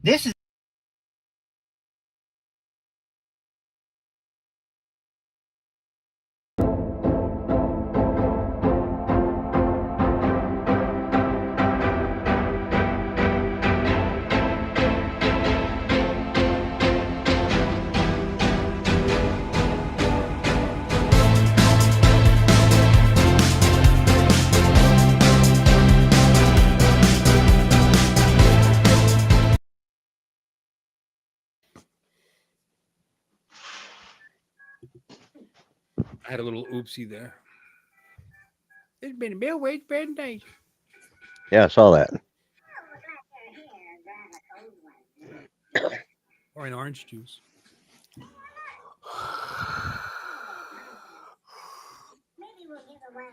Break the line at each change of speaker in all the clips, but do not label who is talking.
This is
I had a little oopsie there. It's been a bit wait for days.
Yeah, I saw that.
Or an orange juice.
Maybe we'll give away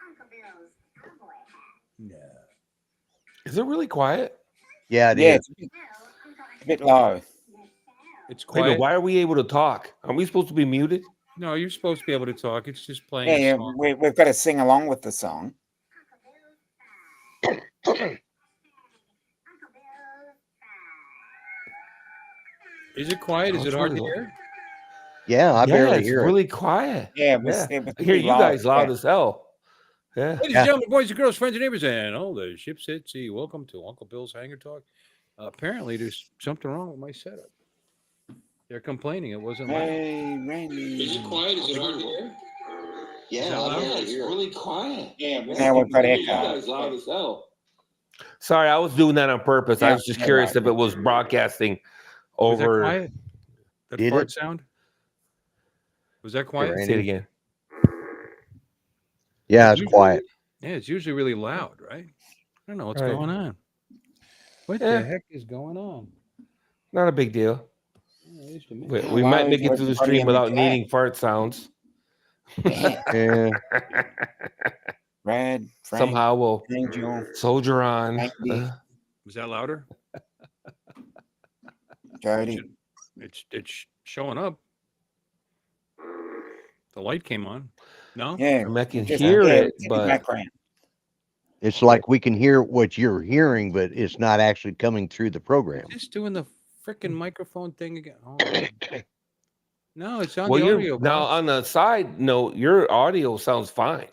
Uncle Bill's cowboy hat.
No.
Is it really quiet?
Yeah, it
Yeah,
is.
it's a bit low.
It's
Wait,
quiet.
why are we able to talk? Are we supposed to be muted?
No, you're supposed to be able to talk. It's just playing.
Yeah,
a
yeah,
song.
we've got to sing along with the song.
Uncle Bill's
Is it quiet? Is
Oh,
it
it's
hard
really
to
low.
hear?
Yeah, I barely
it's
hear
really quiet.
Yeah,
Yeah.
it was
I hear
pretty
you guys loud
yeah.
as hell. Yeah.
Ladies
Yeah.
and gentlemen, boys and girls, friends and neighbors, and all the ships at sea. Welcome to Uncle Bill's Hangar Talk. Apparently, there's something wrong with my setup. They're complaining it wasn't loud.
Hey, Randy.
Is it quiet? Is it hard to hear?
It's really quiet.
Yeah, now we've got echo.
Loud as hell. Sorry, I was doing that on purpose. I
Yeah,
was just
yeah,
curious
right.
if it was broadcasting
Was that
over.
quiet? That
Did
fart
it?
sound? Was that quiet?
Randy.
Say it again.
Yeah, it's
Usually-
quiet.
Yeah, it's usually really loud, right? I don't know what's
Right.
going on. What
Yeah.
the heck is going on?
Not a big deal.
Yeah, just a minute.
We
Why
might
is
make it through the
everybody
stream
in the
without
chat?
needing fart sounds.
Yeah.
Brad, Frank,
Somehow we'll
Angel,
soldier on.
Randy,
Was that louder?
Jody.
It's showing up. The light came on. No?
Yeah,
I can
just
hear
yeah,
it,
it's in the
but
background.
It's like we can hear what you're hearing, but it's not actually coming through the program.
Just doing the freaking microphone thing again. Hold on. No, it's on
well,
the
you
audio.
now
box.
on the side note, your audio sounds fine.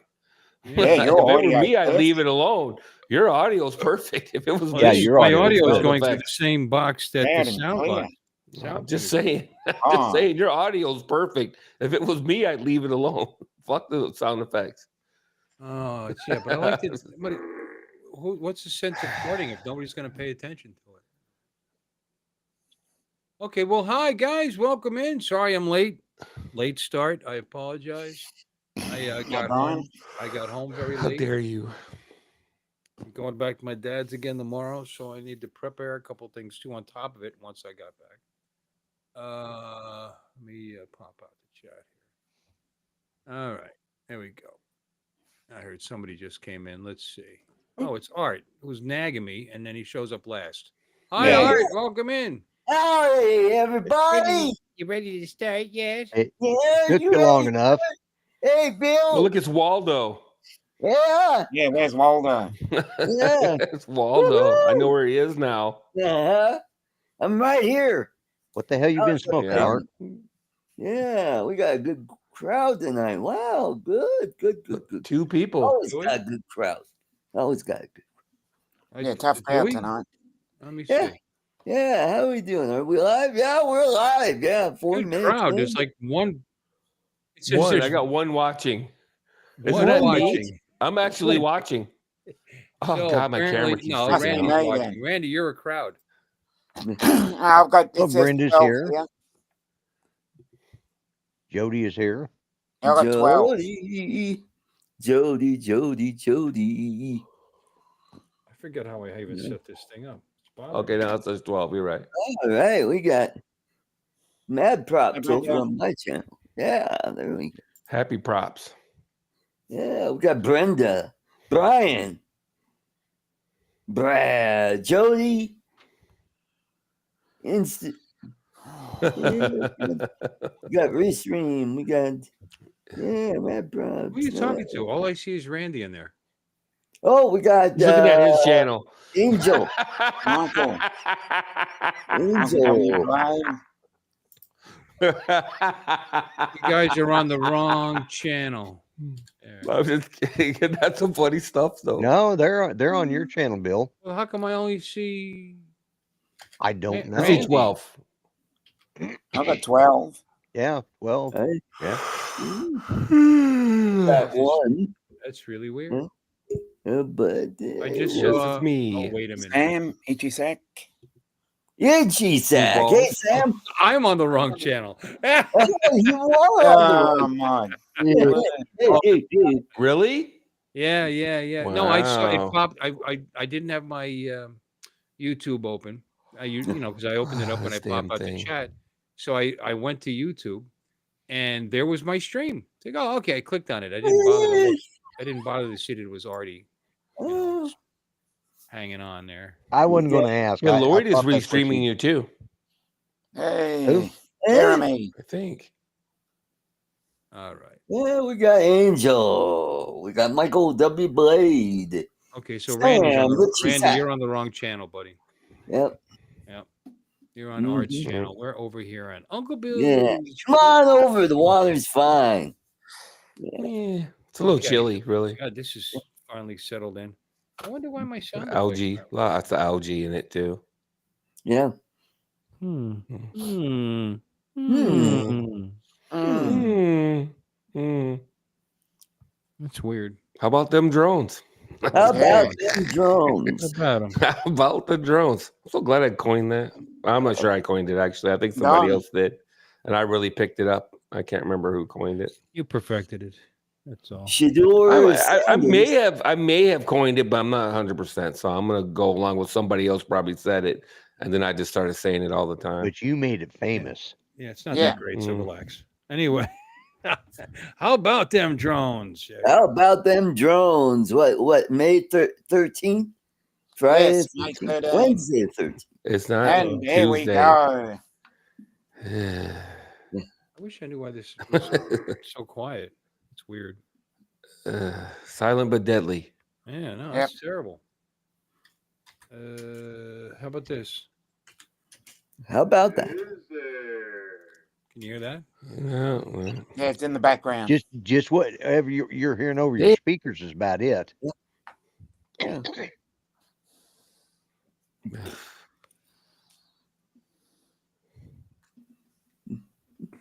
Yeah,
if
your
it were
audio
me,
is
I'd leave it alone. Your audio's perfect. If it was
Well,
Yeah,
me,
your
my
audio is
audio is
good.
going through the
effects.
same box that
Loud
the
and
sound
clear.
box.
I'm just saying.
Ah.
Just saying, your audio's perfect. If it was me, I'd leave it alone. Fuck the sound effects.
Oh, it's yeah, but I like it. But what's the sense of recording if nobody's going to pay attention to it? Okay, well, hi guys, welcome in. Sorry, I'm late. Late start. I apologize. I got
Brian?
home. I got home very
How
late.
dare you?
I'm going back to my dad's again tomorrow, so I need to prepare a couple things too on top of it once I got back. Let me pop out the chat here. All right, there we go. I heard somebody just came in. Let's see. Oh, it's Art who's nagging me, and then he shows up last. Hi,
Yeah.
Art. Welcome in.
Howdy, everybody.
You ready to start? Yes.
It
Yeah,
took
you
you long
ready?
enough.
Hey, Bill.
Oh, look, it's Waldo.
Yeah.
Yeah, where's Waldo?
Yeah.
It's Waldo. I know where he is now.
Uh-huh. I'm right here.
What the hell you been smoking,
Yeah.
Art?
Yeah, we got a good crowd tonight. Wow, good.
Two people.
Always
Really?
got a good crowd. Always got a good.
Yeah, tough crowd
Joey?
tonight.
Let me
Yeah.
see.
Yeah, how we doing? Are we live? Yeah, we're live. Yeah, 40
Good
minutes.
crowd.
in.
There's like one. It says
One. I
there's
got one watching.
one
Isn't that neat?
watching.
I'm actually watching. Oh
So
God, my camera
apparently-
keeps
no,
Must
freaking
be
Randy's
out.
me
watching.
then.
Randy, you're a crowd.
I've got
Oh,
it says
Brenda's
12
here. Jody is here.
I got 12.
Jody.
I forget how I even set this thing up. It's bothering
Okay,
me.
now it says 12. You're right.
All right, we got mad props
Hey,
over
Brenda.
on my channel. Yeah, there we go.
Happy props.
Yeah, we got Brenda, Brian, Brad, Jody, Insta. Yeah, we got Restream. We got mad props.
Who are you talking to? All I see is Randy in there.
Oh, we got
He's looking at his channel.
Angel.
Uncle
Angel.
W.
You guys are on the wrong channel. There.
I'm just kidding. That's some funny stuff, though.
No, they're on your channel, Bill.
Well, how come I only see?
I don't
Ma-
I see
know.
Randy.
12.
I got 12.
Yeah, well,
Hey,
yeah.
got
That's-
one.
That's really weird.
Hmm. But
I just
Yes,
saw.
it's me.
Oh, wait a minute.
Sam, Itchy Sack.
Itchy Sack. Hey,
balls.
Sam.
I'm on the wrong channel.
Oh, you are on
Come on.
the right. Hey.
Really?
Yeah. No, I saw it
Wow.
popped. I didn't have my YouTube open. Because I opened it up when I
This
pop
damn
out the
thing.
chat. So I went to YouTube, and there was my stream. It's like, oh, okay. I clicked on it. I didn't bother to look. I didn't bother to see that it was already
Oh,
hanging on there.
I wasn't going to ask.
Yeah,
I
Lloyd is
thought that's what
restreaming you too,
Hey,
hey.
Jeremy.
I think.
All right.
Yeah, we got Angel. We got Michael W. Blade.
Okay, so
Sam,
Randy,
Sack.
you're on the wrong channel, buddy.
Yep.
You're on Art's
Mhm.
channel. We're over here on Uncle Bill.
Yeah. Come on over. The water's fine.
Yeah, it's a little
Okay.
chilly, really.
God, this is finally settled in. I wonder why my sound.
Algae,
effects
lots of algae in it too.
Yeah.
aren't-
Mm.
That's weird.
How about them drones?
How about
Yeah.
them drones?
About him.
How about the drones? I'm so glad I coined that. I'm not sure I coined it actually. I think somebody
No.
else did, and I really picked it up. I can't remember who coined it.
You perfected it. That's all.
Shador
I may
Sanders.
have coined it, but I'm not 100%. So I'm gonna go along with somebody else probably said it, and then I just started saying it all the time.
But you made it famous.
Yeah, it's not
Yeah.
that great, so
Mm.
relax. Anyway, how about them drones?
How about them drones? What May 13th? Friday
Yes,
the
May
13th?
13th.
Wednesday the 13th.
It's not
And here we
Tuesday.
go.
I wish I knew why this was so quiet. It's weird.
Silent but deadly.
Yeah, no,
Yep.
that's terrible. How about this?
How about that?
Can you hear that?
Yeah, well,
Yeah, it's in the background.
Just whatever you're hearing over your
Yeah.
speakers is about it.
Yeah.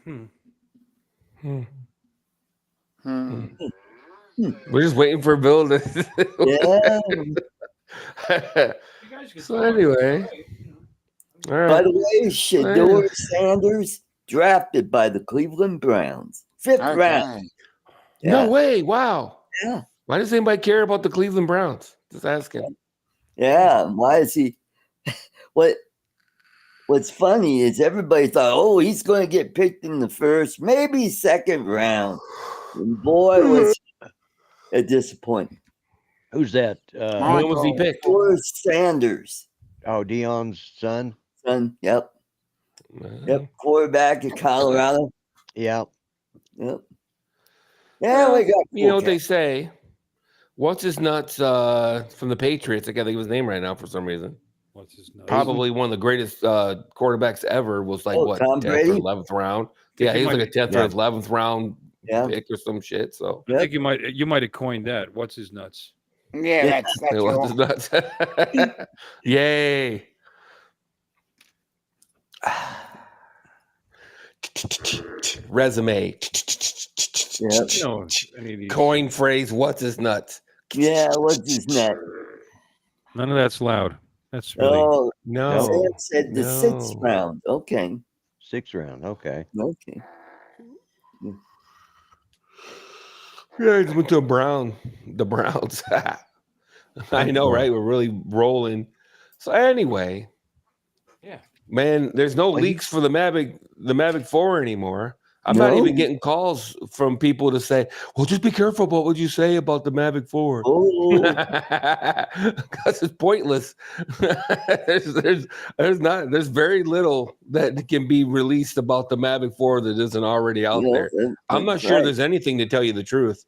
Hmm.
hmm.
Hmm.
We're just waiting for Bill to.
Yeah.
You guys can
So
talk,
anyway.
right?
All
By
right.
the way, Shador Sanders drafted by the Cleveland Browns. 5th round.
Okay.
No
Yeah.
way! Wow.
Yeah.
Why does anybody care about the Cleveland Browns? Just asking.
Yeah. Why is he? What's funny is everybody thought, oh, he's going to get picked in the first, maybe second round. And boy, was a disappointment.
Who's that?
When was he picked?
Shador Sanders,
Oh, Dion's son.
son. Yep. Quarterback at Colorado.
Yeah.
Yep. Yeah, we got.
You know what they say? What's his nuts from the Patriots? I can't think of his name right now for some reason.
What's his name?
Probably one of the greatest quarterbacks ever was like
Oh,
what,
Tom
10th
Brady?
or 11th round?
Think
Yeah,
he
he was
might
like a 10th
yeah.
or 11th round
Yeah.
pick or some shit. So
I think you might have coined that. What's his nuts?
Yeah,
Yeah.
that's
it was
your.
nuts. Yay. Resume.
Yep.
You know, any of these.
Coin phrase, what's his nuts?
Yeah, what's his name?
None of that's loud. That's really.
Oh,
No.
Sam said the 6th
no.
round. Okay.
6th round. Okay.
Okay.
Yeah, he just went to the Browns. I know, right? We're really rolling. So anyway,
Yeah.
man, there's no
Well,
leaks for the Mavic 4 anymore. I'm not
No?
even getting calls from people to say, well, just be careful about what you say about the Mavic 4.
Oh,
Because it's pointless. there's very little that can be released about the Mavic 4 that isn't already out
yeah,
there. I'm not
that's
sure
right.
there's anything to tell you the truth.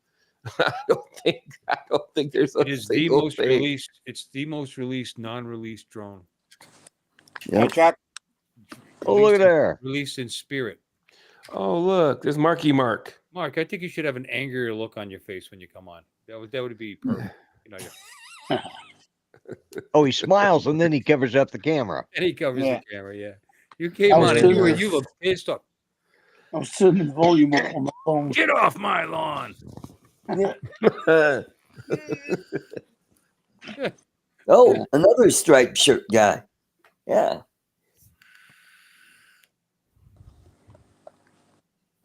I don't think there's a
It is the
single
most
thing.
released. It's the most released non-released drone.
Hey,
Yep.
Chuck.
Oh, look at there.
Released in spirit.
Oh, look, there's Marky Mark.
Mark, I think you should have an angrier look on your face when you come on. That would be perfect. You know,
Oh, he smiles and then he covers up the camera.
and he covers
Yeah.
the camera. Yeah, you came
I was
on and
turning-
you look pissed off.
I was turning the volume up on my phone.
Get off my lawn.
Oh, another striped shirt guy. Yeah.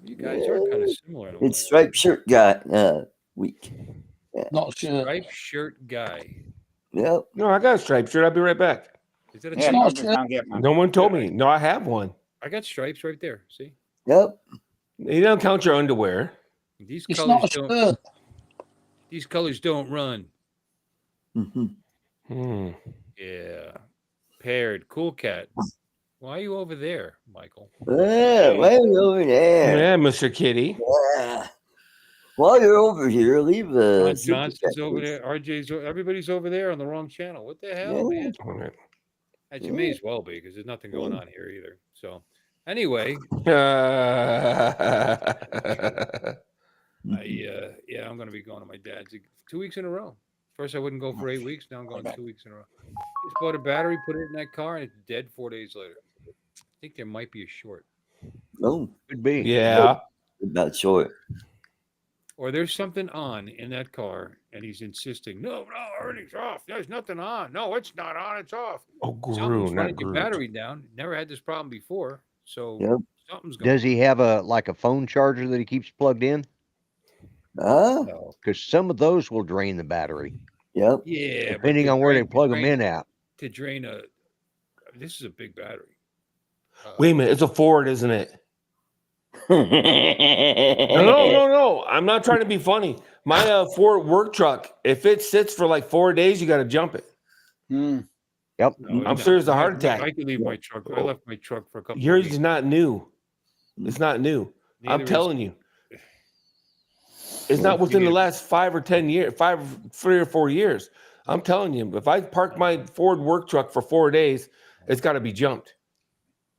You guys are kind of similar. In a
It's
way.
striped shirt guy week.
Not sure.
Striped shirt guy.
Yep.
No, I got a striped shirt. I'll be right back.
Is that a
Yeah,
not
no,
stripe?
just don't get one.
No one told me. No, I have one.
I got stripes right there. See,
Yep.
You don't count your underwear.
these
It's
colors
not a
don't.
shirt.
These colors don't run.
hmm
Hmm.
Yeah, paired. Cool cat. Why are you over there, Michael?
Yeah, way over there.
Yeah, Mr. Kitty.
Yeah. While you're over here, leave a
John
super
Johnson's
chat,
over
please.
there. RJ's. Everybody's over there on the wrong channel. What the hell,
Yeah.
man?
All right.
Actually, may as well be because there's nothing going on here either. So, anyway, yeah, I'm going to be going to my dad's 2 weeks in a row. First, I wouldn't go for 8 weeks. Now I'm going 2 weeks in a row. Just bought a battery, put it in that car, and it's dead 4 days later. I think there might be a short,
Oh,
Could be.
Yeah.
about short.
or there's something on in that car, and he's insisting, no, everything's off. There's nothing on. No, it's not on. It's off.
Oh,
Something's
Gru, not
running your
Groot.
battery down. Never had this problem before, so
Yep.
something's going.
Does he have a phone charger that he keeps plugged in?
Ah,
No.
Because some of those will drain the battery,
yep.
Yeah, but
depending
to
on where they
drain- to
plug them
drain-
in at.
To drain a, this is a big battery.
Wait a minute. It's a Ford, isn't it?
no,
No. I'm not trying to be funny. My Ford work truck, if it sits for like 4 days, you got to jump it.
Hmm.
Yep.
No,
I'm
no.
serious, a
I-
heart
I
attack.
could leave my truck. I left my truck for a couple.
Yours
of
is
weeks.
not new. It's not new. I'm
Neither is-
telling you. It's not within the last 5 or 10 years, 3 or 4 years. I'm telling you, if I park my Ford work truck for 4 days, it's got to be jumped.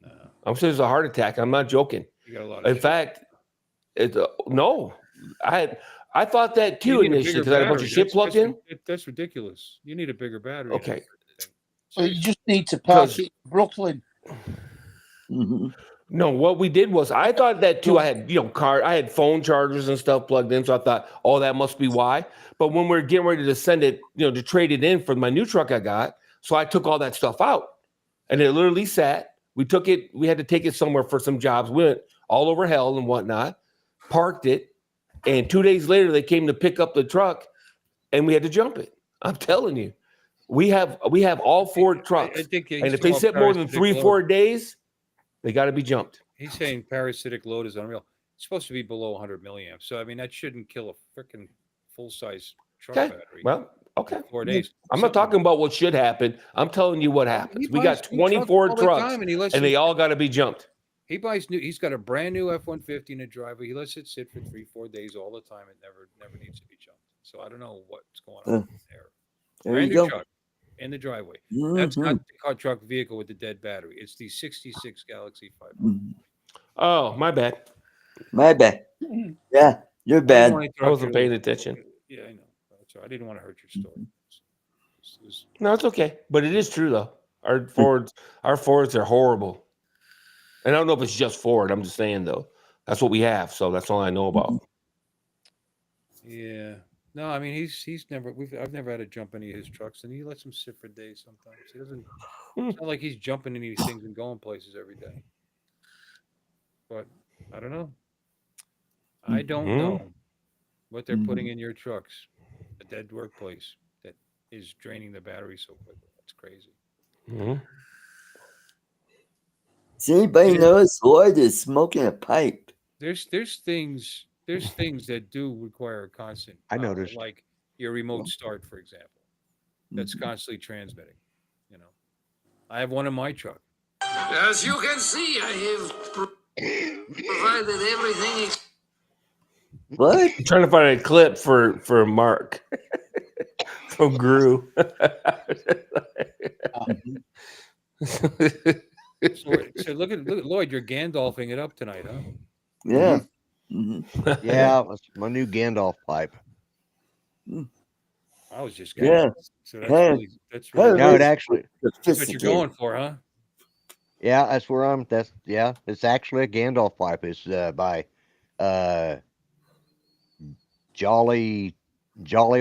No,
I'm serious, a heart attack. I'm not joking.
you got a lot of
In
shit.
fact, it's no. I thought that
You
too
need a
initially
bigger
because I had a bunch
battery.
of shit plugged in.
That's ridiculous. You need a bigger battery.
Okay.
So you just need to park
Because-
it in Brooklyn.
No, what we did was I thought that too. I had, I had phone chargers and stuff plugged in. So I thought, oh, that must be why. But when we're getting ready to send it, to trade it in for my new truck I got, so I took all that stuff out and it literally sat. We took it, we had to take it somewhere for some jobs. We went all over hell and whatnot, parked it. And 2 days later, they came to pick up the truck and we had to jump it. I'm telling you, we have all Ford trucks.
I think he's
And if they
talking
sit more than
parasitic
3-4
load.
days, they got to be jumped.
He's saying parasitic load is unreal. It's supposed to be below 100 milliamps. So I mean, that shouldn't kill a freaking full size truck
Okay.
battery.
Well, okay.
in 4 days.
I'm not talking about what should happen. I'm telling you what happens. We got 24 trucks, and they all got to be jumped.
He buys new. He's got a brand new F-150 in the driveway. He lets it sit for 3-4 days all the time. It never needs to be jumped. So I don't know what's going on there.
There
Brand
you
new
go.
truck in the driveway. That's not
Mhm.
the car truck vehicle with the dead battery. It's the 66 Galaxy 5.
Mhm.
Oh, my bad.
My bad. Yeah, you're bad.
I wasn't paying attention.
Yeah, I know. That's all right. I didn't want to hurt your story. It was-
No, it's okay. But it is true though. Our Fords are horrible. And I don't know if it's just Ford. I'm just saying though. That's what we have. So that's all I know about.
yeah. No, I mean he's never. I've never had to jump any of his trucks, and he lets them sit for days. Sometimes he doesn't. It's not like he's jumping any of these things and going places every day. But I don't know. I don't
Mhm.
know what they're putting in your trucks. A dead workplace that is draining the battery so quickly. That's crazy.
Mhm.
Does anybody notice Lloyd is smoking a pipe?
There's things that do require a constant.
I noticed.
like your remote start, for example, that's constantly transmitting. I have one in my truck.
As you can see, I have provided everything.
What?
I'm trying to find a clip for Mark from Gru.
So look at Lloyd. You're Gandalfing it up tonight, huh?
Yeah. Hmm.
Yeah, that's my new Gandalf pipe.
I was just
Yeah.
So that's
Hey.
really that's really
Hey,
No, it
It's
actually,
that's what you're going for, huh?
yeah, that's where I'm. Yeah, it's actually a Gandalf pipe. It's by uh Jolly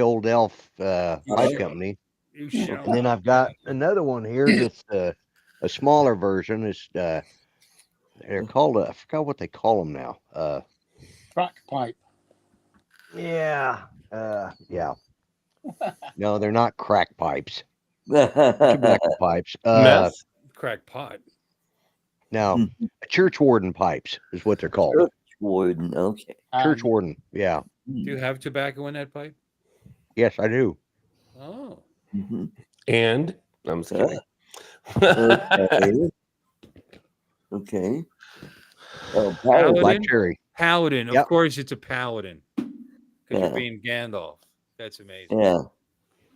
Old Elf pipe
shall.
company.
You shall.
And then I've got another one here that's a smaller version. It's they're called I forgot what they call them now.
Crack pipe.
Yeah. Yeah. No, they're not crack pipes.
Church
Tobacco pipes.
Meth.
Crack pot.
No, church warden pipes is what they're called.
warden. Okay.
Church warden. Yeah.
Do you have tobacco in that pipe?
Yes, I do.
Oh.
Mhm.
And I'm just kidding.
Okay. Okay. Oh,
Paladin?
Black cherry.
Paladin. Of
Yep.
course, it's a paladin. Because
Yeah.
you're being Gandalf. That's amazing.
Yeah.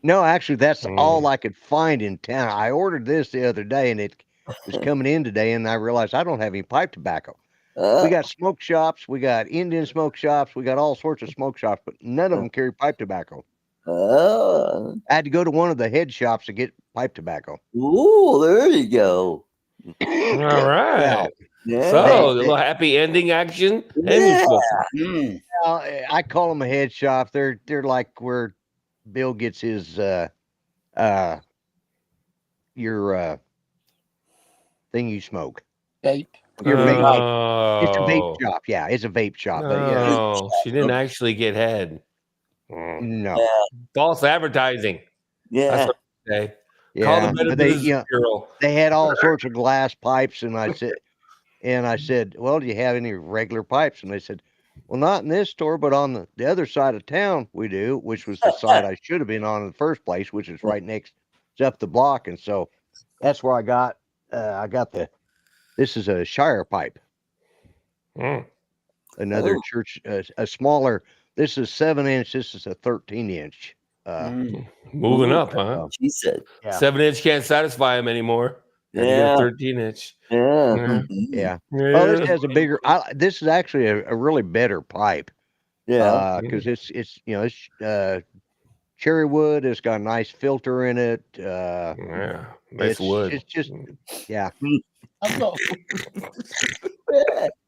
No, actually, that's all I could find in town. I ordered this the other day, and it was coming in today, and I realized I don't have any pipe tobacco. We got smoke shops, we got Indian smoke shops, we got all sorts of smoke shops, but none of them carry pipe tobacco.
Oh.
I had to go to one of the head shops to get pipe tobacco.
Ooh, there you go.
All right.
Well,
Yeah.
So
They-
a little happy ending action. And
Yeah.
you smoke.
Mm.
well, I call them a head shop. They're like where Bill gets his your thing you smoke.
Vape.
Your vape. It's a vape
Oh,
shop. Yeah, it's a vape shop. But yeah,
no, she didn't actually get head.
no.
False advertising. That's
Yeah.
what I say.
Yeah,
Call the Better
but they,
Business Bureau.
they had all sorts of glass pipes, and I said, well, do you have any regular pipes? And they said, well, not in this store, but on the other side of town we do, which was the side I should have been on in the first place, which is right next, it's up the block, and so that's where I got this is a Shire pipe, another
Oh.
church, a smaller. This is 7-inch. This is a 13-inch.
Moving
Ooh,
up, huh?
She said.
Yeah.
7-inch can't satisfy him anymore. Gotta get
Yeah.
a 13-inch.
Yeah.
Yeah.
Mhm.
Yeah. Well, this has a bigger. This is actually a really better pipe.
Yeah.
Because it's it's cherry wood. It's got a nice filter in it.
Yeah. Nice
It's
wood.
it's just yeah.
I've got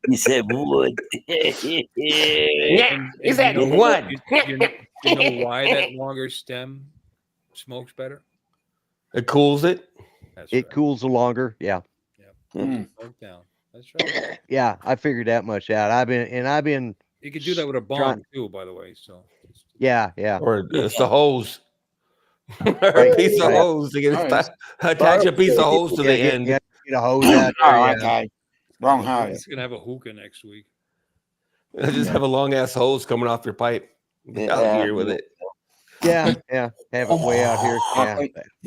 He said wood.
Yeah, is that wood?
You know why that longer stem smokes better?
It cools it.
That's
It
right.
cools longer. Yeah.
Smoke down. That's right.
Yeah. I figured that much out. I've been.
You could do that with a bomb too, by the way. So
Yeah. Yeah.
Or it's the hose. Or
Right,
a piece of
right.
hose to get
Nice.
attach a piece of hose to
Yeah,
the end.
get a hose out there.
Oh,
Yeah.
okay. Wrong hose.
It's gonna have a hookah next week.
Just have a long ass hose coming off your pipe out here with it.
Yeah. Yeah. Have it way out here. Yeah.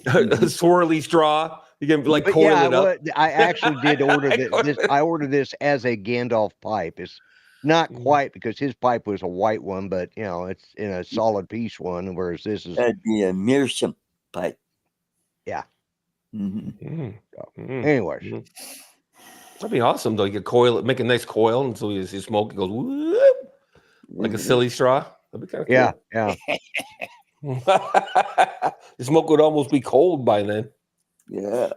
A swirly straw. You can like
But
coil
yeah,
it up.
I actually did order this. I ordered this as a Gandalf pipe. It's not quite because his pipe was a white one, but it's in a solid piece one, whereas this is.
That'd be a meerschaum pipe.
Yeah.
Mm-hmm.
Anyways,
That'd be awesome though. You could coil it, make a nice coil, and so you smoke, it goes whoop, like a silly straw. That'd be kind of
yeah, yeah.
The smoke would almost be cold by then.
Yeah.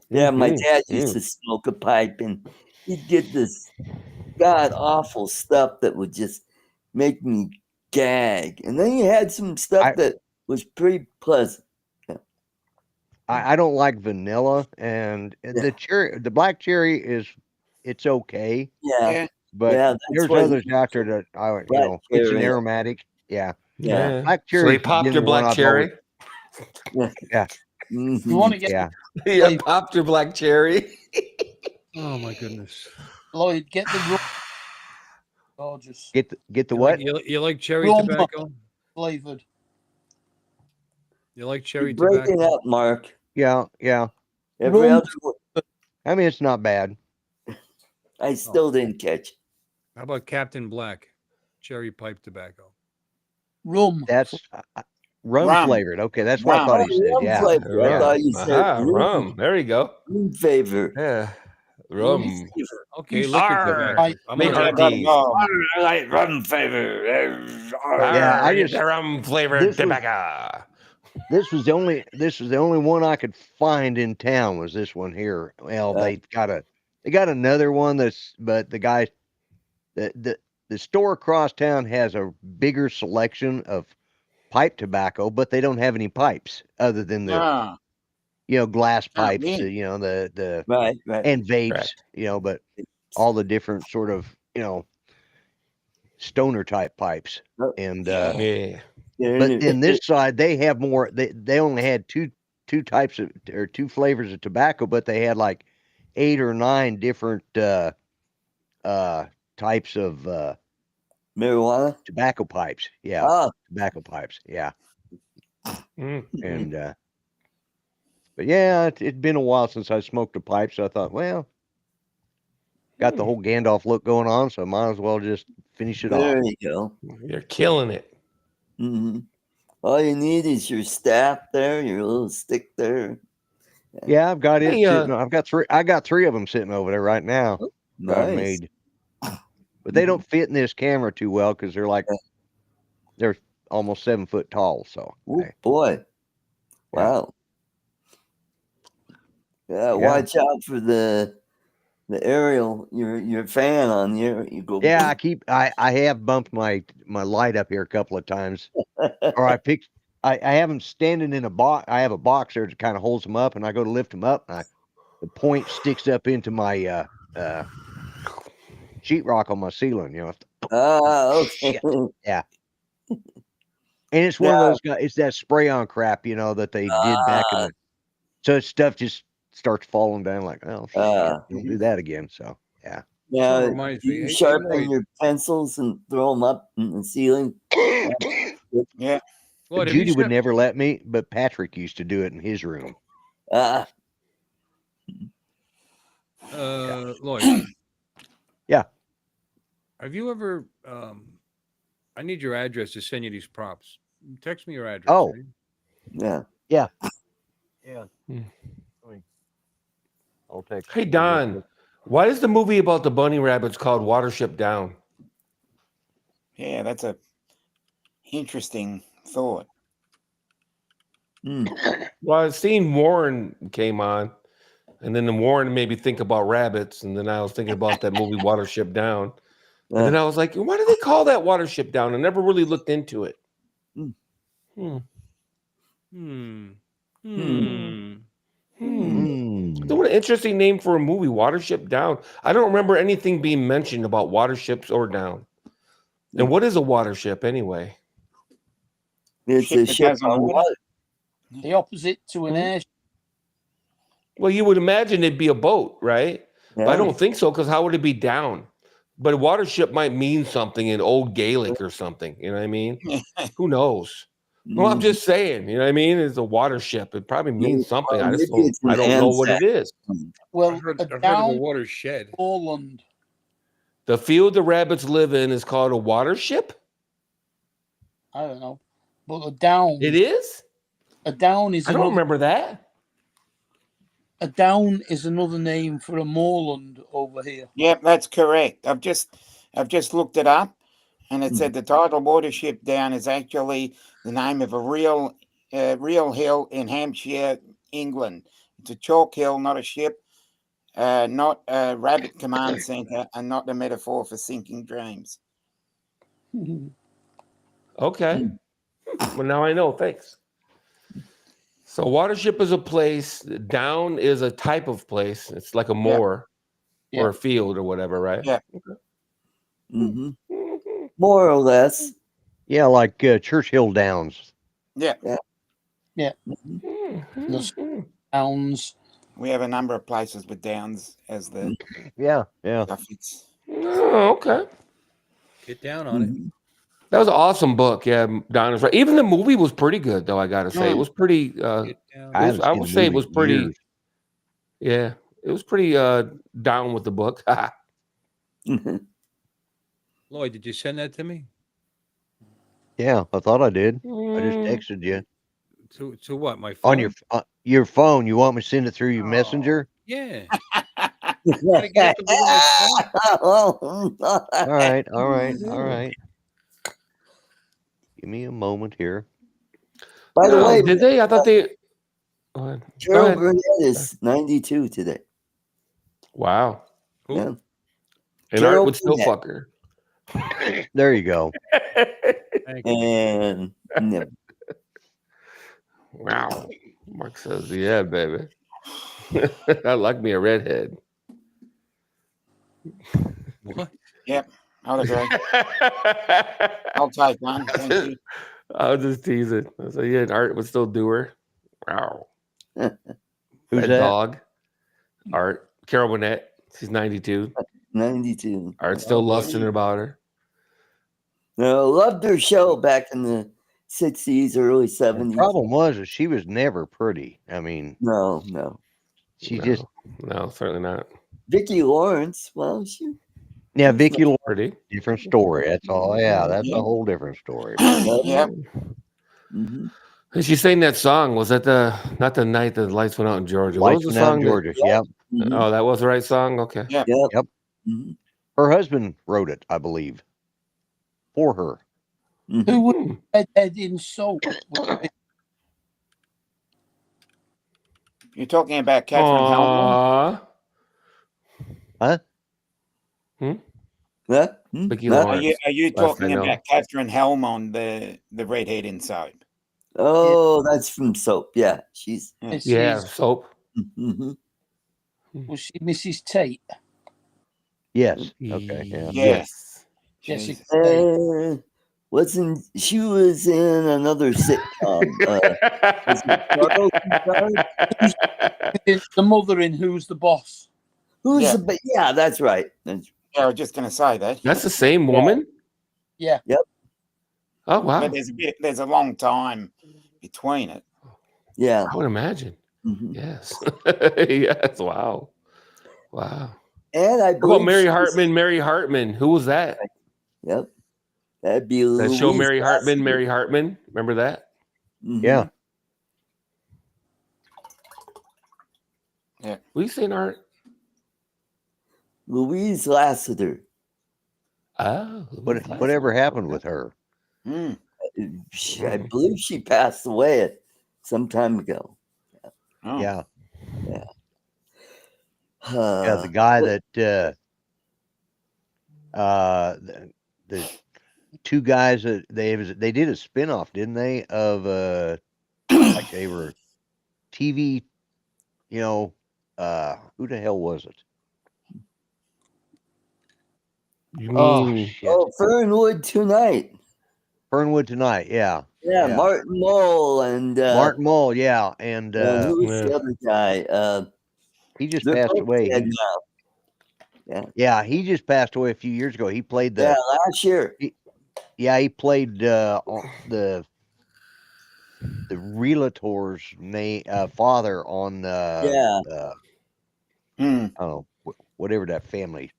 Yeah, my dad used to smoke a pipe and he'd get this god awful stuff that would just make me gag. And then he had some stuff that was pretty pleasant.
I don't like vanilla, and the black cherry it's okay,
Yeah.
but
Yeah, that's
there's
what
others out there that
Black
it's an
cherry.
aromatic. Yeah,
Yeah.
black
So
cherry.
they popped your black cherry.
Yeah.
Mhm.
you want to get
Yeah.
Yeah, popped your black cherry.
Oh my goodness.
Lloyd, get the rum. Gorgeous.
Get the
You
what?
Like, you like cherry
Rum
tobacco?
flavored.
You like cherry
You're breaking
tobacco?
up, Mark.
Yeah, yeah.
Every
Rum.
other word.
I mean, it's not bad.
I still didn't catch.
How about Captain Black? Cherry pipe tobacco.
Rum.
That's rum
Rum.
flavored. Okay, that's what I
Rum.
thought he said.
Rum
Yeah.
flavor. I
Yeah.
thought you said
Aha, rum. There you go.
rum favor.
Yeah.
Rum
Rum.
favor.
Okay,
You
liquor
Arr.
tobacco. I'm
Make
gonna
our
I got
deeds.
I like rum favor.
Yeah, I
Arr, get
just-
the rum flavored
this was-
tobacco.
This was the only one I could find in town was this one here. Well, they got another one but the guy the store across town has a bigger selection of pipe tobacco, but they don't have any pipes other than the
Ah,
glass pipes,
really?
the
Right.
and vapes,
Correct.
but all the different sort of stoner type pipes. And
Yeah.
but in this side they have more. They only had two types of or two flavors of tobacco, but they had like 8 or 9 different types of
marijuana.
tobacco pipes. Yeah,
Ah,
tobacco pipes. Yeah,
Mm.
and but yeah, it'd been a while since I smoked a pipe, so I thought, well, got the whole Gandalf look going on, so I might as well just finish it
there
off.
you go.
You're killing it.
Hmm. All you need is your staff there, your little stick there.
Yeah, I've got it.
Hey,
sitting, I've got 3. I got 3 of them sitting over there right now. that I
Nice.
made. But they don't fit in this camera too well because they're almost 7 foot tall. So
Oh
hey,
boy!
Yeah.
Wow. Yeah, watch out for the aerial. Your fan on here. You go.
yeah, I have bumped my light up here a couple of times, or I have them standing in a box. I have a box there that kind of holds them up, and I go to lift them up, and the point sticks up into my sheetrock on my ceiling.
Ah, okay.
Shit. And it's one of those guys. It's that spray on crap, that they did back in the. So stuff just starts falling down. Like, oh shit, don't do that again. So yeah.
Yeah,
reminds
do
me.
you
Hey,
sharpen
Lloyd.
your pencils and throw them up in the ceiling.
Yeah.
Lloyd, have
Judy
you
would
sent-
never let me, but Patrick used to do it in his room.
Lloyd.
Yeah.
Have you ever? I need your address to send you these props. Text me your address.
Oh.
eh?
Yeah.
Yeah.
Hmm.
I'll take.
Hey, Don, why is the movie about the bunny rabbits called Watership Down?
Yeah, that's a interesting thought.
Well, I seen Warren came on, and then the Warren made me think about rabbits, and then I was thinking about that movie Watership Down. And then I was like, why do they call that Watership Down? I never really looked into it.
Hmm.
Hmm.
Hmm.
Hmm.
Hmm. What an interesting name for a movie, Watership Down. I don't remember anything being mentioned about waterships or down. And what is a watership anyway?
It's
Ship
a
that
ship
goes on
on
water.
water.
The opposite to an airship.
Well, you would imagine it'd be a boat, right? But I
Yeah.
don't think so, because how would it be down? But a watership might mean something in old Gaelic or something. You know what I mean? Who knows? Well, I'm
Mm.
just saying, you know what I mean? It's a watership. It probably means something. I just
maybe
don't,
it's an
I don't know what
Anzac.
it is.
Well,
I've heard
a
of a
down
watershed.
Orland.
The field the rabbits live in is called a watership?
I don't know, but a down.
It is?
A down is
I don't
another.
remember that.
A down is another name for a moorland over here.
Yep, that's correct. I've just looked it up, and it
Hmm.
said the title Watership Down is actually the name of a real hill in Hampshire, England. It's a chalk hill, not a ship, not a rabbit command center, and not a metaphor for sinking dreams.
Okay. Well, now I know. Thanks. So, watership is a place. Down is a type of place. It's like a moor
Yeah.
or a field or whatever, right?
Yeah.
Mhm. More or less.
Yeah, like Churchill Downs.
Yeah,
The downs.
we have a number of places with downs as the
Yeah.
suffix.
Oh, okay.
Get down on it.
That was an awesome book. Yeah, Don is right. Even the movie was pretty good, though. I got to say, it was pretty.
Get down.
I haven't
I
seen
would
the
say it
movie
was
in
pretty.
years.
Yeah, it was pretty down with the book.
Lloyd, did you send that to me?
Yeah, I thought I did. I just
Mm,
texted you
To what? My phone?
on your phone. You want me to send it through your messenger?
Yeah. Gotta get up and look at my phone.
All right, all right, all right. Give me a moment here.
By the
no,
way,
did they? I thought they. Go ahead. Go
Carol
ahead.
Burnett is 92 today.
Wow.
Who?
Yeah.
And
Carol
Art would still
Burnett.
fuck her.
There you go.
Thank you.
And no.
Wow. Mark says, yeah, baby. I like me a redhead.
What?
Yep, I'll agree. I'll take one. Thank you.
I'll just tease it. I say, yeah, and Art would still do her. Wow.
Who's
That
that?
dog. Art. Carol Burnett. She's 92.
92.
Art's still
Oh, boy.
lusting about her.
No, loved her show back in the 60s, early
The
70s.
problem was that she was never pretty. I mean,
No.
she
No.
just
No, certainly not.
Vicki Lawrence, well, she.
yeah. Vicky Lawrence,
Pretty.
different story. That's all. Yeah, that's a whole different story.
Yep.
Mm-hmm.
And she sang that song. Was that not the night the lights went out in Georgia? What was
Lights
the
went out in
song?
Georgia. Yep.
Oh, that was the right song? Okay.
Yep.
Yep.
Mm-hmm.
Her husband wrote it, I believe, for her.
Mm-hmm.
Who was
Hmm.
Redhead in Soap?
You're talking about Catherine Hellman?
Aw.
Huh?
Yeah. Hmm?
Vicki
Huh?
Lawrence.
Are you
Last I
talking
know.
about Catherine Hellman, the redhead in Soap?
Oh, that's from Soap. Yeah, she's.
Yeah,
Mrs.
soap.
Mm-hmm.
Was she Mrs. Tate?
Yes. Okay. Yeah.
Yes.
Jessica
Jesus.
Tate.
Wasn't she was in another sitcom? Was it Charles in Charge?
The mother in Who's the Boss?
Who's
Yeah.
the? Yeah, that's right. That's,
Yeah, I was just going to say that.
That's the same woman?
Yeah.
Oh, wow.
But there's a long time between it.
yeah.
I would imagine.
Mhm.
Yes. Yes. Wow. Wow.
And I
How about
believe
Mary
she was-
Hartman? Mary Hartman. Who was that?
Yep. That'd be
That
Louise
show Mary Hartman,
Lassiter.
Mary Hartman. Remember that?
Mhm.
Yeah.
What are you saying, Art?
Louise Lassiter.
Oh.
Whatever happened with her?
Mm.
I believe she passed away some time ago.
Oh.
Yeah. Yeah.
Uh,
The guy that the two guys that they did a spinoff, didn't they? Of like they were TV. You know, who the hell was it?
You
Oh
mean
shit!
Fernwood Tonight.
Fernwood Tonight. Yeah.
Yeah,
Yeah.
Martin Mull and
Martin Mull. Yeah, and
who was
Yeah.
the other guy?
he just
They're
passed
both
away.
dead now.
Yeah, he just passed away a few years ago. He played
Yeah,
the
last year.
he played the realtor's name father on
Yeah.
Hmm.
I don't know whatever that family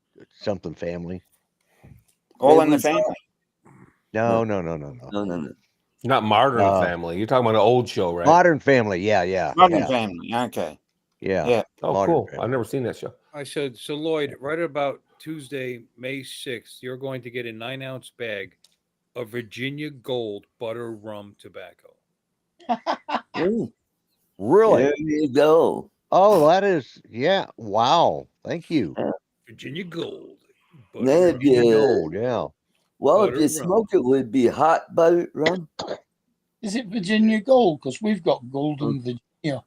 family.
All
It
in the
was,
family.
No.
No.
not Modern
Uh,
Family? You're talking about an old show, right?
Modern Family. Yeah.
Modern Family. Okay.
Yeah.
Yeah.
Oh,
Modern
cool.
Family.
I've never seen that show.
I said, so Lloyd, right about Tuesday, May 6th, you're going to get a 9-ounce bag of Virginia Gold butter rum tobacco.
Ooh,
Really?
there you go.
Oh, that is wow. Thank you.
Virginia Gold.
Then
Butter
if
rum.
you,
Gold, yeah.
well, if
butter
you
rum.
smoke it, would be hot butter rum.
Is it Virginia Gold? Because we've got Golden Virginia.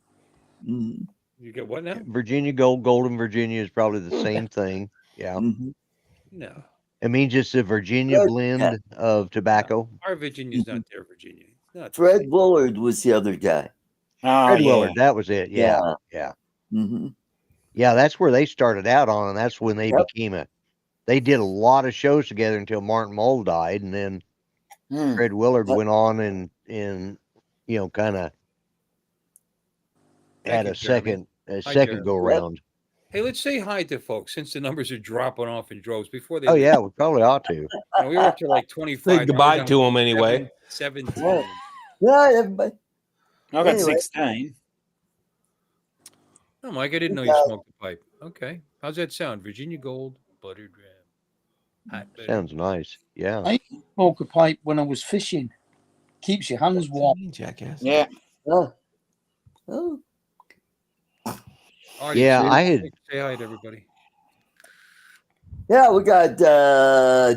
Mhm.
You get what now?
Virginia Gold, Golden Virginia is probably the same thing. Yeah.
Mhm.
No.
It means just a Virginia
Fred-
blend of tobacco.
Our Virginia's not their Virginia. It's not
Fred Willard was the other guy.
Oh,
Fred
yeah.
Willard, that was it. Yeah.
Hmm.
Yeah, that's where they started out on, and that's when they
Yep.
became they did a lot of shows together until Martin Mull died, and then
Hmm.
Fred Willard went on and kind of
Thank
had
you,
a
Jeremy.
second
Jeremy.
go around.
Hey, let's say hi to folks since the numbers are dropping off in droves before they
Oh
leave.
yeah, we probably ought to.
You know, we were up to like 25.
Say
now
goodbye
we're
to
down
them anyway.
17.
Yeah, everybody.
I got
Anyway.
16.
Oh, Mike, I didn't know you smoked a pipe. Okay. How's that sound? Virginia Gold, buttered ram. Hot butter.
Sounds nice. Yeah.
I used to smoke a pipe when I was fishing. Keeps your hands warm.
Jackass.
Yeah.
Oh.
Artie,
Yeah,
say,
I had.
say hi to everybody.
Yeah, we got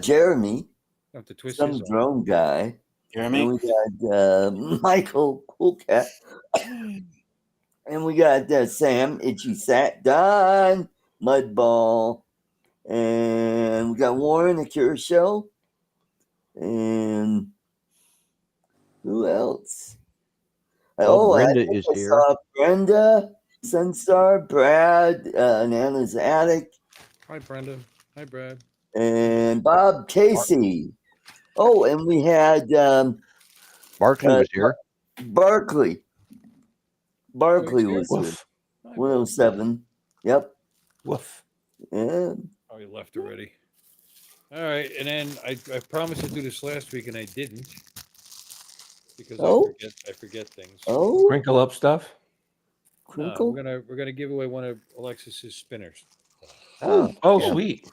Jeremy,
Have to twist
some
his arm.
drone guy.
Jeremy.
And we got Michael Coolcat. And we got Sam, Itchy Sat, Don, Mudball. And we got Warren, the Cure Show. And who else?
Oh,
I
Brenda
think
is
I
here.
saw Brenda, Sunstar, Brad, Nana's Attic,
Hi, Brenda. Hi, Brad.
and Bob Casey. Oh, and we had
Barkley was here.
Barkley. Barkley
here?
was here.
Woof.
Hi,
107. Yep.
Woof.
And
Oh, he left already. All right, and then I promised to do this last week, and I didn't because I forget things.
oh,
Crinkle up stuff.
Crinkle.
We're gonna give away one of Alexis's spinners.
Oh,
Oh,
Yeah.
sweet.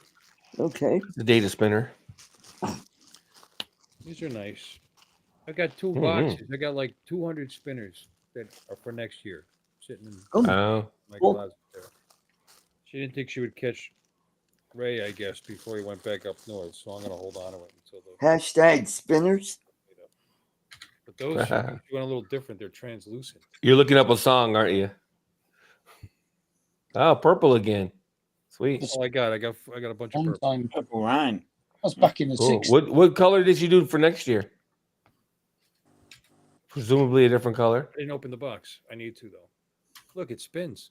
okay.
The data spinner.
These are nice. I got 2
Mhm.
boxes. I got like 200 spinners that are for next year, sitting in
Oh,
my
Cool.
closet there. She didn't think she would catch Ray, I guess, before he went back up north. So I'm gonna hold on to it until the.
Hashtag spinners.
But those she went a little different. They're translucent.
you're looking up a song, aren't you? Oh, purple again. Sweet.
That's all I got. I got a bunch of
Long
purple.
time.
Purple rain.
That's back in the
Cool.
60s.
What color did you do for next year? Presumably a different color.
I didn't open the box. I need to though. Look, it spins.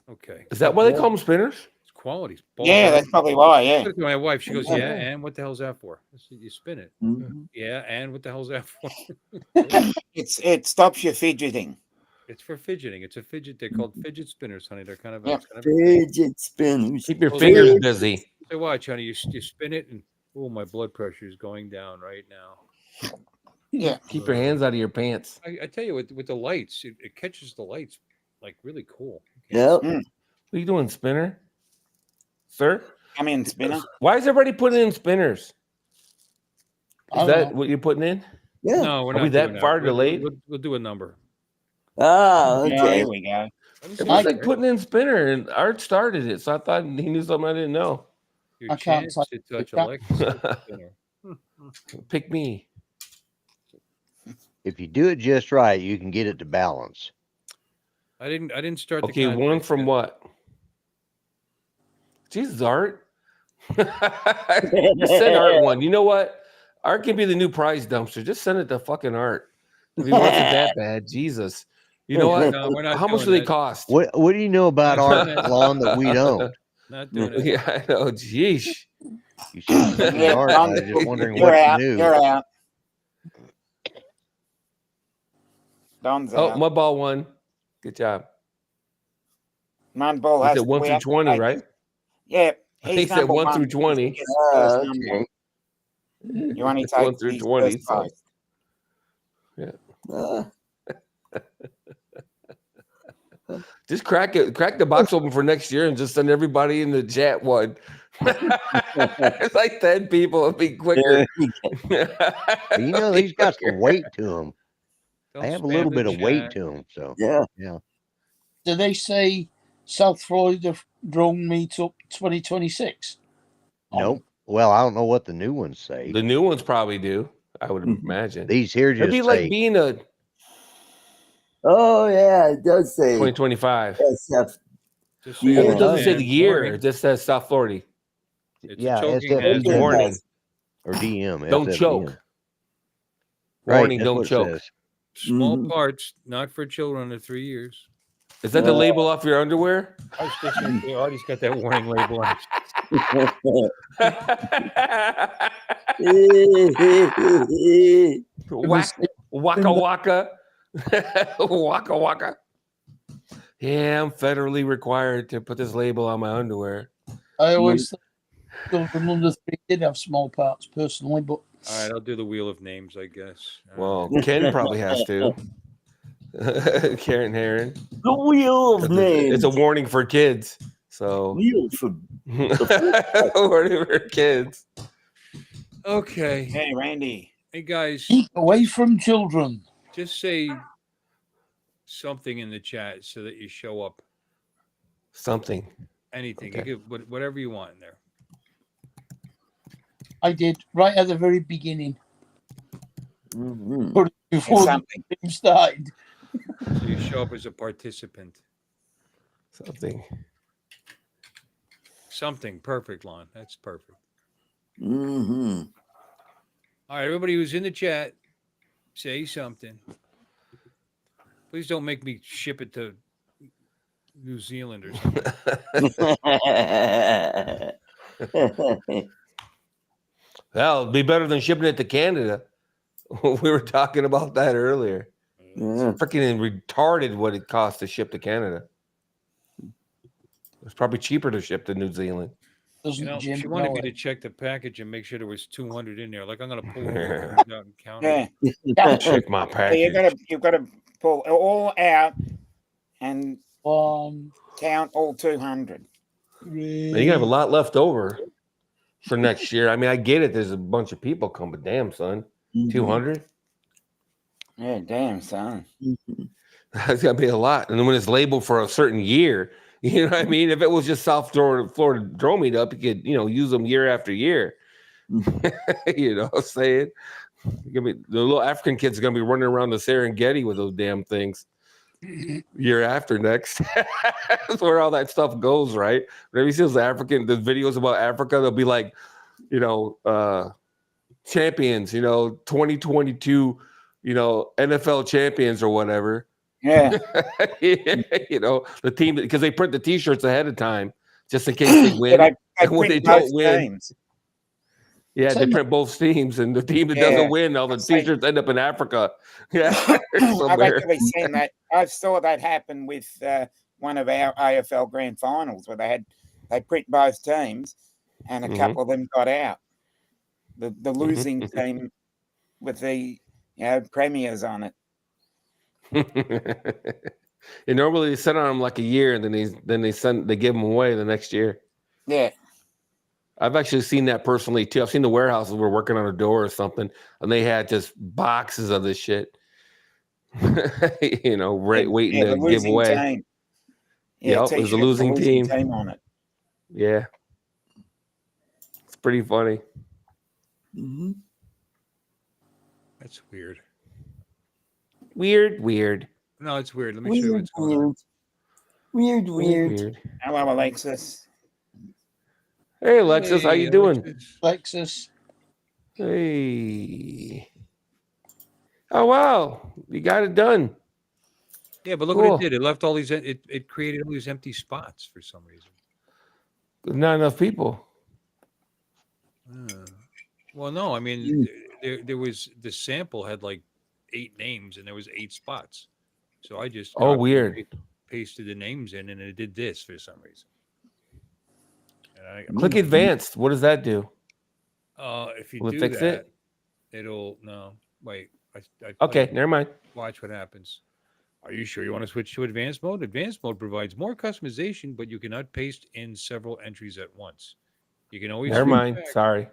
Okay.
Is that why they call them spinners?
It's quality.
Yeah, that's probably why. Yeah.
To my wife, she goes, "Yeah, and what the hell's that for?" I said, "You spin it."
Mhm.
Yeah, and what the hell's that for?
It stops you fidgeting.
It's for fidgeting. It's a fidget. They're called fidget spinners, honey. They're kind of.
Yeah.
It's kind of a thing.
Fidget spinners.
Keep your
Those
fingers
are-
busy.
Say, watch, honey. You spin it, and oh, my blood pressure is going down right now.
Yeah.
Keep your hands out of your pants.
I tell you, with the lights, it catches the lights like really cool.
Yep.
What are you doing, spinner? Sir?
Come in, spinner.
Why is everybody putting in spinners?
I
Is
don't
that
know.
what you're putting in?
Yeah.
No, we're
Are
not
we that
doing
far
We'll-
delayed?
We'll do a number.
Ah,
Yeah,
okay.
here we go.
Everyone's like putting in spinner, and Art started it, so I thought he knew something I didn't know.
Your
I can't
chance
type
to touch
it down.
Alexis spinner.
Pick me.
If you do it just right, you can get it to balance.
I didn't start.
Okay,
the
one
contest
from
yet.
what? Jesus, Art. Just send Art one. You know what? Art can be the new prize dumpster. Just send it to fucking Art. If he wants it that bad, Jesus. You know what?
No, we're not
How much
doing
do they
that.
cost?
What do you know about our lawn that we don't?
Not doing it.
Yeah, I know. Jeez.
You should have
Yeah,
art. I was just wondering
You're
what you
out.
knew.
You're out. Don's
Oh,
out.
Mudball won. Good job.
Mudball
He
has
said
to
1
we
through
have to
20,
take-
right?
Yeah.
He
He's
said
number
1 through
one.
20.
He gets the first
Ah,
number.
okay.
You only
It's 1
take
through
these
20.
first
So.
five.
Ah,
Just crack the box open for next year and just send everybody in the chat one. It's like 10 people. It'd be quicker.
But you know, these got some weight to them.
Don't
They have a
spam
little
the
bit of weight
chat.
to them. So
yeah.
Do they say South Florida drone meetup 2026?
nope. Well, I don't know what the new ones say.
The new ones probably do, I would
Mhm.
imagine.
These here
It'd
just
be
say
like being a
Oh, yeah. It does say
2025.
SF.
Just so
Yeah.
you
Well, it doesn't say
understand,
the year.
warning,
It just says South Florida.
It's a
yeah,
choking
SF
hazard.
DM
Warning.
or DM.
Don't
SFDM.
choke.
Right,
Warning,
that's
don't
what it
choke.
says.
Small
Mhm.
parts, not for children under 3 years.
Is that the label off your underwear?
I was just Artie's got that warning label on.
Waka waka. Waka waka. Yeah, I'm federally required to put this label on my underwear.
I always thought children under 3 did have small parts personally, but
All right, I'll do the wheel of names, I guess.
Well, Ken probably has to. Karen Heron.
The wheel of
'Cause
names.
it's a warning for kids. So
Wheel for
warning for kids.
Okay.
Hey, Randy.
Hey, guys,
keep away from children.
just say something in the chat so that you show up.
Something.
Anything.
Okay.
You could, whatever you want in there.
I did right at the very beginning,
Mhm.
before the
Something.
stream started.
So you show up as a participant.
Something.
Something. Perfect, Lon. That's perfect.
Mhm.
All right, everybody who's in the chat, say something. Please don't make me ship it to New Zealand or something.
Well, it'd be better than shipping it to Canada. We were talking about that earlier.
Yeah.
Freaking retarded what it costs to ship to Canada. It's probably cheaper to ship to New Zealand.
Doesn't
You know,
Jim
she wanted
know
me
it?
to check the package and make sure there was 200 in there. Like I'm gonna pull over
Yeah.
things out and count them.
Yeah.
Check my
So
package.
you've got to pull it all out and
1,
count all 200.
And you have a
3.
lot left over for next year. I mean, I get it. There's a bunch of people come, but damn, son,
Mhm.
200.
Yeah, damn, son.
That's gotta be a lot. And then when it's labeled for a certain year, you know what I mean? If it was just South Florida drone meetup, you could, use them year after year. You know what I'm saying? The little African kids are gonna be running around the Serengeti with those damn things year after next. That's where all that stuff goes, right? Whenever you see those the videos about Africa, they'll be like, champions, 2022, NFL champions or whatever.
Yeah.
The team, because they print the t-shirts ahead of time just in case they win.
I
And when
print
they don't
both
win,
teams.
yeah, they
Same-
print both teams, and the team that
Yeah.
doesn't win, all the
It's like-
t-shirts end up in Africa. Yeah,
I've
somewhere.
actually seen that. I saw that happen with one of our AFL grand finals where they print both teams, and a
Mhm.
couple of them got out. The losing team with the premiers on it.
And normally they send on them like a year, and then they give them away the next year.
Yeah.
I've actually seen that personally too. I've seen the warehouses were working on a door or something, and they had just boxes of this shit. Waiting
the
to give
losing
away.
team. Yeah,
Yep, it was a
t-shirt with
losing
the
team.
on it.
Yeah, it's pretty funny.
Mhm.
That's weird.
Weird.
No, it's weird. Let me show you
Weird,
what's going on.
weird.
Hello, Alexis.
Hey, Alexis, how
Hey,
you doing?
Alexis.
Lexus.
Hey. Oh wow, you got it done.
Yeah, but look
Cool.
what it did. It left all these. It created all these empty spots for some reason.
Not enough people.
Well, no, I mean there was the sample had like 8 names and there was 8 spots. So I just
Oh,
copied and
weird.
pasted the names in, and it did this for some reason. And
Click advanced. What does that do?
if you
Will it
do
fix
that,
it?
it'll no wait. I
Okay,
played-
never mind.
Watch what happens. Are you sure you want to switch to advanced mode? Advanced mode provides more customization, but you cannot paste in several entries at once. You can always
Never
switch
mind.
back.
Sorry.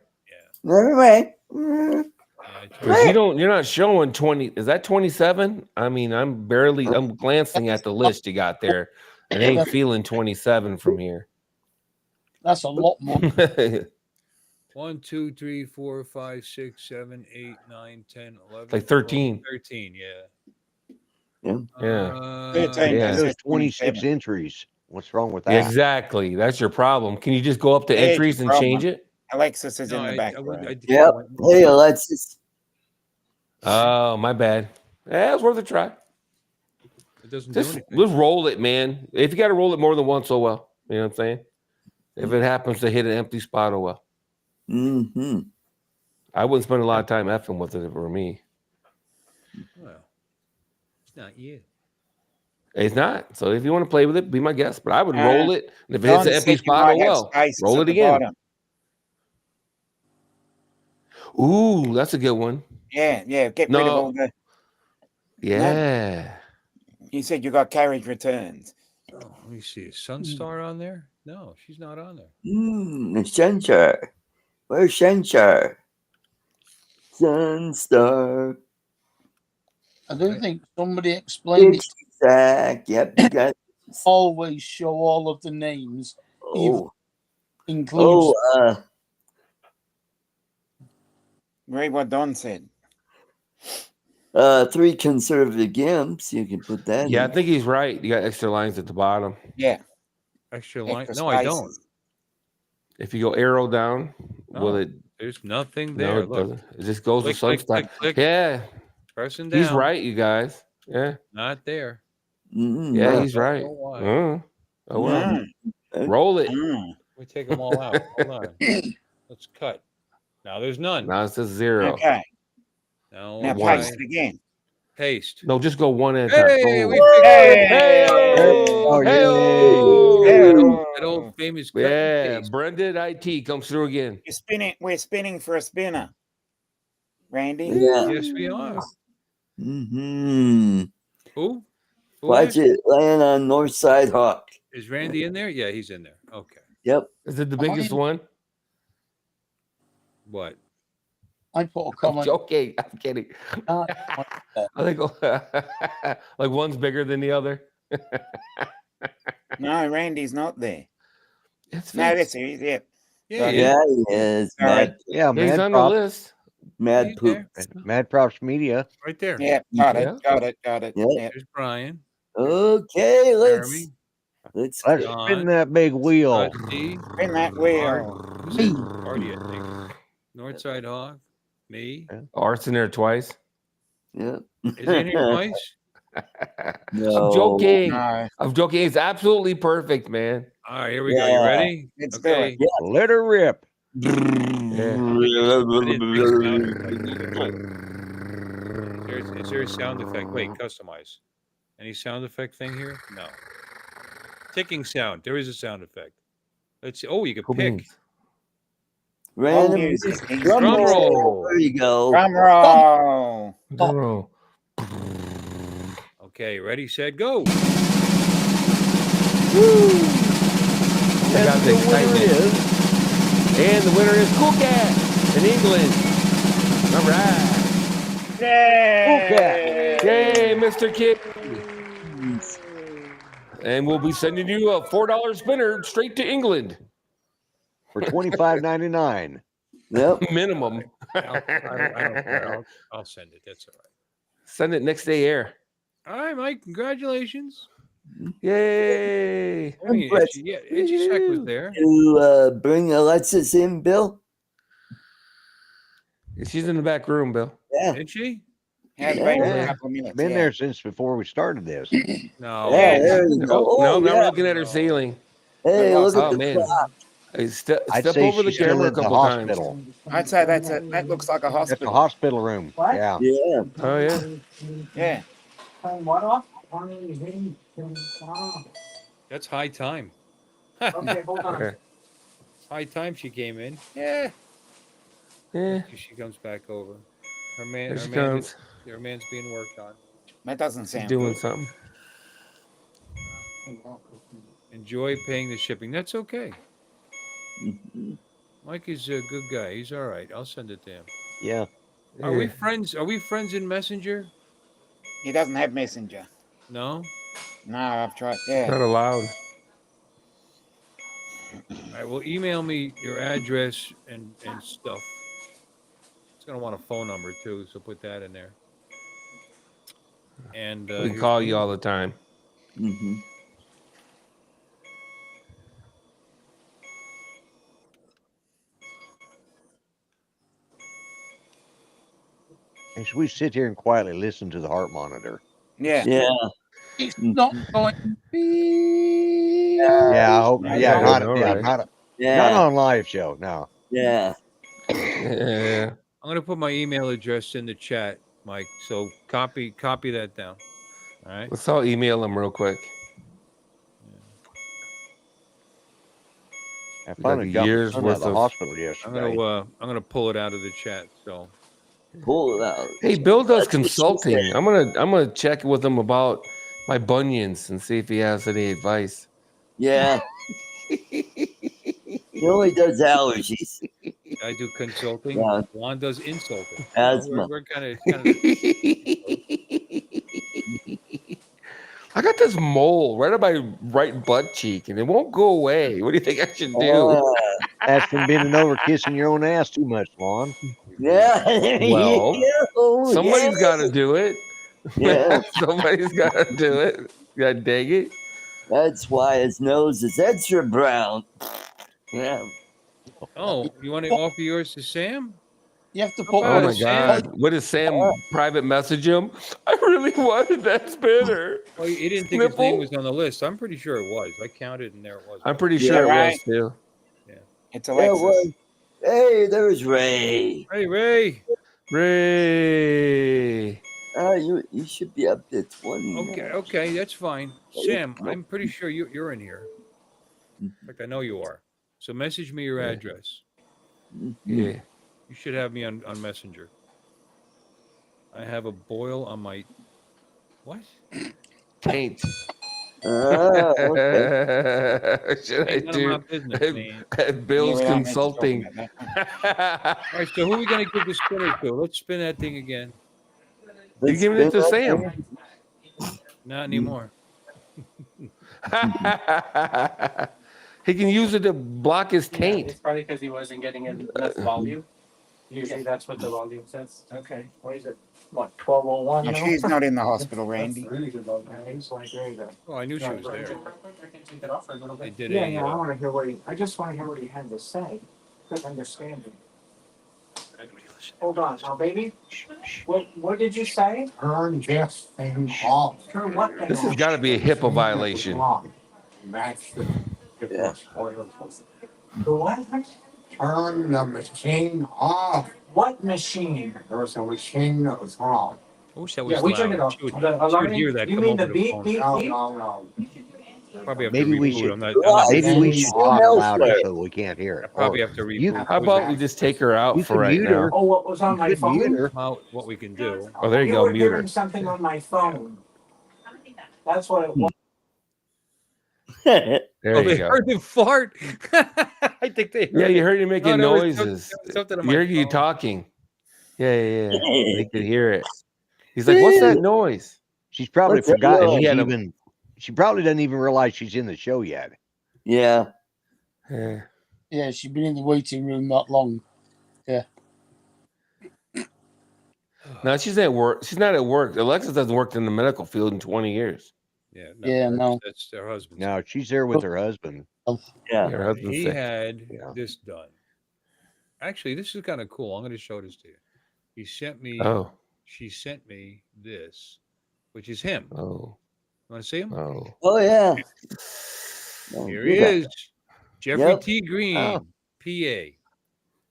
Never mind.
Yeah, I tried.
Because you're not showing 20. Is that 27? I mean, I'm glancing at the list you got there, and ain't feeling 27 from here.
That's a lot more.
1, 2, 3, 4, 5, 6, 7, 8, 9, 10, 11.
Like 13.
13, yeah.
Yeah.
13.
Yeah.
It
There's
says
26
27.
entries. What's wrong with that?
Exactly. That's your problem. Can you just go up to
There's
entries
your
and change
problem.
it?
Alexis is
No,
in the
I
background.
Yep. Hey, Alexis.
Oh, my bad. Yeah, it's worth a try.
It doesn't do
Just
anything.
roll it, man. If you got to roll it more than once, oh well. You know what I'm saying? If it happens to hit an empty spot, oh well.
Mm-hmm.
I wouldn't spend a lot of time effing with it if it were me.
Well, it's not you.
It's not. So if you want to play with it, be my guest. But I would roll it. And if it's
Don
an empty
said you
spot,
might
oh
have
well.
spaces
Roll
at
it
the
again.
bottom.
Ooh, that's a good one.
Yeah, get rid of all the.
Yeah.
You said you got carriage returns.
Oh, let me see. Is Sunstar on there? No, she's not on there.
Shenchar. Where's Shenchar? Sunstar.
I do think somebody explained it.
Zach. Yep, you got.
Always show all of the names, even
Oh,
includes.
Read what Don said.
3 conservative gimps. You can put that.
Yeah, I
in.
think he's right. You got extra lines at the bottom.
Yeah.
Extra line?
Extra
No, I don't.
spaces.
If you go arrow down, will
No,
it?
There's nothing
No,
there.
it
Look,
doesn't. It just goes
click,
to
click,
Sunstar.
click, click.
Yeah,
Pressing down.
he's right, you guys. Yeah,
Not there.
yeah, he's
Don't
right.
know why.
Oh well,
Mm,
roll it.
mm.
We take them all out. Hold on. Let's cut. Now there's none.
Now it says 0.
Okay.
Now
Now
One.
paste it again.
paste.
No, just go one at a time.
Hey,
Boom.
we fixed it.
Oh,
Hey,
yay.
that old famous cut and
Yeah,
paste.
Brenda IT comes through again.
We're spinning for a spinner. Randy.
Yeah.
Yes, we are.
Mm-hmm.
Who? Who
Watch
is
it land on North Side Hawk.
Is Randy in there? Yeah, he's in there. Okay.
Yep.
Is it the biggest one?
What?
I put a
I'm
comment.
joking. I'm kidding.
Not
I think like one's bigger than the other.
No, Randy's not there.
It's
No,
fixed.
that's it. Yeah.
Yeah,
Sorry.
yeah.
Yeah, he is.
Sorry.
Mad,
Yeah,
He's
Mad
on the
Props,
list.
mad
He's
poop.
there.
Mad Props Media.
Right there.
Yeah, got
Yeah.
it.
Yeah.
Yeah.
There's Brian.
Okay,
Jeremy.
let's
Let's
go.
spin that big wheel.
Dusty.
Spin that wheel.
Who's in party, I think. Northside Hawk. Me.
Art's in there twice.
Yeah.
Is he in here twice?
No.
I'm joking.
No.
I'm joking. It's absolutely perfect, man.
All right, here we go. You
Yeah.
ready?
Let's do it.
Let her rip.
Yeah.
Is there a sound effect? Wait, customize. Any sound effect thing here? No. Ticking sound. There is a sound effect. Let's see. Oh, you can
Cool
pick.
beans.
Random
music.
drum
Drum
roll.
roll.
There you go.
Drum roll.
Drum roll.
Okay, ready, set, go.
I got the excitement. And the winner is Cool Cat in England. All right.
Yay!
Yay, Mr. Kid. And we'll be sending you a $4 spinner straight to England.
For $25.99.
Yep.
Minimum.
I don't care. I'll send it. That's all right.
Send it next day air.
All right, Mike. Congratulations.
Yay.
I mean, Itchy Sack was there.
To bring Alexis in, Bill?
She's in the back room, Bill.
Yeah.
Did she?
Has
Yeah.
been for a couple of minutes.
Been
yeah.
there since before we started this.
No.
Yeah, there you go.
Oh, no,
Oh,
now
yeah.
we're looking at her ceiling.
Hey, look at
Oh,
the
man.
clock.
Hey, step
I'd
step
say
over the
she's still
camera a
at the
couple times.
hospital.
I'd say that looks like a
That's a
hospital.
hospital room. Yeah.
Yeah.
Oh, yeah.
Yeah.
That's high time.
Okay.
High time she came in. Yeah.
Yeah.
She comes back over. Her man.
There
Her
she
man.
comes.
Her man's being worked on.
That doesn't
She's
sound
doing
good.
something.
Enjoy paying the shipping. That's okay. Mike is a good guy. He's all right. I'll send it to him.
Yeah.
Are we
Yeah.
friends? Are we friends in Messenger?
He doesn't have Messenger.
No.
No, I've tried. Yeah.
Not allowed.
All right. Well, email me your address and stuff. It's gonna want a phone number too, so put that in there. And
We call you all the time.
Mm-hmm.
And should we sit here and quietly listen to the heart monitor?
Yeah.
Yeah.
It's not going.
Yeah, I hope.
Yeah,
Yeah, not,
all
yeah,
right.
not
Yeah.
on live show. No.
Yeah.
Yeah.
I'm gonna put my email address in the chat, Mike. So copy that down. All right.
Let's all email him real quick.
I
We got
finally
the
got my
years
son out of
worth
the
of.
hospital
I'm
yesterday.
gonna pull it out of the chat. So
Pull it out.
Hey, Bill does
That's what she
consulting. I'm gonna check with him about my bunions and see if he has any advice.
Yeah. He only does allergies.
I do consulting.
Yeah.
Juan does insulting.
Asthma.
We're kind of.
I got this mole right on my right butt cheek, and it won't go away. What do you think I should do?
That's from bending over kissing your own ass too much, Lon.
Yeah.
Well,
Oh,
somebody's got to do it.
Yeah.
Somebody's got to do it. You got dig it?
That's why his nose is extra brown. Yeah.
Oh, you want to offer yours to Sam?
You have to
How
put
about
Oh
it,
my
Sam?
God! What does Sam private message him? I really wanted that spinner.
Well, he didn't think his name
Snipple?
was on the list. I'm pretty sure it was. I counted, and there it was.
I'm pretty
Yeah,
sure it
right.
was too.
It's
Yeah,
Alexis.
well, hey, there's Ray.
Hey, Ray.
Ray.
You should be up to 20.
Okay,
now.
okay, that's fine. Sam,
No.
I'm pretty sure you're in here. In fact, I know you are. So message me your
Yeah.
address.
Yeah.
You should have me on Messenger. I have a boil on my what?
Taint.
Okay.
Should I
Ain't none of my
do
business, man.
at Bill's
Yeah, we aren't meant to talk
Consulting?
about that.
All right, so who are we gonna give the spinner to? Let's spin that thing again.
You
Let's
giving it to
spin
Sam?
that
Not anymore.
He can use it to block his
Yeah,
taint.
it's probably because he wasn't getting enough volume. Usually that's what the volume says. Okay, what is it? What, 1201?
No, she's not in the hospital, Randy.
Really good volume. He's like, there you go.
Oh, I knew she was there.
I can take it off for a little
They
bit.
did
Yeah,
a,
yeah, I want to hear what I just want to hear what he had to say. Couldn't understand him. Hold on, now, baby. What did you say?
Turn this thing off.
Turn what thing
This has
off?
got to be a HIPAA violation.
That's the
Yeah.
The what?
turn the machine off.
What machine?
There's a machine that was wrong.
I wish that was
Yeah, we took it
loud.
off.
She would,
The
she would
alarming?
hear that
You
come
mean
over
the
the
beep,
phone.
beep,
No,
beep?
no.
Probably have
Maybe
to
we
reboot.
should-
I'm not
Maybe we should
Still
talk
no
louder
flare.
so we can't hear
I
it.
probably
Or
have to
you-
reboot.
How about we just take her out
You
for
can
right
mute her.
now?
Oh, what was on
You
my
could
phone?
mute her.
How, what we can do?
Oh, there you
You
go.
were
Mute her.
hearing something on my phone. That's what it was.
There
Oh,
you
they
go.
heard him fart. I think they heard
Yeah, you
it.
heard you making
No, there was
noises.
something on
You
my
heard you
phone.
talking. Yeah. They could hear it. He's like, "What's that noise?"
She's probably
What's that
forgot
noise?
she's
He had a-
even. She probably doesn't even realize she's in the show yet.
Yeah.
Yeah.
Yeah, she's been in the waiting room that long.
No, she's at work. She's not at work. Alexis hasn't worked in the medical field in 20 years.
Yeah,
Yeah, no.
That's their husband.
No, she's there with her husband.
Yeah.
Her husband's
He
sick.
had
Yeah.
this done. Actually, this is kind of cool. I'm going to show this to you. He sent me.
Oh,
She sent me this, which is him. You
oh,
want to see him?
oh.
Oh, yeah.
Here he
Yeah.
is, Jeffrey
Yep.
T. Green,
Oh.
PA,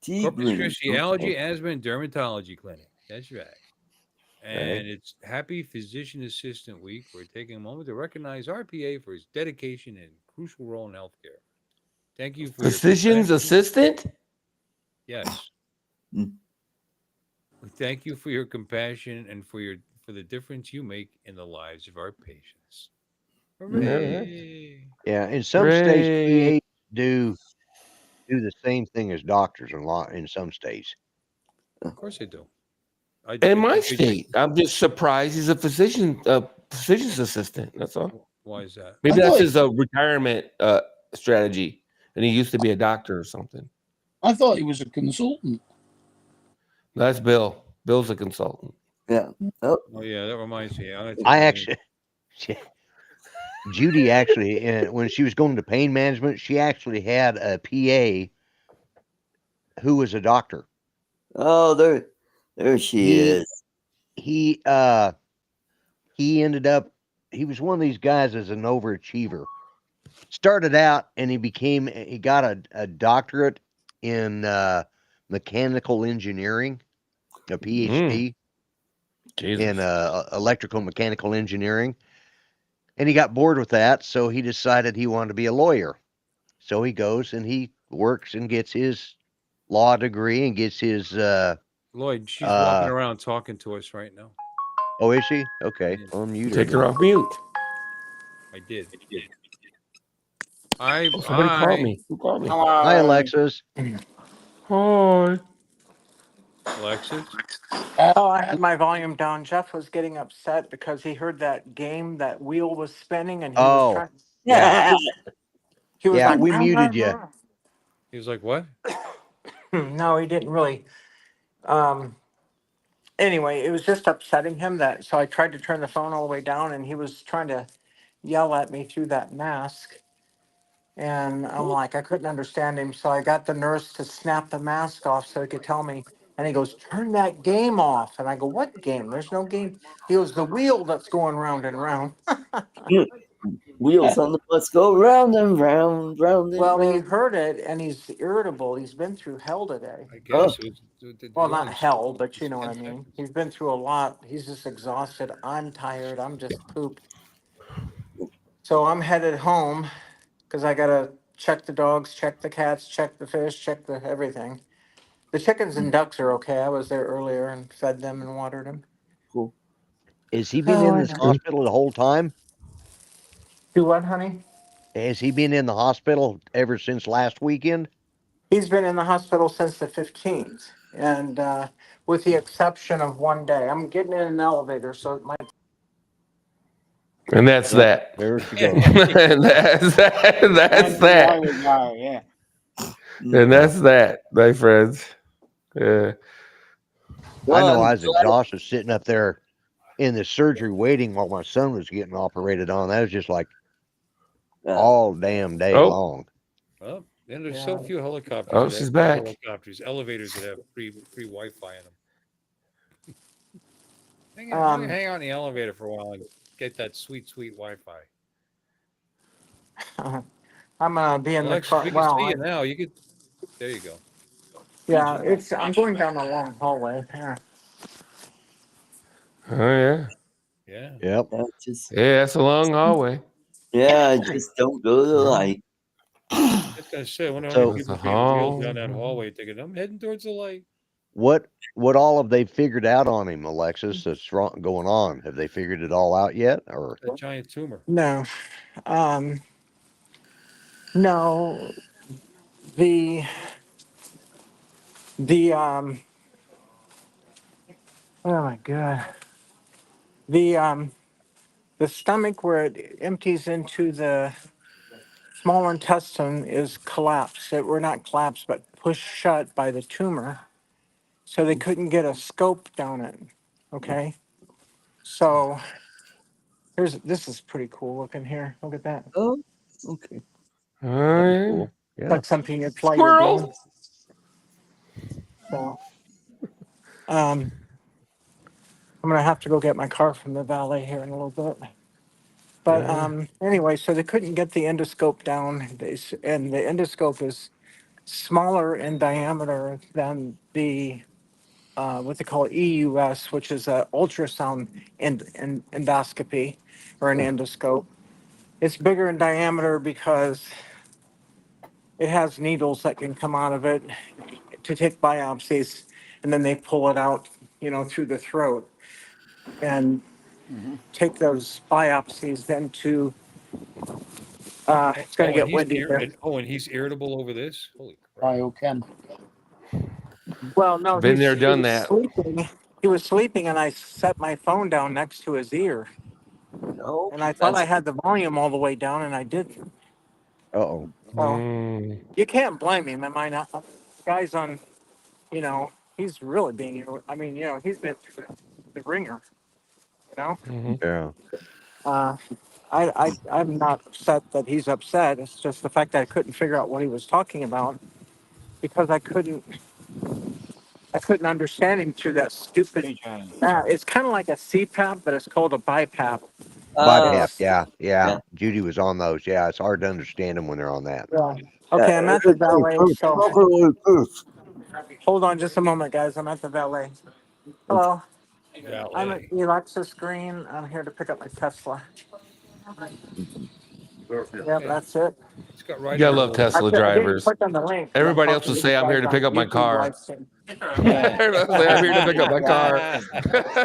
Tea
Corpus
green.
Christi Allergy, Asthma, and Dermatology Clinic. That's right. And it's Happy Physician Assistant Week. We're taking a moment to recognize RPA for his dedication and crucial role in healthcare. Thank you for your
Physician's
compassion.
assistant?
Yes.
Mm.
We thank you for your compassion and for the difference you make in the lives of our patients. Hooray.
Yeah, in some states, PAs do the same thing as doctors in some states.
Of course they do.
In my state, I'm just surprised he's a physician's assistant. That's all.
Why is that?
Maybe
I
that's
thought-
his retirement strategy, and he used to be a doctor or something.
I thought he was a consultant.
That's Bill. Bill's a consultant.
Yeah.
Oh yeah, that reminds me.
I actually, Judy actually, when she was going to pain management, she actually had a PA who was a doctor.
Oh, there she is.
He ended up, he was one of these guys as an overachiever. Started out and he got a doctorate in mechanical engineering, a PhD in electrical mechanical engineering. And he got bored with that, so he decided he wanted to be a lawyer. So he goes and he works and gets his law degree and gets his
Lloyd, she's walking around talking to us right now.
oh, is she? Okay.
Yeah.
I'll mute her.
Take her off mute.
I did.
Oh, somebody called me. Who called me?
Hello.
Hi, Alexis.
Hi.
Alexis.
Oh, I had my volume down. Jeff was getting upset because he heard that game, that wheel was spinning, and he was
Oh,
trying.
yeah.
He was
Yeah,
like,
we muted you.
He was like, what?
No, he didn't really. Anyway, it was just upsetting him that. So I tried to turn the phone all the way down, and he was trying to yell at me through that mask. And I'm like, I couldn't understand him. So I got the nurse to snap the mask off so he could tell me. And he goes, turn that game off. And I go, what game? There's no game. He goes, the wheel that's going round and round.
Wheels on the bus go round and round, round and
Well, he
round.
heard it and he's irritable. He's been through hell today.
I guess it was.
Well, not hell, but you know what I mean. He's been through a lot. He's just exhausted. I'm tired. I'm just pooped. So I'm headed home because I got to check the dogs, check the cats, check the fish, check the everything. The chickens and ducks are okay. I was there earlier and fed them and watered them.
Cool.
Has he been in this hospital the whole time?
Do what, honey?
Has he been in the hospital ever since last weekend?
He's been in the hospital since the 15th, and with the exception of one day. I'm getting in an elevator, so it might.
And that's that.
There she goes.
And that's that. That's
And
that.
there we go, yeah.
And that's that, my friends. Yeah.
I know
I'm
I was
glad-
exhausted sitting up there in the surgery waiting while my son was getting operated on. That was just like all damn day
Oh.
long.
Well, and there's so few helicopters.
Oh,
that
she's
have
back.
Helicopters, elevators that have free Wi-Fi in them. Hang out in the elevator for a while and get that sweet Wi-Fi.
I'm gonna be in
Alexis,
the car.
we can
Well,
see you now. You could. There you go.
yeah, it's. I'm going down a long hallway. Here.
Oh, yeah.
Yeah.
Yep.
Yeah, that's a long hallway.
Yeah, just don't go to the light.
I was gonna say, I wonder how
So-
many people being wheeled down that hallway thinking, I'm heading towards the light.
What all have they figured out on him, Alexis? That's wrong going on. Have they figured it all out yet? Or
A giant tumor.
No, no. The oh my god. The stomach where it empties into the small intestine is collapsed. We're not collapsed, but pushed shut by the tumor. So they couldn't get a scope down it. Okay. So this is pretty cool looking here. Look at that.
Oh, okay.
Oh, yeah.
cool. Yeah.
Like something you fly
Squirrel.
your So I'm gonna have to go get my car from the valet here in a little bit. But anyway, so they couldn't get the endoscope down, and the endoscope is smaller in diameter than the what they call EUS, which is a ultrasound endoscopy or an endoscope. It's bigger in diameter because it has needles that can come out of it to take biopsies, and then they pull it out, through the throat, and take those biopsies then to. It's going to get windy here.
And he's irritable over this. Holy crap!
Biochem.
Well, no,
Been there, done
he was
that.
Sleeping. He was sleeping, and I set my phone down next to his ear,
No,
and I thought I had the volume all the way down, and I didn't.
Uh-oh.
Mm.
You can't blame him. Am I not? Guy's on. He's really being. I mean, he's been through the ringer.
Yeah.
I'm not upset that he's upset. It's just the fact that I couldn't figure out what he was talking about because I couldn't understand him through that stupid. It's kind of like a CPAP, but it's called a BiPAP.
BiPAP, yeah. Judy was on those. Yeah, it's hard to understand them when they're on that.
Yeah. Okay, I'm at the valet. So hold on just a moment, guys. I'm at the valet. Hello. I'm at the Alexis Green. I'm here to pick up my Tesla. Yeah, that's it.
It's got
You
riding
gotta love
levels.
Tesla
I didn't
drivers.
click on the link.
Everybody else will say, "I'm here to pick up my car."
Yeah.
Everybody will say, "I'm here to pick up my car."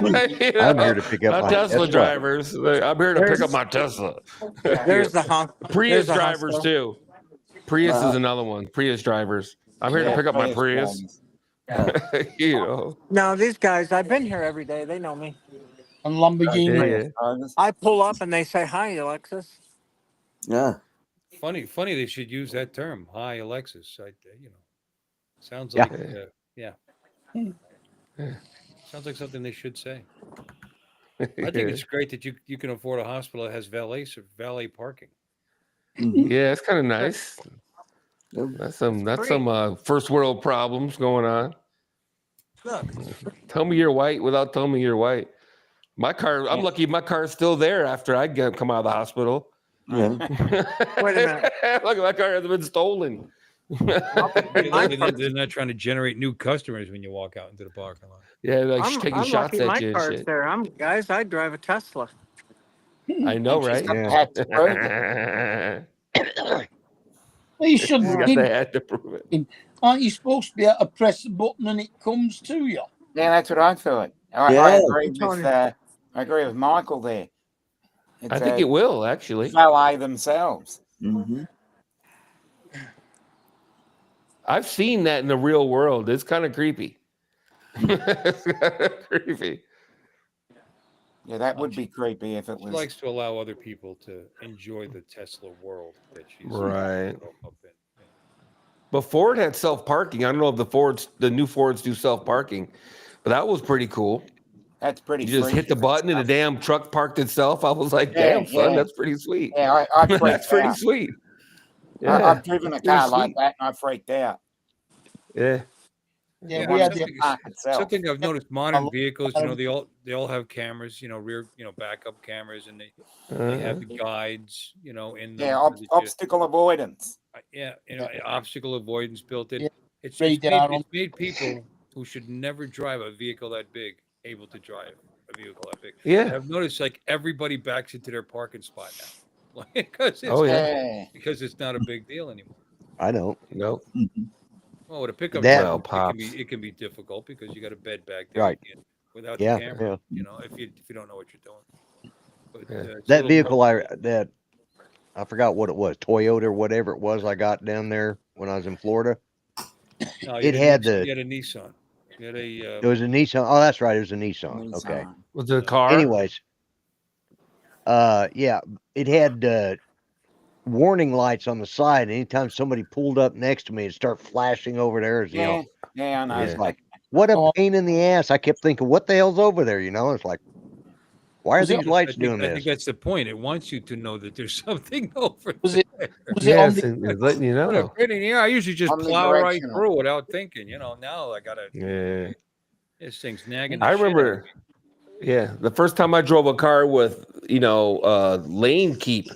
You
I'm here
know,
to pick up
not
my
Tesla
Tesla.
drivers. I'm here to pick up my Tesla.
There's the honk.
Prius
There's the
drivers
hostel.
too. Prius is another one. Prius drivers. I'm here to
Yeah,
pick up my
Prius
Prius.
drivers.
You know.
No, these guys, I've been here every day. They know me.
And
Yeah,
Lamborghini.
Prius
yeah.
drivers.
I pull up and they say, "Hi, Alexis."
Yeah.
Funny. They should use that term. Hi, Alexis. Sounds
Yeah.
like yeah. Sounds like something they should say. I think it's great that you can afford a hospital that has valet parking.
Yeah, it's kind of nice.
Yep.
That's some first world problems going on.
Look,
Tell me you're white without telling me you're white. My car, I'm lucky my car's still there after I come out of the hospital.
Yeah.
wait a minute.
Look, my car hasn't been stolen.
They're not trying to generate new customers when you walk out into the parking lot.
Yeah, like
I'm
taking shots
lucky
at
my
you and
car's
shit.
there. Guys, I drive a Tesla.
I know,
And she's
right?
got the
Yeah.
hat to prove it.
Well, you should.
You got the hat to prove it.
Aren't you supposed to be able to press the button and it comes to you?
Yeah, that's what I thought. I
Yeah.
agree with Michael there. It's
I think it will actually.
valet themselves.
Mm-hmm.
I've seen that in the real world. It's kind of creepy. It's kind of creepy.
Yeah, that would be creepy if it
She
was.
likes to allow other people to enjoy the Tesla world that she's
Right.
up in.
But Ford had self parking. I don't know if the new Fords do self parking, but that was pretty cool.
That's pretty.
You just hit the
freaky
button and the
stuff.
damn truck parked itself. I was like,
Yeah,
damn, son,
yeah.
that's pretty sweet.
Yeah, I freaked
That's pretty
out.
sweet. Yeah,
I've driven a
that's pretty
car like
sweet.
that and I freaked out.
Yeah.
Yeah,
Yeah,
we had
Something-
it.
park itself.
Something I've noticed, modern vehicles,
Um,
they all have cameras, rear, backup cameras, and they have the guides, in them.
Yeah,
so that you-
obstacle avoidance.
yeah, obstacle avoidance built in.
Yeah,
It's
radar
it's made people who should never drive a vehicle that big able to drive a vehicle that big.
Yeah.
I've noticed like everybody backs into their parking spot now, because it's
Oh, yeah.
Yeah.
because it's not a big deal anymore.
I know.
Nope.
Well, with a pickup
That-
truck,
Pops.
it can be difficult because you got a bed back there,
Right.
without
Yeah,
the camera.
yeah.
If you don't know what you're doing. But,
Yeah.
it's a
That
little-
vehicle I forgot what it was, Toyota or whatever it was I got down there when I was in Florida.
No,
it had
you had a Nissan. You had
It was a Nissan. Oh, that's right. It was a Nissan. Okay.
Nissan.
Was it a car?
Anyways, yeah, it had warning lights on the side. Anytime somebody pulled up next to me, it'd start flashing over theirs. You know,
Yeah, I know.
it's like, what a
Oh.
pain in the ass. I kept thinking, what the hell's over there? You know, it's like, why are
Was it-
these lights
I
doing
think
this?
that's the point. It wants you to know that there's something over
Was it?
there.
Was it on
Yes,
the?
it's letting you know.
I usually just plow right
Omnidirectional.
through without thinking. Now I gotta.
Yeah.
This thing's nagging. the
I
shit out of
remember,
me.
yeah, the first time I drove a car with, lane keep.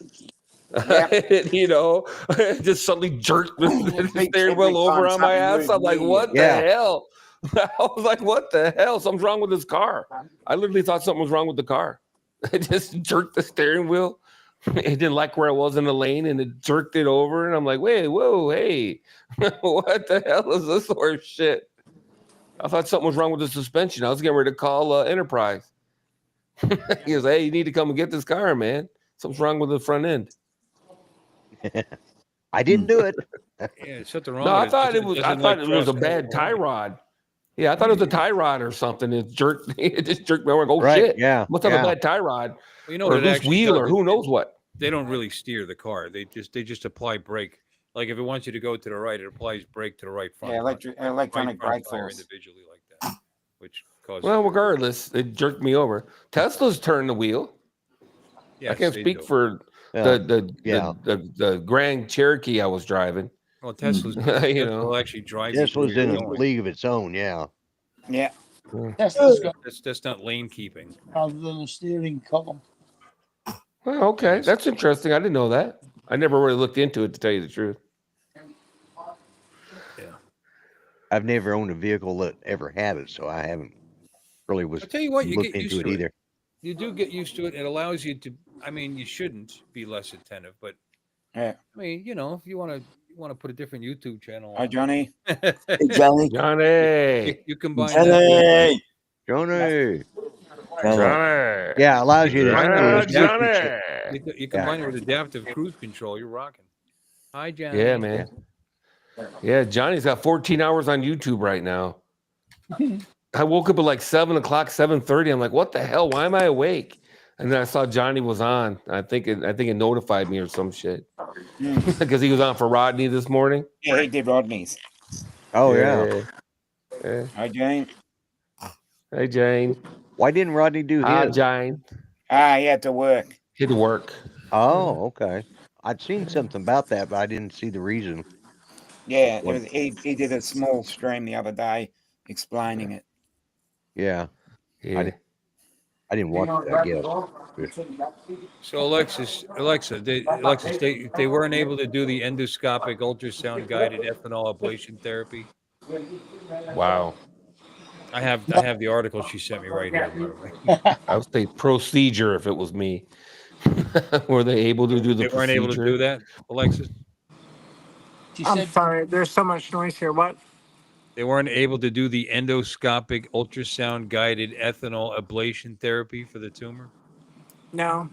Just suddenly jerked the
Big
steering wheel
every
over
time
on my
something
ass. I'm like,
moves,
what
yeah.
the hell? I was like, what the hell? Something's wrong with this car. I literally thought something was wrong with the car. It just jerked the steering wheel. It didn't like where I was in the lane and it jerked it over. And I'm like, wait, whoa, hey, what the hell is this horse shit? I thought something was wrong with the suspension. I was getting ready to call Enterprise. He goes, hey, you need to come and get this car, man. Something's wrong with the front end.
I didn't do it.
Yeah, something wrong.
No, I
with
thought it
doesn't-
was.
doesn't
I thought
like
it was a
cross
bad
country.
tie rod. Yeah, I thought it was a tie rod or something. It jerked. It just jerked me. I'm like, oh
Right,
shit!
yeah,
Must have
yeah.
a bad tie rod
Well, you know
or
what
a
it
loose
actually
wheel
does?
or who knows what.
They don't really steer the car. They just apply brake. Like if it wants you to go to the right, it applies brake to the right front.
Yeah,
front,
electronic
front
brake
tire
force.
individually like that, which causes.
Well, regardless, it jerked me over. Tesla's turned the wheel.
yes,
I can't
they
speak
do.
for
Yeah.
the Grand Cherokee I was driving.
Well, Tesla's will actually drive
This
you
was
where
in
you're
a
going.
league of its own. Yeah.
Yeah.
Tesla's got
That's not lane keeping.
rather than a steering column.
Well, okay, that's interesting. I didn't know that. I never really looked into it, to tell you the truth.
I've never owned a vehicle that ever had it, so I haven't really was
I'll tell you what, you
looked
get used
into it
to it.
either.
you do get used to it. It allows you to. I mean, you shouldn't be less attentive, but
Yeah.
I mean, if you want to put a different YouTube channel
Hi,
on,
Johnny.
Hey, Johnny.
Johnny.
you combine that with
Johnny.
Johnny.
Johnny.
Yeah, it allows you to
Combine that
do
with
a
adaptive,
Johnny.
you combine it with adaptive cruise control. You're rocking. Hi, Johnny.
Yeah, man. Yeah, Johnny's got 14 hours on YouTube right now. I woke up at like 7 o'clock, 7:30. I'm like, what the hell? Why am I awake? And then I saw Johnny was on. I think it notified me or some shit. Because he was on for Rodney this morning.
Yeah, he did Rodney's.
Oh yeah.
Yeah.
Hi, Jane.
Hey, Jane.
Why didn't Rodney do
Hi,
his?
Jane.
He had to work.
He had to work.
Oh, okay. I'd seen something about that, but I didn't see the reason.
Yeah,
What-
he did a small stream the other day explaining it.
Yeah,
Yeah.
I didn't watch it, I guess.
So Alexa, they weren't able to do the endoscopic ultrasound guided ethanol ablation therapy.
Wow.
I have the article she sent me right here. By the way.
I would say procedure if it was me. Were they able to do the
They weren't able to do that, Alexis.
She
I'm
said
sorry. There's so much noise here. What?
They weren't able to do the endoscopic ultrasound guided ethanol ablation therapy for the tumor.
No.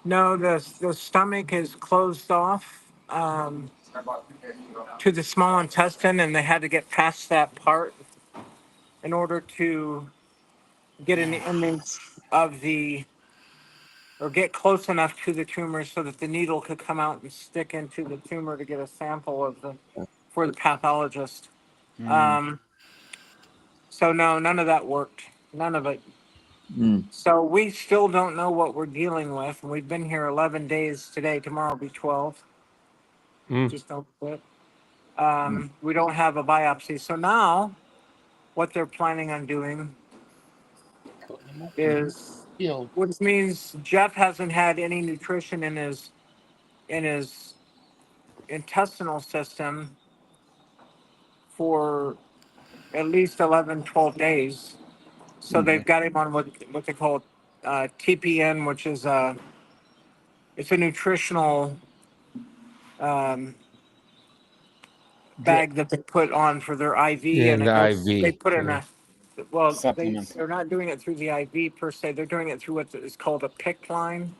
No, the stomach is closed off to the small intestine, and they had to get past that part in order to get an image of or get close enough to the tumor so that the needle could come out and stick into the tumor to get a sample for the pathologist. So no, none of that worked. None of it. So we still don't know what we're dealing with. We've been here 11 days today. Tomorrow will be 12. Just don't quit. We don't have a biopsy. So now what they're planning on doing is,
healed.
which means Jeff hasn't had any nutrition in his intestinal system for at least 11, 12 days. So they've got him on what they call TPN, which is it's a nutritional bag that they put on for their IV,
Yeah,
and it
the
goes.
IV,
They put in
yeah.
Supplement.
they're not doing it through the IV per se. They're doing it through what is called a PICC line.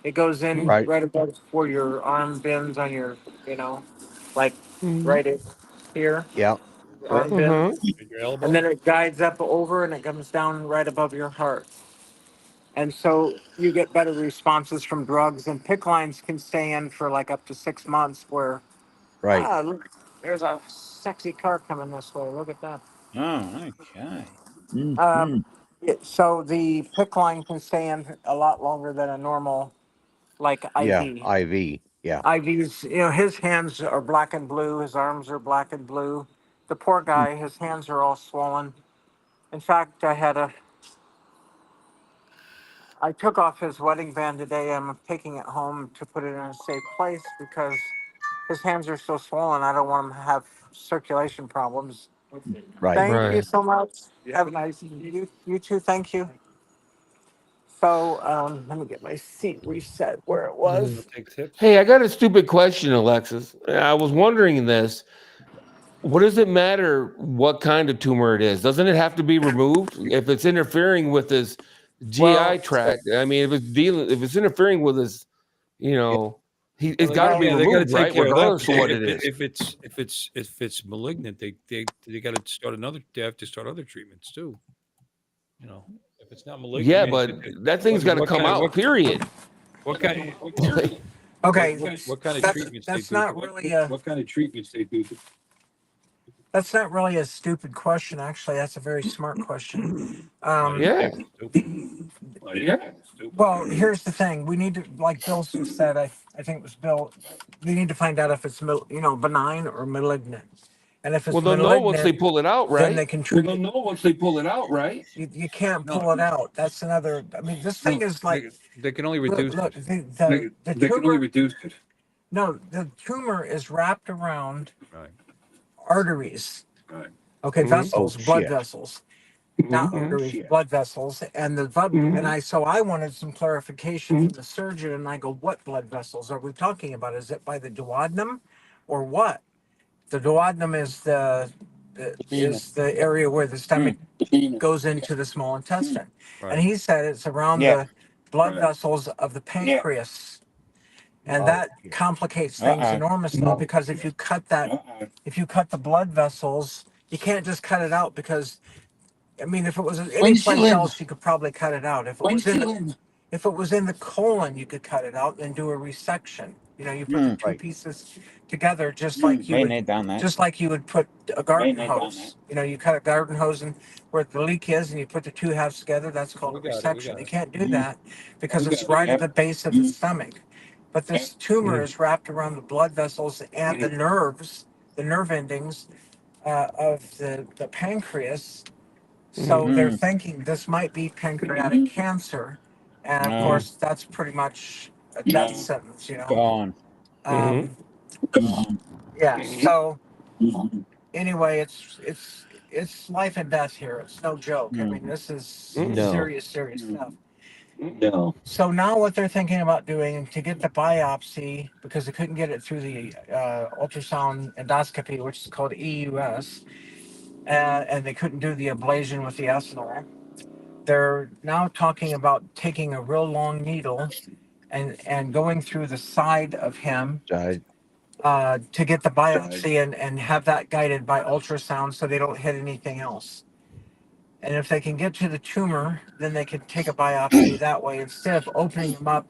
It goes in
Right.
right above where your arm bends on your, like right here,
Yeah.
arm bends,
Your elbow.
and then it guides up over and it comes down right above your heart. And so you get better responses from drugs, and PICC lines can stay in for like up to 6 months. Where
Right.
look, there's a sexy car coming this way. Look at that.
Oh, okay.
So the PICC line can stay in a lot longer than a normal, like
Yeah.
IV.
IV. Yeah.
IVs, his hands are black and blue, his arms are black and blue. The poor guy, his hands are all swollen. In fact, I took off his wedding band today. I'm taking it home to put it in a safe place because his hands are so swollen. I don't want him to have circulation problems.
Right.
Thank you
Right.
so much. Have a nice evening. You too. Thank you. So let me get my seat reset where it was.
Take tips.
Hey, I got a stupid question, Alexis. I was wondering this. What does it matter what kind of tumor it is? Doesn't it have to be removed if it's interfering with his GI
Well,
tract? I mean, if it's interfering with his, it's got to be
They got to
removed,
take
right?
care of that.
Regardless of what it is.
If it's malignant, they got to start They have to start other treatments too. If it's not malignant.
Yeah, but that thing's got to come out. Period.
What kind?
okay.
What kind of
That's-
treatments?
that's
they do?
not really a-
What kind of treatments they do?
That's not really a stupid question. Actually, that's a very smart question.
Yeah.
Well, here's the thing. We need to, like Bill said, I think it was Bill, we need to find out if it's, benign or malignant. And if it's
Well, they'll know once they
malignant,
pull it out,
then they
right?
can treat it.
know once they pull it out, right?
You can't pull it out. That's another, this thing is like,
They can only
look,
reduce.
look, the tumor,
reduce it.
no, the tumor is wrapped around
Right.
arteries.
Right.
Okay,
Mhm.
vessels,
Oh,
blood
shit.
vessels. not
Mhm.
arteries, blood vessels, and the blood. And I wanted some clarification from the surgeon, and I go, what blood vessels are we talking about? Is it by the duodenum, or what? The duodenum is the area where the stomach goes into the small intestine, and
Right.
he said it's around
Yeah.
the blood vessels of the pancreas, and
Oh,
that
yeah.
complicates things
Uh-oh.
enormously because if you cut the blood vessels, you can't just cut it out because I mean, if it was any
When's she
place
in?
else, you could probably cut it out. If it was in the colon, you could cut it out and do a resection. You know, you put the two
Right.
pieces together, just like you
Been
would,
there, done that.
just like you would put a garden hose. You know, you cut a garden hose and where the leak is, and you put the two halves together. That's called a
We got it.
resection. You
it.
can't do that because it's right at the base of the stomach. But this tumor is wrapped around the blood vessels and the nerves, the nerve endings of the pancreas. So they're thinking this might be pancreatic cancer, and of
No.
course that's pretty much a death sentence, you know.
Gone.
Um, yeah. So anyway, it's life and death here. It's no joke. I mean, this is
No.
serious stuff. So now what they're thinking about doing to get the biopsy, because they couldn't get it through the ultrasound endoscopy, which is called EUS, and they couldn't do the ablation with the ethanol. They're now talking about taking a real long needle and going through the side of him
Side.
to get the biopsy and have that guided by ultrasound so they don't hit anything else. And if they can get to the tumor, then they can take a biopsy that way instead of opening him up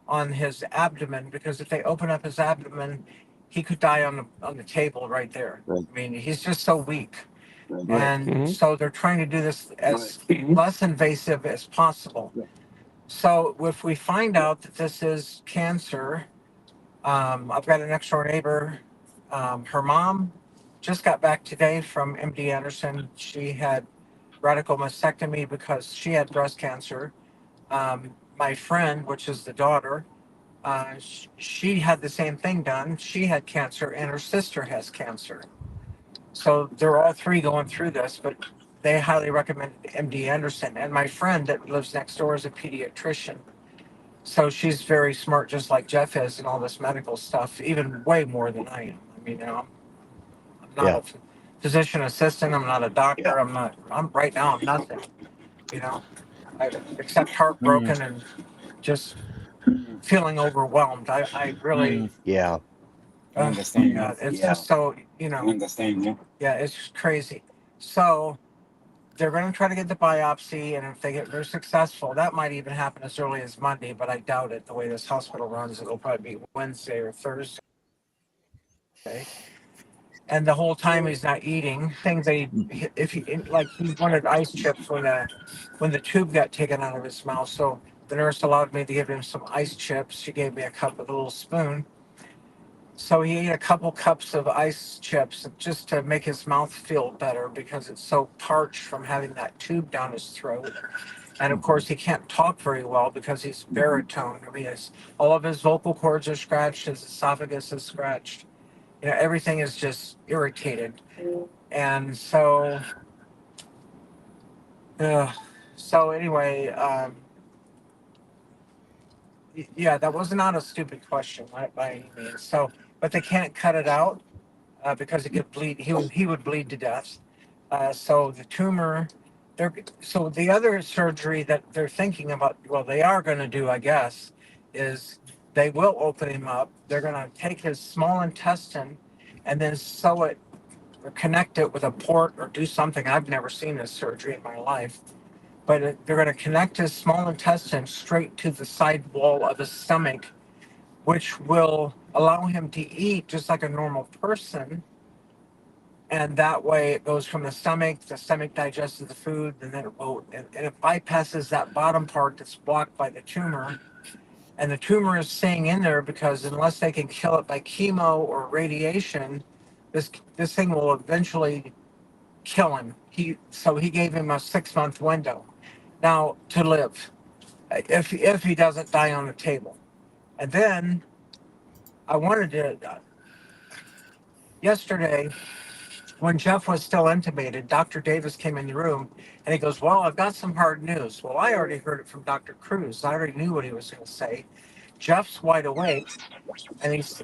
on his abdomen. Because if they open up his abdomen, he could die on the table right there.
Right.
I mean, he's just so weak.
Right.
And so they're trying to do this as less invasive as possible. So if we find out that this is cancer, I've got an next door neighbor. Her mom just got back today from MD Anderson. She had radical mastectomy because she had breast cancer. My friend, which is the daughter, she had the same thing done. She had cancer, and her sister has cancer. So they're all three going through this, but they highly recommend MD Anderson. And my friend that lives next door is a pediatrician. So she's very smart, just like Jeff is, and all this medical stuff, even way more than I am. I mean, you know, I'm not
Yeah.
a physician assistant. I'm not a doctor. I'm right now, I'm nothing, you know, except heartbroken and just feeling overwhelmed. I really,
Yeah.
I understand
yeah,
that.
it's just so, you
I
know,
understand that.
yeah, it's just crazy. So they're going to try to get the biopsy, and if they're successful, that might even happen as early as Monday, but I doubt it. The way this hospital runs, it'll probably be Wednesday or Thursday. And the whole time he's not eating things that if he like he wanted ice chips when the tube got taken out of his mouth. So the nurse allowed me to give him some ice chips. She gave me a cup with a little spoon. So he ate a couple cups of ice chips just to make his mouth feel better because it's so parched from having that tube down his throat. And of course, he can't talk very well because he's baritone. I mean, all of his vocal cords are scratched, his esophagus is scratched. You know, everything is just irritated. And so anyway, yeah, that was not a stupid question by any means. So, but they can't cut it out because it could bleed. He would bleed to death. So the tumor, so the other surgery that they're thinking about, well, they are going to do, I guess, is they will open him up. They're going to take his small intestine and then sew it or connect it with a port or do something. I've never seen this surgery in my life, but they're going to connect his small intestine straight to the side wall of his stomach, which will allow him to eat just like a normal person. And that way it goes from the stomach digests the food, and then and it bypasses that bottom part that's blocked by the tumor. And the tumor is staying in there because unless they can kill it by chemo or radiation, this thing will eventually kill him. So he gave him a 6-month window now to live if he doesn't die on the table. And then I wanted to yesterday when Jeff was still intubated, Dr. Davis came in the room and he goes, "Well, I've got some hard news." Well, I already heard it from Dr. Cruz. I already knew what he was going to say. Jeff's wide awake and he's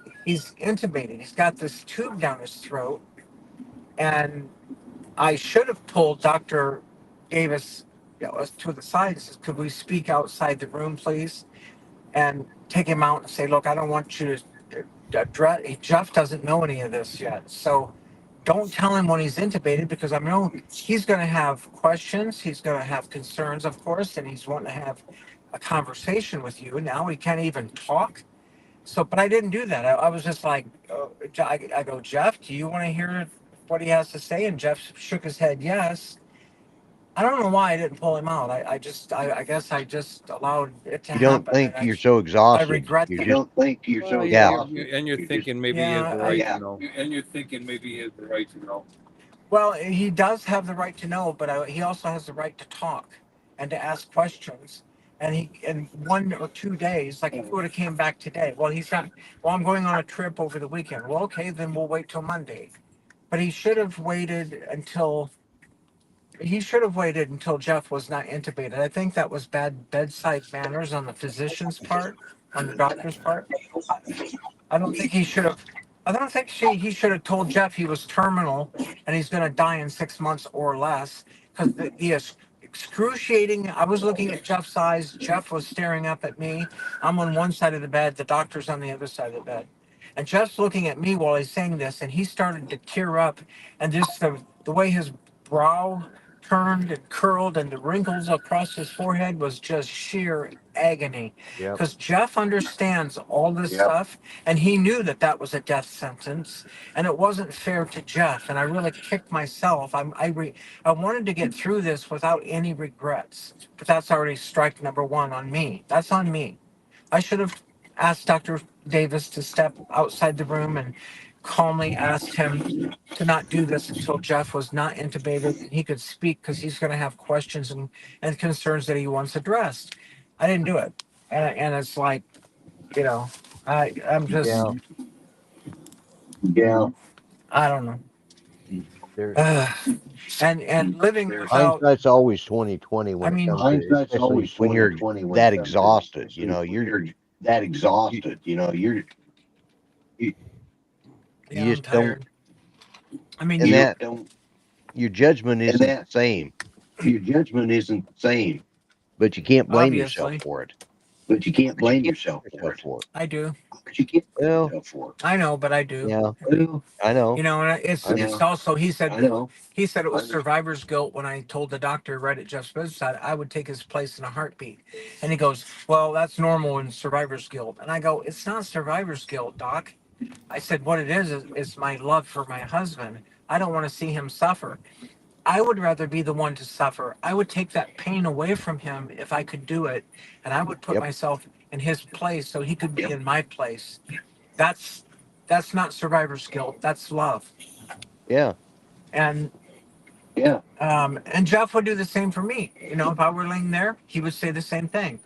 intubated. He's got this tube down his throat, and I should have pulled Dr. Davis, to the side and says, "Could we speak outside the room, please?" And take him out and say, "Look, I don't want you to address. Jeff doesn't know any of this yet, so don't tell him when he's intubated, because I know he's going to have questions. He's going to have concerns, of course, and he's wanting to have a conversation with you. Now he can't even talk." So, but I didn't do that. I was just like, I go, "Jeff, do you want to hear what he has to say?" And Jeff shook his head, yes. I don't know why I didn't pull him out. I guess I just allowed it to
You don't
happen.
think
And
you're so
I
exhausted.
regret
You're
that.
just,
think you're
Well,
Yeah.
and you're thinking maybe he has the right to know.
And you're thinking maybe he has the right to know.
Well, he does have the right to know, but he also has the right to talk and to ask questions. And he, in 1 or 2 days, like if he would have came back today, well, he's not. Well, I'm going on a trip over the weekend. Well, okay, then we'll wait till Monday. But he should have waited until Jeff was not intubated. I think that was bad bedside manners on the physician's part, on the doctor's part. I don't think he should have. I don't think he should have told Jeff he was terminal and he's going to die in 6 months or less. Because the excruciating. I was looking at Jeff's eyes. Jeff was staring up at me. I'm on one side of the bed. The doctor's on the other side of the bed. And Jeff's looking at me while he's saying this, and he started to tear up. And just the way his brow turned and curled and the wrinkles across his forehead was just sheer agony.
Yep.
Because Jeff understands all this stuff, and he knew that that was a death sentence, and it wasn't fair to Jeff. And I really kicked myself. I wanted to get through this without any regrets, but that's already strike number one on me. That's on me. I should have asked Dr. Davis to step outside the room and calmly asked him to not do this until Jeff was not intubated and he could speak, because he's going to have questions and concerns that he wants addressed. I didn't do it. And it's like, I'm just,
Yeah.
Yeah.
I don't know.
There,
And living without,
hindsight's always 2020
I
when it
mean,
comes to,
Hindsight's
especially
always
when you're
20/20 when
that
it comes to-
exhausted.
especially when you're that exhausted.
You
yeah, I'm
just don't.
tired. I mean,
And
you,
that
Don't,
your judgment isn't
that-
the same,
your judgment isn't the same,
but you can't blame
Obviously.
yourself for it.
but you can't blame yourself for it.
I do.
But you can't blame
Well,
yourself for it.
I know, but I do.
yeah,
Well,
I know.
And it's
I
it's also he
I
said
know.
it was survivor's guilt when I told the doctor right at Jeff's bedside I would take his place in a heartbeat. And he goes, "Well, that's normal in survivor's guilt." And I go, "It's not survivor's guilt, doc." I said, "What it is my love for my husband. I don't want to see him suffer. I would rather be the one to suffer. I would take that pain away from him if I could do it, and I would put
Yep.
myself in his place so he could be in my place. That's not survivor's guilt. That's love."
Yeah,
And
Yeah.
and Jeff would do the same for me. If I were laying there, he would say the same thing.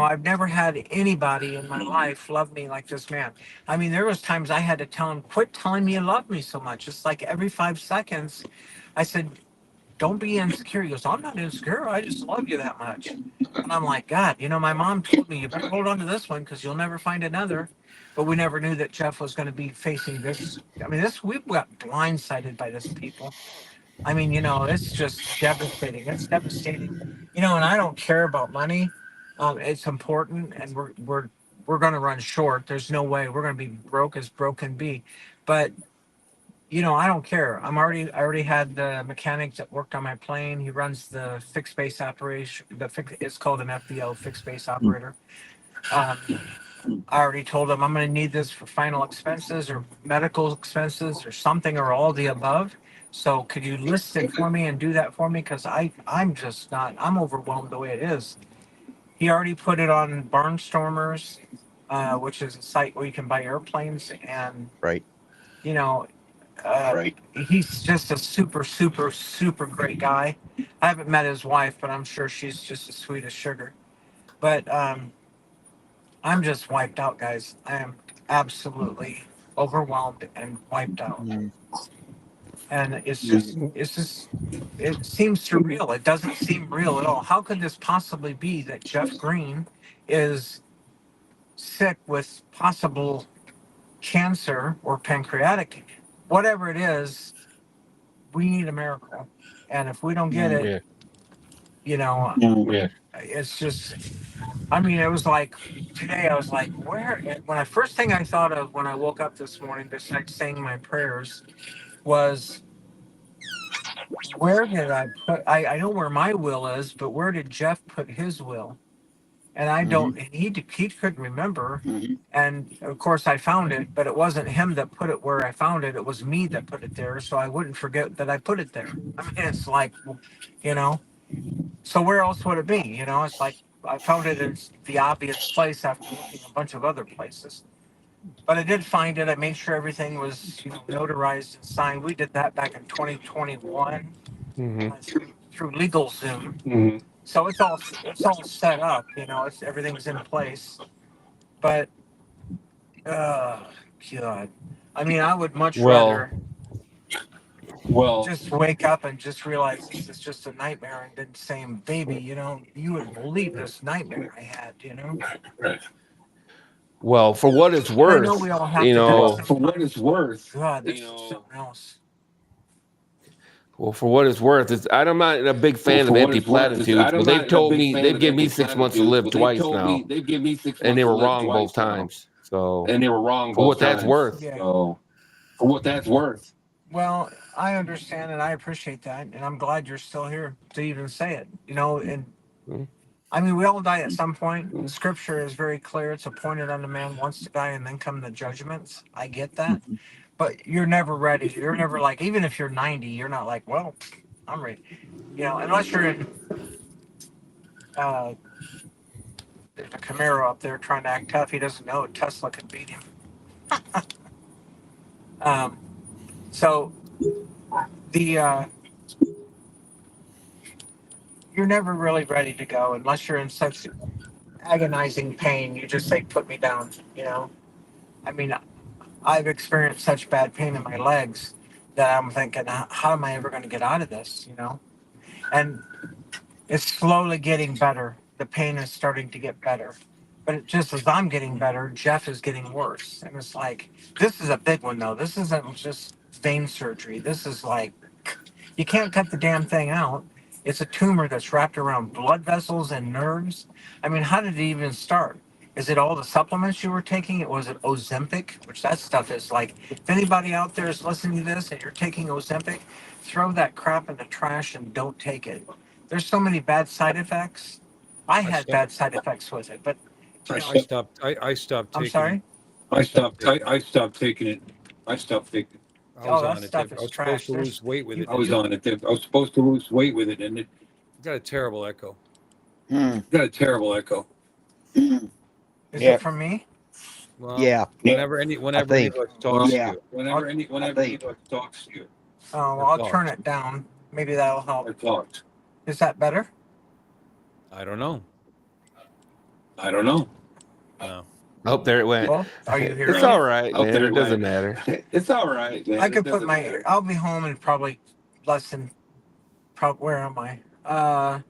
I've never had anybody in my life love me like this man. I mean, there was times I had to tell him, "Quit telling me you love me so much." It's like every 5 seconds, I said, "Don't be insecure." He goes, "I'm not insecure. I just love you that much." And I'm like, "God, my mom told me you better hold on to this one because you'll never find another." But we never knew that Jeff was going to be facing this. I mean, we got blindsided by this, people. I mean, it's just devastating. It's devastating. And I don't care about money. It's important, and we're going to run short. There's no way we're going to be broke as broke can be. But I don't care. I already had the mechanic that worked on my plane. He runs the fixed base operation. It's called an FBO, fixed base operator. I already told him I'm going to need this for final expenses or medical expenses or something or all the above. So could you list it for me and do that for me? Because I'm just not. I'm overwhelmed the way it is. He already put it on Barnstormers, which is a site where you can buy airplanes, and
right.
Right.
He's just a super, super, super great guy. I haven't met his wife, but I'm sure she's just as sweet as sugar. But I'm just wiped out, guys. I am absolutely overwhelmed and wiped out. And it seems surreal. It doesn't seem real at all. How could this possibly be that Jeff Green is sick with possible cancer or pancreatic, whatever it is? We need a miracle, and if we don't get it,
Yeah.
you know,
Yeah.
it's just. I mean, it was like today. I was like, where? When I first thing I thought of when I woke up this morning, besides saying my prayers, was where did I put? I know where my will is, but where did Jeff put his will? And I don't. And he couldn't remember. And of course, I found it, but it wasn't him that put it where I found it. It was me that put it there, so I wouldn't forget that I put it there. I mean, it's like, you know. So where else would it be? You know, it's like I found it in the obvious place after looking a bunch of other places. But I did find it. I made sure everything was, notarized and signed. We did that back in 2021 through LegalZoom. So it's all set up. It's everything's in place. But God, I mean, I would much rather just wake up and just realize this is just a nightmare and then saying, baby, you wouldn't believe this nightmare I had,
Well, for what it's
I
worth,
know we all have
you
to
know.
for what it's worth. God, this is something else.
Well, for what it's worth, I'm not a big fan of empty platitudes, but they've told me they've given me 6 months to live twice now, and they were wrong both times. So, for what that's worth.
Yeah. So, for what that's worth. Well, I understand and I appreciate that, and I'm glad you're still here to even say it. And I mean, we all die at some point. Scripture is very clear. It's appointed unto man once to die, and then come the judgments. I get that, but you're never ready. You're never like, even if you're 90, you're not like, well, I'm ready. Unless you're in there's a Camaro up there trying to act tough. He doesn't know Tesla can beat him. So the you're never really ready to go unless you're in such agonizing pain. You just say, put me down. I mean, I've experienced such bad pain in my legs that I'm thinking, how am I ever going to get out of this? And it's slowly getting better. The pain is starting to get better. But just as I'm getting better, Jeff is getting worse. And it's like, this is a big one, though. This isn't just vein surgery. This is like, you can't cut the damn thing out. It's a tumor that's wrapped around blood vessels and nerves. I mean, how did it even start? Is it all the supplements you were taking? Was it Ozempic? Which that stuff is like, if anybody out there is listening to this and you're taking Ozempic, throw that crap in the trash and don't take it. There's so many bad side effects. I had bad side effects with it, but
I stopped. I stopped taking.
I'm sorry.
I stopped taking it. I stopped taking it. I was on it. I was supposed to lose weight with it. I was on it. I was supposed to lose weight with it, and it got a terrible echo. Got a terrible echo.
Is it from me?
Well,
Yeah.
Whenever anybody talks to you.
Whenever
anybody talks to you.
Oh, well, I'll turn it down. Maybe that'll help.
I talked.
Is that better?
I don't know. No.
Oh, there it went.
Well, are you hearing
It's
it?
all right, man. It doesn't matter.
It's all right, man.
I could put my. I'll be home in probably less than. Where am I?
Well,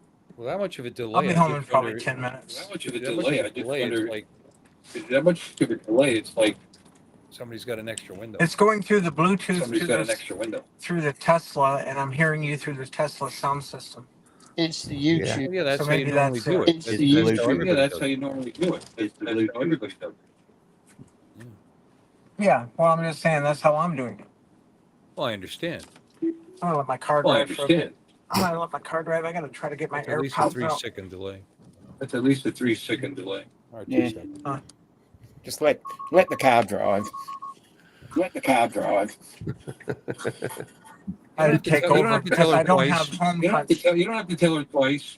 that much of a delay.
I'll be home in probably 10 minutes.
That much of a delay. I just wonder. That much of a delay. It's like somebody's got an extra window.
It's going through the Bluetooth
Somebody's got an extra window.
through the Tesla, and I'm hearing you through the Tesla sound system.
It's the YouTube.
Yeah, that's
So
how you
maybe
normally
that's
do
it.
it.
It's the YouTube.
Yeah, that's how you normally do it. That's how everybody does it.
Yeah, well, I'm just saying that's how I'm doing it.
Well, I understand.
I'm gonna let my car drive. I'm gonna let my car drive. I gotta try to get my
At least a
AirPods out.
3-second delay. That's at least a 3-second delay. Or 2
Yeah.
seconds.
Just let the car drive. Let the car drive.
I had to take
You don't
over
have to
because
tell her
I don't
twice.
have home
You don't have to
touch.
tell, you don't have to tell her twice.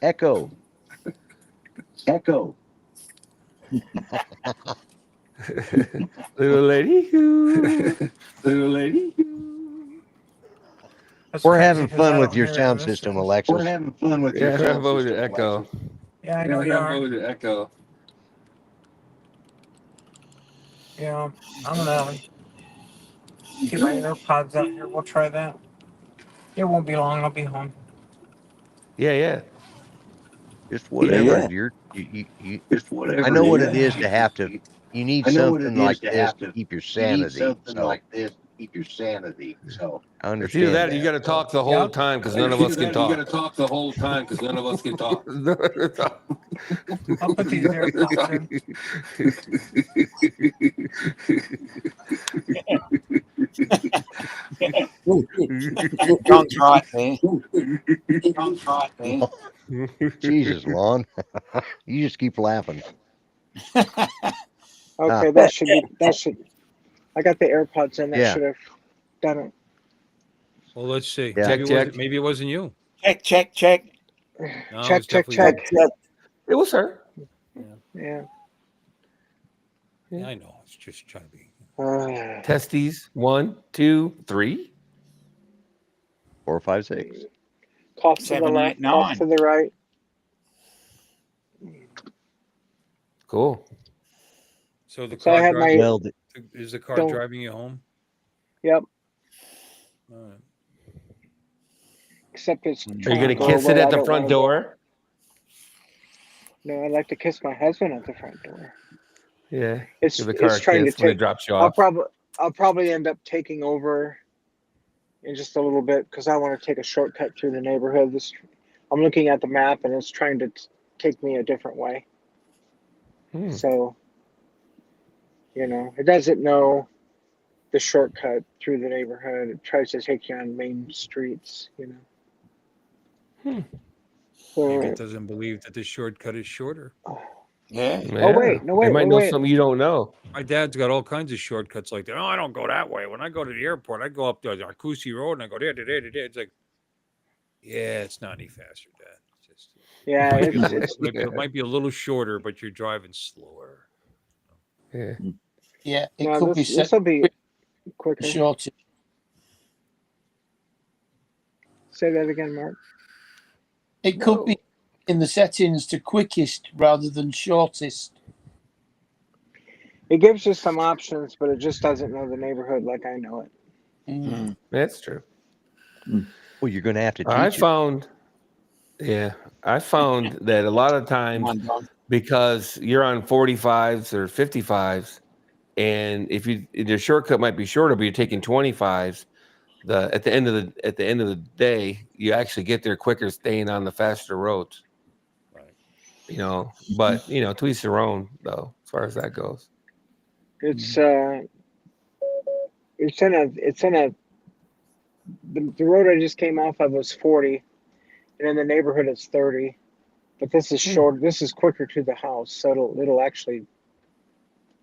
Echo.
Echo.
Little lady.
Little lady.
That's
We're
crazy
having
'cause I
fun with
don't
your
hear it
sound
in this
system,
room.
Alexis.
We're having fun with
Yeah,
your
I'm
sound
over
system,
the echo.
Alexis.
Yeah, I know you are.
The echo.
Yeah, I'm gonna get my AirPods out here. We'll try that. It won't be long. I'll be home.
Yeah.
Just
Yeah,
whatever.
yeah.
Just whatever.
I know what it
Yeah.
is to have to. You need
I know what it
something
is
like
to
this
have
to
to.
keep your
You need
sanity.
something
So
like this to keep your sanity. So
I
It's either
understand
that or you
that.
got to
So
talk the whole
Yep.
time because none of
either
us can
that or you got to
talk.
talk the whole time because none of us can talk.
I'll put these AirPods in.
John's right there. John's right there.
Jesus, Lon, you just keep laughing.
Okay, that should be. That should. I got the AirPods in. That
Yeah.
should have done it.
Well, let's see.
Yeah.
Maybe it wasn't you.
Check.
No,
Check,
it's
check,
definitely
check.
you.
It was her.
Yeah.
Yeah, I know. It's just trying to be.
Testes. 1, 2, 3.
4, 5, 6.
Cough to the
7,
left.
8,
Cough
9.
to the right.
Cool.
So the
So I
car
had
driving,
my.
Well,
is the car
Don't-
driving you home?
Yep.
All right.
Except it's.
Are you
trying
going to
go
kiss it
away.
at
I
the
don't
front
wanna go.
door?
No, I'd like to kiss my husband at the front door.
Yeah.
It's
Give the car a
trying to
kiss when it
take.
drops you
I'll
off.
probably end up taking over in just a little bit because I want to take a shortcut through the neighborhood. I'm looking at the map and it's trying to take me a different way. So, it doesn't know the shortcut through the neighborhood. It tries to take you on main streets.
Maybe
So,
it doesn't believe that the shortcut is shorter.
Yeah.
oh wait, no
They
wait,
might
wait,
know
wait.
something you don't know.
My dad's got all kinds of shortcuts like that. Oh, I don't go that way. When I go to the airport, I go up the Arcusi Road and I go there. It's like, yeah, it's not any faster, Dad. It's just,
Yeah,
it might be a little shorter, but you're driving slower.
Yeah.
Yeah, it
no,
could be
this
set
will be quicker.
short.
Say that again, Mark.
It could be in the settings to quickest rather than shortest.
It gives you some options, but it just doesn't know the neighborhood like I know it.
Mm.
That's true.
Well, you're going to have to teach
I
it.
found that a lot of times because you're on 45s or 55s, and if the shortcut might be shorter, but you're taking 25s, at the end of the day, you actually get there quicker staying on the faster roads.
Right.
But to each their own though, as far as that goes.
It's in a the road I just came off of was 40, and in the neighborhood it's 30. But this is short. This is quicker to the house, so it'll actually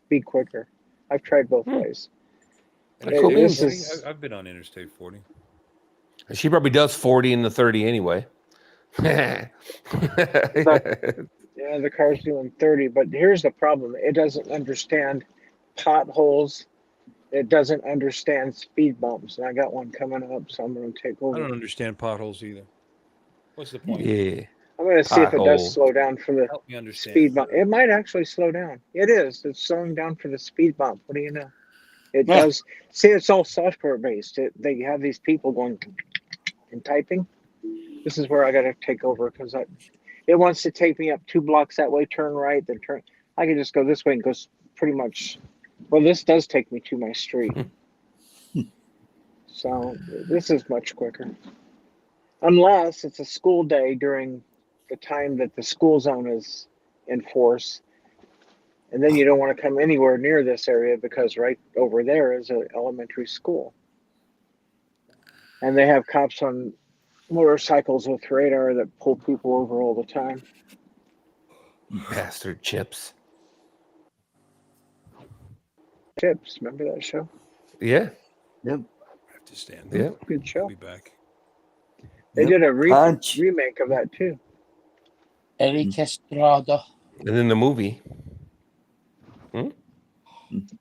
be quicker. I've tried both ways.
Cool beans.
This is
I've been on Interstate 40.
She probably does 40 in the 30 anyway.
yeah, the car's doing 30. But here's the problem: it doesn't understand potholes. It doesn't understand speed bumps, and I got one coming up, so I'm going to take
I
over.
don't understand potholes either. What's the point?
Yeah.
I'm going to see if it does
Potholes.
slow down for the
Help me understand.
speed bump. It might actually slow down. It is. It's slowing down for the speed bump. What do you know? It does. See, it's all software based. They have these people going and typing. This is where I got to take over because it wants to take me up 2 blocks that way, turn right, then turn. I can just go this way and goes pretty much. Well, this does take me to my street. So this is much quicker. Unless it's a school day during the time that the school zone is in force. And then you don't want to come anywhere near this area because right over there is an elementary school. And they have cops on motorcycles with radar that pull people over all the time.
Bastard chips.
Chips, remember that show?
Yeah.
I have to stand up.
Yeah.
Good show.
I'll be back.
They did a
Punch.
remake of that too.
Eric Estrada.
And then the movie.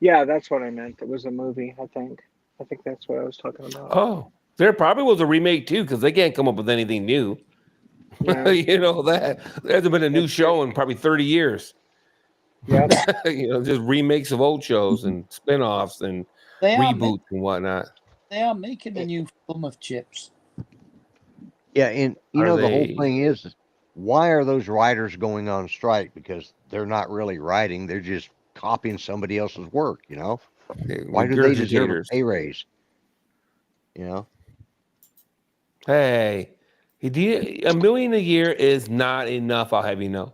Yeah, that's what I meant. It was a movie, I think. I think that's what I was talking about.
Oh, there probably was a remake too, because they can't come up with anything new.
Yeah.
You know that. There hasn't been a new show in probably 30 years.
Yep.
Just remakes of old shows and spin-offs and
They are,
reboots and whatnot.
they are making a new film of Chips.
Yeah, and
Are
the whole
they?
thing is, why are those writers going on strike? Because they're not really writing; they're just copying somebody else's work. Why do they deserve a
Regurgitators.
pay raise?
Hey, $1 million a year is not enough. I'll have you know.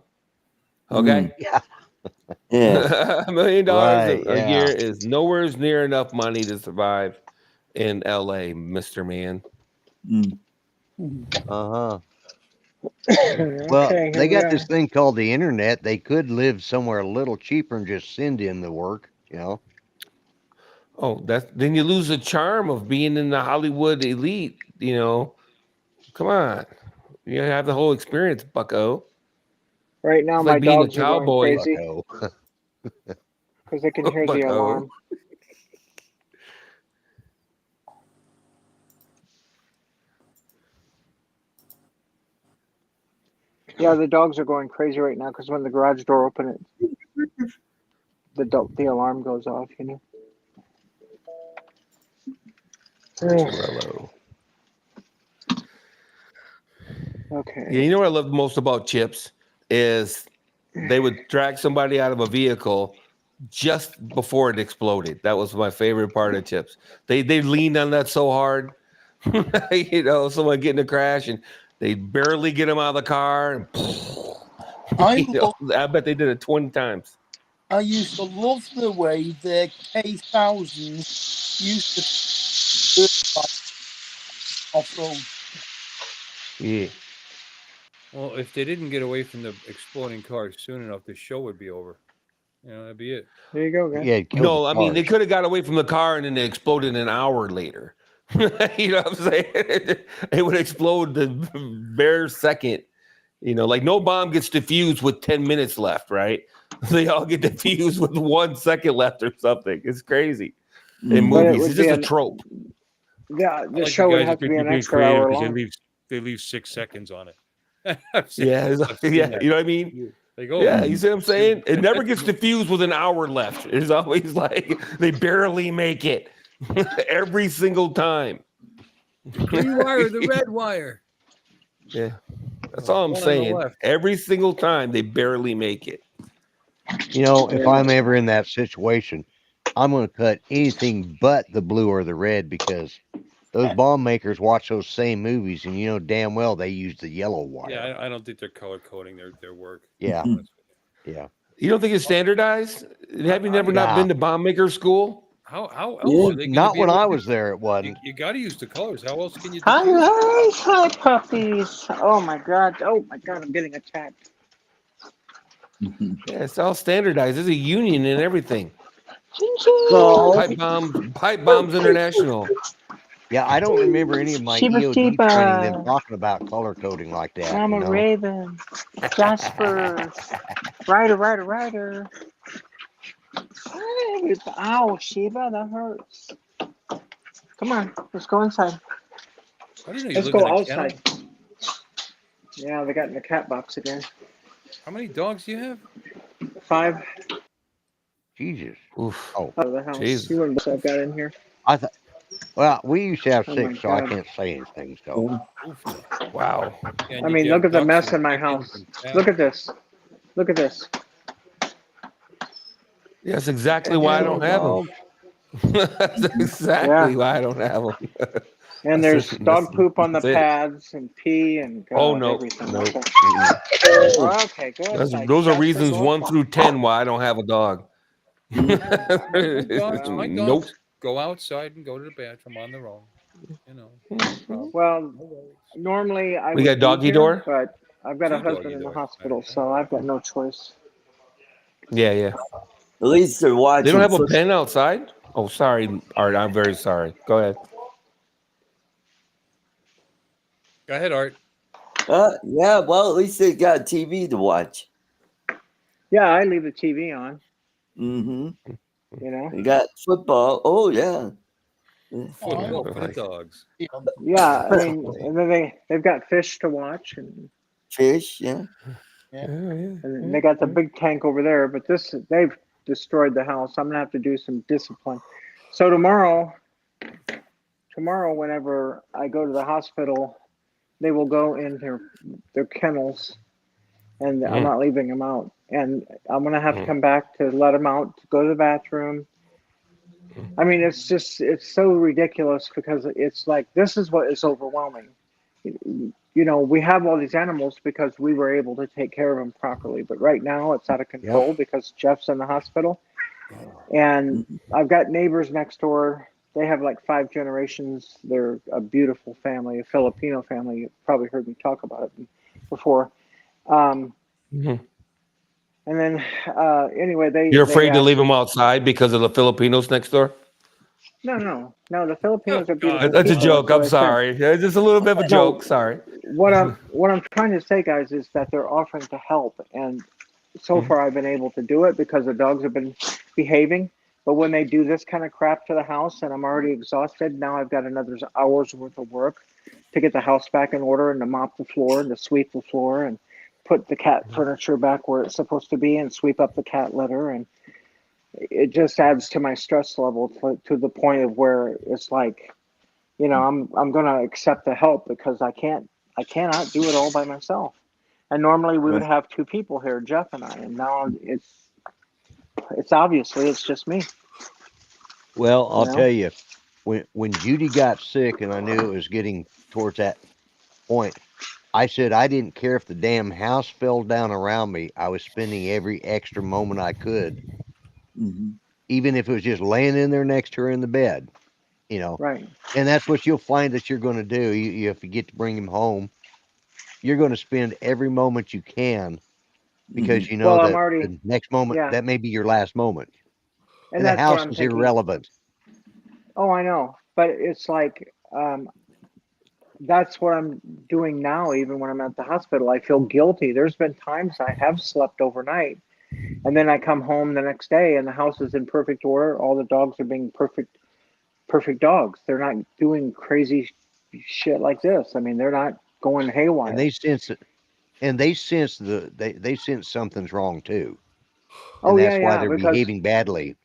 Okay.
Yeah,
Yeah.
$1 million
Right,
a
yeah.
year is nowhere near enough money to survive in LA, Mr. Man.
Mm.
Well,
Okay, here
they
we
got this
are.
thing called the internet. They could live somewhere a little cheaper and just send in the work.
Oh, then you lose the charm of being in the Hollywood elite. Come on, you have the whole experience, Bucko.
Right now,
It's
my
like being a
dogs are going
cowboy.
crazy
Bucko.
because they can hear the
Bucko.
alarm. Yeah, the dogs are going crazy right now because when the garage door opens, the alarm goes off.
Chirello.
Okay.
Yeah, you know what I love most about Chips is they would drag somebody out of a vehicle just before it exploded. That was my favorite part of Chips. They leaned on that so hard. Someone get in a crash and they barely get them out of the car. And I bet they did it 20 times.
I used to love the way their K1000s used to off road.
Yeah.
Well, if they didn't get away from the exploding cars soon enough, the show would be over. That'd be it.
There you go, guys.
Yeah, it killed
No,
the
I mean, they
cars.
could have got away from the car and then they exploded an hour later. You know what I'm saying? It would explode the bare second. Like no bomb gets defused with 10 minutes left, right? They all get defused with 1 second left or something. It's crazy. In
But it
movies,
would
it's
be
just a trope.
Yeah,
I
the
like
show would
guys
have
that
to be
could
an
be
extra
creative
hour
because
long.
they leave 6 seconds on it.
Yeah,
I've seen
yeah.
that.
You know what I mean?
Like, oh,
Yeah, you see what I'm saying? It never gets diffused with an hour left. It's always like they barely make it every single time.
the green wire, the red wire.
Yeah, that's all I'm
One on the
saying.
left.
Every single time they barely make it.
If I'm ever in that situation, I'm going to cut anything but the blue or the red because those bomb makers watch those same movies and damn well they use the yellow wire.
Yeah, I don't think they're color coding their work.
Yeah.
Honest with you.
Yeah.
You don't think it's standardized? Have you never not
Nah.
been to bomb maker school?
How else
Yeah.
are they going to
Not
be
when
able
I
to-
was there, it wasn't.
You got to use the colors. How else can you?
Hi
diffuse?
guys, hi puppies. Oh my god, I'm getting attacked.
Yeah, it's all standardized. There's a union and everything.
So,
Pipe Bombs International.
Yeah, I don't remember any of my
Shiba
EOD
Shiba.
training them talking about color coding like that.
I'm a raven. Jasper. Ryder. Hey, ow, Shiba, that hurts. Come on, let's go inside.
I don't know. You
Let's
live
go
in a
outside.
kennel?
Yeah, they got in the cat box again.
How many dogs do you have?
5
Jesus.
Oof.
Oh,
out of the house.
Jesus.
See what I've got in here.
I thought. Well, we used to have
Oh my
6, so I
God.
can't say anything. So
Wow.
Yeah,
I
and
mean,
you
look
have
at the
ducks
mess
and
in my
chickens
house.
and cats.
Look at this. Look at this.
Yeah, that's exactly
And
why I
then
don't have them. That's exactly why I don't have them.
And there's dog poop on the
that's it.
pads and pee and
Oh, no.
everything.
No.
Okay. Okay, go inside.
Those are
Jasper,
reasons
go
1
inside.
through 10 why I don't have a dog.
My dogs
Nope.
go outside and go to the bathroom on their own. No problem.
Well,
No worries.
normally I
We
would
got
be
doggy
here,
door?
but I've got a
2
husband
doggy
in the
doors,
hospital,
matter of
so I've got no choice.
Yeah.
At least they're watching.
They don't have a
football.
pen outside? Oh, sorry, Art. I'm very sorry. Go ahead.
Go ahead, Art.
Yeah, well, at least they got TV to watch.
Yeah, I leave the TV on.
Mm-hmm.
You know.
They got football. Oh yeah.
Football for the dogs.
Yeah, I mean, and then they've got fish to watch and
Fish. Yeah.
Yeah.
And they got the big tank over there, but they've destroyed the house. I'm gonna have to do some discipline. So tomorrow, whenever I go to the hospital, they will go in their kennels, and I'm not leaving them out. And I'm gonna have to come back to let them out to go to the bathroom. I mean, it's so ridiculous because it's like this is what is overwhelming. You know, we have all these animals because we were able to take care of them properly, but right now it's out of control because Jeff's in the hospital, and I've got neighbors next door. They have like 5 generations. They're a beautiful family, a Filipino family. You've probably heard me talk about it before. And then anyway,
You're
they
afraid to leave
asked
them
us.
outside because of the Filipinos next door?
No. The Filipinos are
God.
beautiful
That's a
people.
joke.
That's what
I'm
I said.
sorry. Yeah, just a little bit of a
No,
joke. Sorry.
what I'm trying to say, guys, is that they're offering to help, and so far I've been able to do it because the dogs have been behaving. But when they do this kind of crap to the house, and I'm already exhausted, now I've got another hour's worth of work to get the house back in order and to mop the floor and to sweep the floor and put the cat furniture back where it's supposed to be and sweep up the cat litter, and it just adds to my stress level to the point of where it's like, you know, I'm gonna accept the help because I cannot do it all by myself. And normally we would
Right.
have 2 people here, Jeff and I, and now it's obviously it's just me.
Well,
You
I'll
know,
tell you, when Judy got sick and I knew it was getting towards that point, I said I didn't care if the damn house fell down around me. I was spending every extra moment I could,
Mm-hmm.
even if it was just laying in there next to her in the bed, you know.
right?
And that's what you'll find that you're going to do. If you get to bring him home, you're going to spend every moment you can
Mm-hmm.
because you know
Well, I'm
that
already,
the next moment,
yeah,
that may be your last moment.
and
And the
that's what
house
I'm
is
thinking.
irrelevant.
Oh, I know, but it's like that's what I'm doing now. Even when I'm at the hospital, I feel guilty. There's been times I have slept overnight, and then I come home the next day, and the house is in perfect order. All the dogs are being perfect dogs. They're not doing crazy shit like this. I mean, they're not going
And
haywire.
they sense it. And they sense they sense something's wrong too.
Oh
And
yeah,
that's why
yeah.
they're
Because
behaving badly.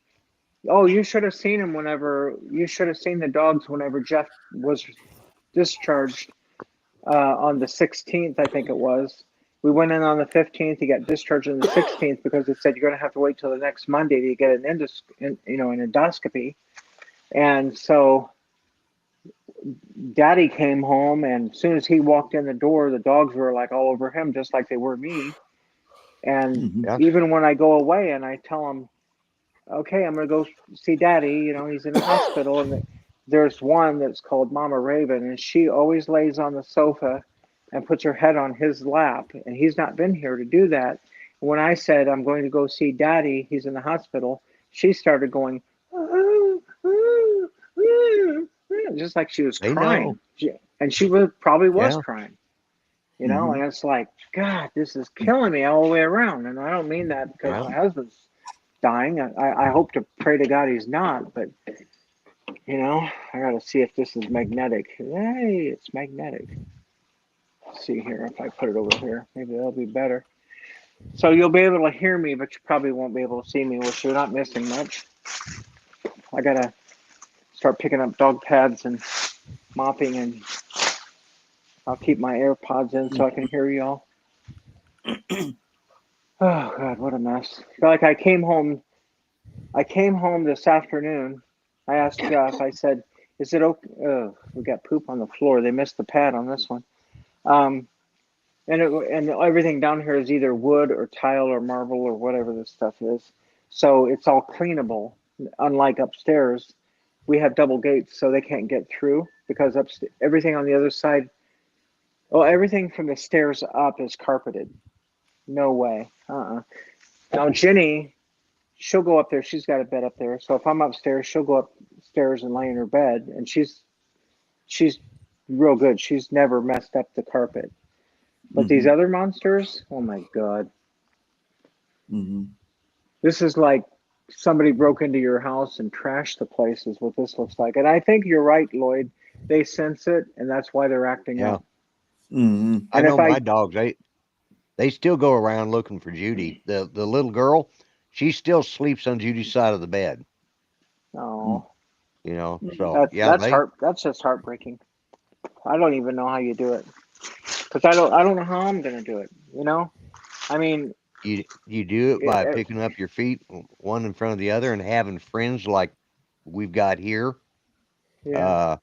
you should have seen him whenever you should have seen the dogs whenever Jeff was discharged on the 16th, I think it was. We went in on the 15th. He got discharged on the 16th because it said you're going to have to wait till the next Monday to get an an endoscopy. And so Daddy came home, and as soon as he walked in the door, the dogs were like all over him, just like they were me. And
Mm-hmm.
Yeah.
even when I go away and I tell him, okay, I'm going to go see Daddy, he's in the hospital, and there's one that's called Mama Raven, and she always lays on the sofa and puts her head on his lap, and he's not been here to do that. When I said I'm going to go see Daddy, he's in the hospital, she started going, just like she was
They know.
crying, and she probably was
Yeah.
crying,
Mm-hmm.
and it's like, God, this is killing me all the way around, and I don't mean that because
Yeah.
my husband's dying. I hope to pray to God he's not, but I gotta see if this is magnetic. Hey, it's magnetic. Let's see here if I put it over here. Maybe that'll be better. So you'll be able to hear me, but you probably won't be able to see me, which you're not missing much. I gotta start picking up dog pads and mopping, and I'll keep my AirPods in so I can hear y'all. Oh God, what a mess! Like I came home this afternoon. I asked Jeff. I said, "Is it okay?" Oh, we got poop on the floor. They missed the pad on this one. Um, and everything down here is either wood or tile or marble or whatever this stuff is. So it's all cleanable. Unlike upstairs, we have double gates, so they can't get through because everything on the other side. Well, everything from the stairs up is carpeted. No way. Now Jenny, she'll go up there. She's got a bed up there. So if I'm upstairs, she'll go upstairs and lay in her bed, and she's real good. She's never messed up the carpet. But these
Mm-hmm.
other monsters, oh my God.
Mm-hmm.
This is like somebody broke into your house and trashed the place is what this looks like. And I think you're right, Lloyd. They sense it, and that's why they're acting
Yeah.
up.
Mm-hmm.
I
And
know
if
my
I
dogs, They still go around looking for Judy. The little girl, she still sleeps on Judy's side of the bed.
Oh,
You know, so yeah,
that's just heartbreaking. I don't even know how you do it, because I don't know how I'm gonna do it. You know, I mean,
you do it
it,
by
it,
picking up your feet one in front of the other and having friends like we've got here.
yeah,
Uh,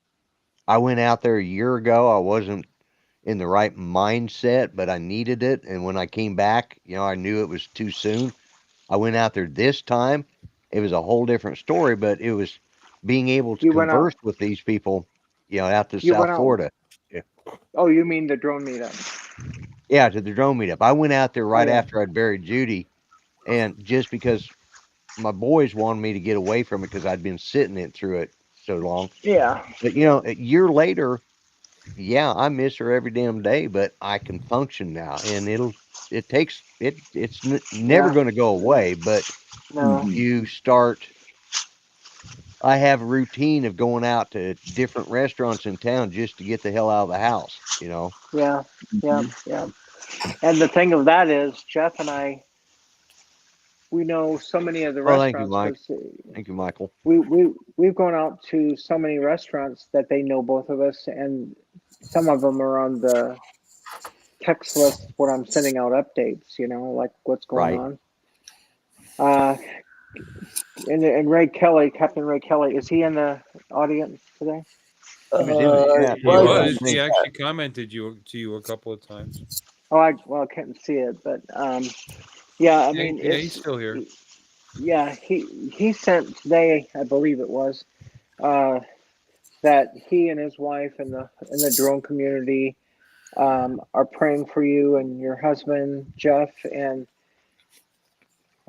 I went out there a year ago. I wasn't in the right mindset, but I needed it. And when I came back, you know, I knew it was too soon. I went out there this time. It was a whole different story, but it was being able to
you went out.
converse with these people, you know, out to
You
South
went out.
Florida. Yeah,
Oh, you mean the drone meetup?
yeah, to the drone meetup. I went out there
Oh
right
yeah,
after I'd buried Judy, and just because my boys wanted me to get away from it because I'd been sitting it through it so long.
yeah,
But you know, a year later, yeah, I miss her every damn day, but I can function now, and it's never
yeah.
going to go away, but
No,
you start. I have a routine of going out to different restaurants in town just to get the hell out of the house, you know.
yeah, yeah, yeah. And the thing of that is, Jeff and I, we know so many of the
Oh, thank you,
restaurants
Mike.
because
Thank you, Michael.
we've gone out to so many restaurants that they know both of us, and some of them are on the text list when I'm sending out updates. You know, like what's going
Right.
on. Uh, and Ray Kelly, Captain Ray Kelly, is he in the audience today?
He was in the chat
He
for a
was
while, I
was.
in
He
think.
actually commented to you a couple of times.
Oh, I can't see it, but yeah, I
Yeah,
mean,
yeah, he's
it's
still here.
yeah, he sent today, I believe it was, uh, that he and his wife and the drone community are praying for you and your husband Jeff, and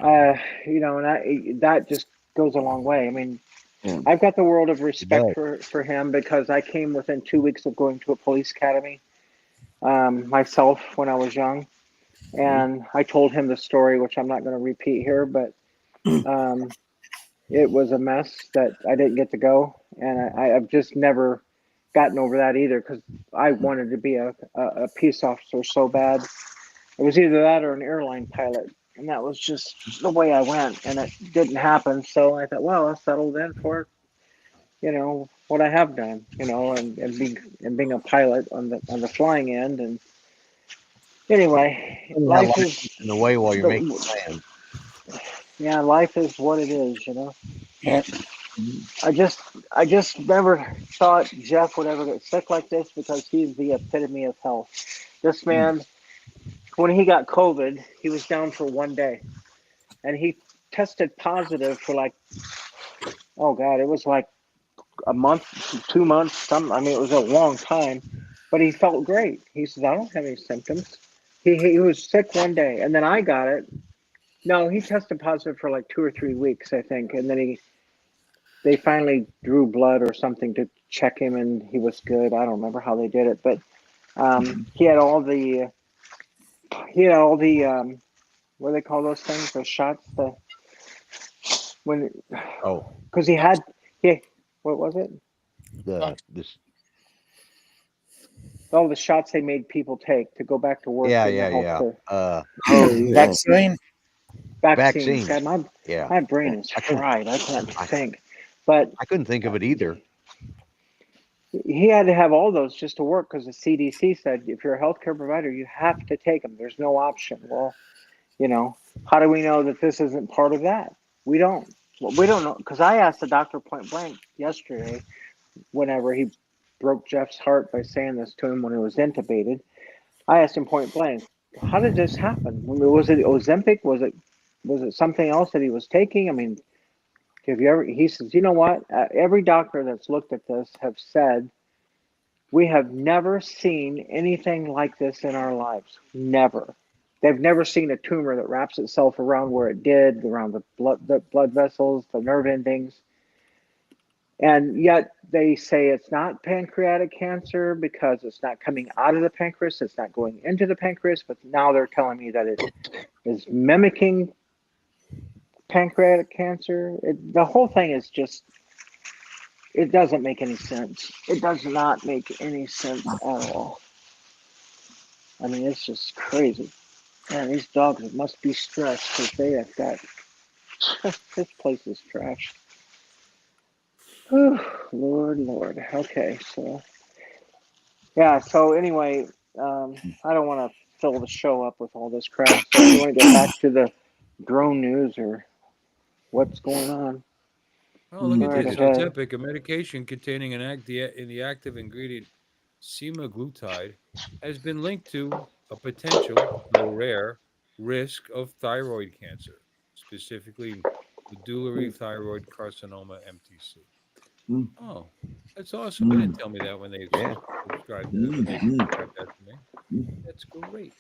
uh, you know, and that just goes a long way. I mean,
Yeah.
I've got the world of
It
respect
does.
for him because I came within 2 weeks of going to a police academy myself when I was young, and I told him the story, which I'm not going to repeat here, but um, it was a mess that I didn't get to go, and I've just never gotten over that either because I wanted to be a peace officer so bad. It was either that or an airline pilot, and that was just the way I went, and it didn't happen. So I thought, well, I'll settle then for what I have done, and being a pilot on the flying end, and anyway,
Funny how
life
life
is
gets in the way while you're making
the
plans.
yeah, life is what it is.
Yeah.
I just never thought Jeff would ever get sick like this because he's the epitome of health. This man, when he got COVID, he was down for one day, and he tested positive for like, oh God, it was like a month, 2 months, I mean, it was a long time, but he felt great. He says, I don't have any symptoms. He was sick one day, and then I got it. No, he tested positive for like 2 or 3 weeks, I think, and then they finally drew blood or something to check him, and he was good. I don't remember how they did it, but he had all the what do they call those things? The shots, when
Oh,
because he had he what was it?
this.
All the shots they made people take to go back to work
Yeah,
in the
yeah, yeah.
healthcare
Oh yeah.
Vaccine.
vaccines.
Vaccines.
God, my
Yeah.
my brain is
I couldn't.
fried. I can't
I,
think, but
I couldn't think of it either.
he had to have all those just to work because the CDC said if you're a healthcare provider, you have to take them. There's no option. Well, how do we know that this isn't part of that? We don't. Well, we don't know because I asked the doctor point blank yesterday, whenever he broke Jeff's heart by saying this to him when he was intubated. I asked him point blank, how did this happen? Was it Ozempic? Was it something else that he was taking? I mean, have you ever? He says, you know what? Every doctor that's looked at this have said we have never seen anything like this in our lives. Never. They've never seen a tumor that wraps itself around where it did, around the blood vessels, the nerve endings. And yet they say it's not pancreatic cancer because it's not coming out of the pancreas, it's not going into the pancreas, but now they're telling me that it is mimicking pancreatic cancer. The whole thing is just, it doesn't make any sense. It does not make any sense at all. I mean, it's just crazy. Man, these dogs must be stressed because they have got. This place is trash. Lord, Lord. Okay, so yeah. So anyway, I don't want to fill the show up with all this crap. So if you want to get back to the drone news or what's going on,
Oh, look at
right
this.
ahead.
Ozempic, a medication containing in the active ingredient semaglutide, has been linked to a potential, though rare, risk of thyroid cancer, specifically medullary thyroid carcinoma (MTC).
Mm.
Oh, that's awesome. They didn't tell me that when they
Yeah.
subscribed when they described that to me. That's great.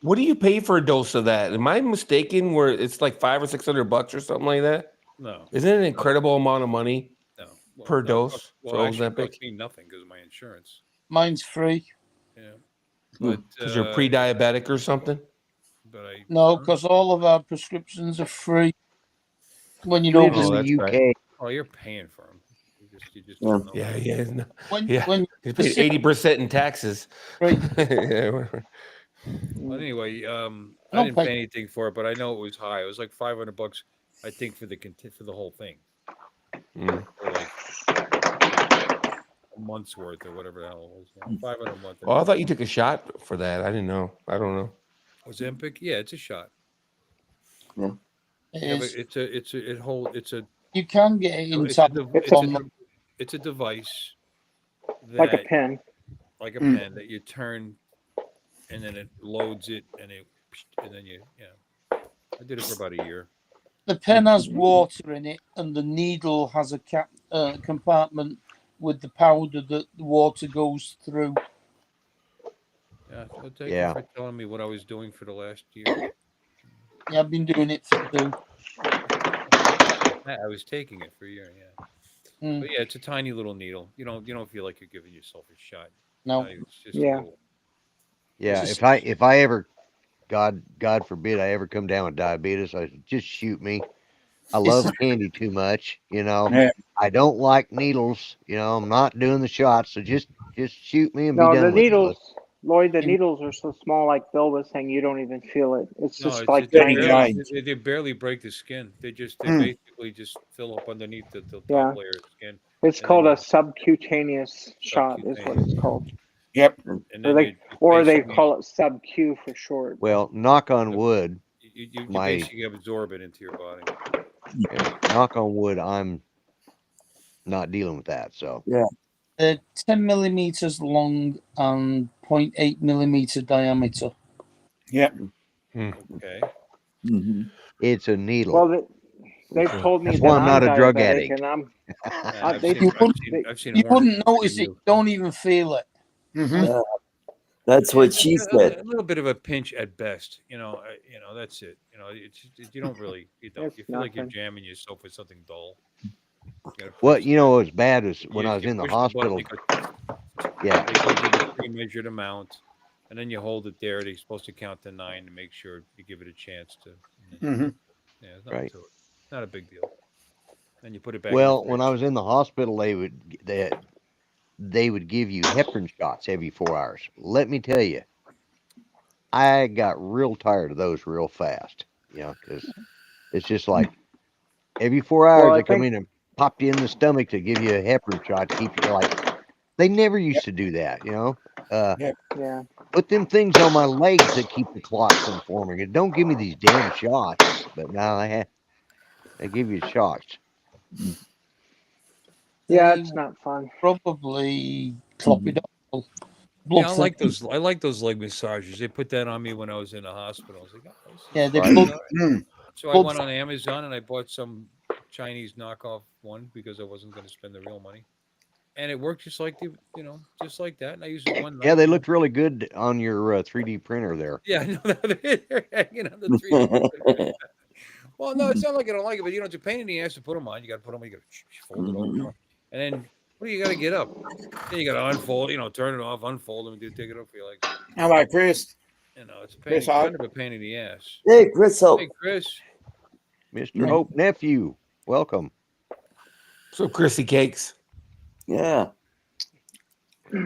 What do you pay for a dose of that? Am I mistaken? Where it's like $500 or $600 or something like that?
No,
Isn't it an incredible amount of money
no. Well,
per
no,
dose for
actually, it
Ozempic?
cost me nothing because of my insurance.
Mine's free.
Yeah, but
Because you're pre-diabetic or something?
but I
No, because all of our prescriptions are free when you
Lives
don't.
in
that's
the
right.
UK.
oh, you're paying for them. You just
Yeah.
don't know.
Yeah, yeah, no,
When
yeah.
when
You paid 80% in taxes.
free,
Yeah, whatever.
But anyway, I
not
didn't
pay.
pay anything for it, but I know it was high. It was like $500, I think, for the whole thing,
Mm.
or like a month's worth or whatever the hell it was. Yeah, 500 a month.
Oh, I thought you took a shot for that. I didn't know. I don't know.
Ozempic, yeah, it's a shot.
Yeah.
Yeah, but
Is
it's a
you can get it in
it's a
tablet
dev-
It's
it's a
a
form.
it's a device
like a
that
pen.
like a pen that you turn, and then it loads it, and then I did it for about a year.
The pen has water in it, and the needle has a compartment with the powder that the water goes through.
Yeah, so thank
Yeah.
you for telling me what I was doing for the last year.
Yeah, I've been doing it for 2.
I was taking it for a year, yeah.
Mm,
But yeah, it's a tiny little needle. You don't feel like you're giving yourself a shot.
no,
It's just a
Yeah.
little.
Yeah.
Just-
If I ever, God forbid, I ever come down with diabetes, I just shoot me. I love candy too much, you know.
Yeah.
I don't like needles, you know. I'm not doing the shots, so just shoot me and be
No,
done
the
with it.
needles, Lloyd. The
In-
needles are so small, like Bill was saying, you don't even feel it. It's
No,
just
it's
like
they
tiny.
barely
Right.
they barely break the skin. They
Mm.
basically just fill up underneath the top
Yeah.
layer of skin.
It's
And
called
then
a subcutaneous shot, is what
subcutaneous.
it's called.
Yep.
And
Or
then
they
you
or they
basically
call it sub-Q for short.
Well, knock on wood,
you
my
basically absorb it into your body.
knock on wood, I'm not dealing with that. So
they're 10 millimeters long and 0.8 millimeter diameter.
Yep.
Okay.
Mm-hmm.
it's a needle.
Well, they've told me
That's
that
why I'm not
I'm
a drug
diabetic,
addict.
and I'm.
I've
They,
seen
they,
I've seen
You
Hornet
wouldn't notice it.
you.
Don't even feel it.
Mm-hmm.
Yeah. That's what she said.
A little bit of a pinch at best. That's it. You don't really. You don't.
It's
You feel like you're
nothing.
jamming yourself with something dull. You gotta
What
press
you know was bad was when I was
you
in the
push the button,
hospital.
you go,
Yeah,
they give you the pre-measured amount, and then you hold it there. They're supposed to count to 9 to make sure you give it a chance to.
Mm-hmm.
Yeah, it's nothing
right.
to it. Not a big deal. Then you put it back.
Well, when I was in the hospital, they would give you heparin shots every 4 hours. Let me tell you, I got real tired of those real fast. You know, because it's just like every 4 hours
Well, I
they come
think
in and pop you in the stomach to give you a heparin shot to keep you like. They never used to do that. You know,
yeah.
put them things on my legs that keep the clot from forming. And don't give me these damn shots. But now they give you shots.
Yeah,
They
it's not fun.
probably clop it up.
Yeah, I like those. I like those leg massages. They put that on me when I was in the hospital. I was like, oh, this is
Yeah, they
Right.
blood.
Mm.
So I
blood
went on Amazon and I bought some Chinese knockoff one because I wasn't going to spend the real money, and it worked just like just like that. And I used it one night.
Yeah, they looked really good on your 3D printer there.
Yeah, I know they're hanging on the 3D. Well, no, it's not like I don't like it, but it's a pain in the ass to put them on. You got to put them. You got to fold it over, and then you got to get up. Then you got to unfold. Turn it off, unfold them, take it up for your legs.
Hello, Chris.
It's a pain,
Chris,
kind of a pain in the ass.
Hey, Chris Hope.
Hey, Chris.
Mr. Hope nephew, welcome.
So Chrissy cakes.
Yeah.
Yeah.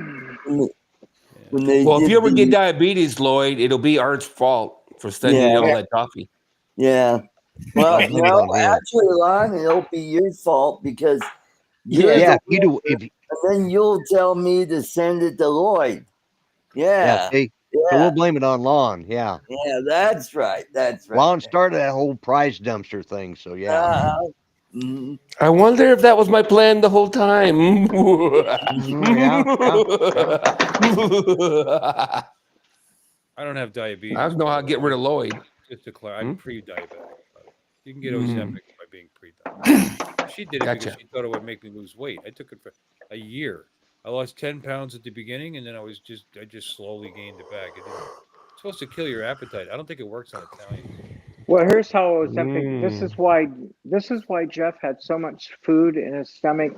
when they
Well, if
did
you ever get
the
diabetes, Lloyd, it'll be Art's fault for sending you all
Yeah.
that coffee.
yeah. Well,
I'll blame it on him.
actually, Lon, it'll be your fault because you're
Yeah.
Yeah,
the
you do.
listener,
If
and then you'll tell me to send it to Lloyd. Yeah,
see, so
yeah,
we'll blame it on Lon. Yeah,
yeah. That's right. That's right.
Lon started that whole prize dumpster thing. So yeah.
Mhm.
I wonder if that was my plan the whole time.
Yeah,
I don't have diabetes.
I don't know
by
how
the
to get
way.
rid of Lloyd.
Just to clarify, I'm
Hmm?
pre-diabetic. By the way. You can get
Mm.
Ozempic by being pre-diabetic. She did it because
Gotcha.
she thought it would make me lose weight. I took it for a year. I lost 10 pounds at the beginning, and then I just slowly gained it back. It's supposed to kill your appetite. I don't think it works on Italians.
Well, here's how Ozempic. This
Mm.
is why Jeff had so much food in his stomach,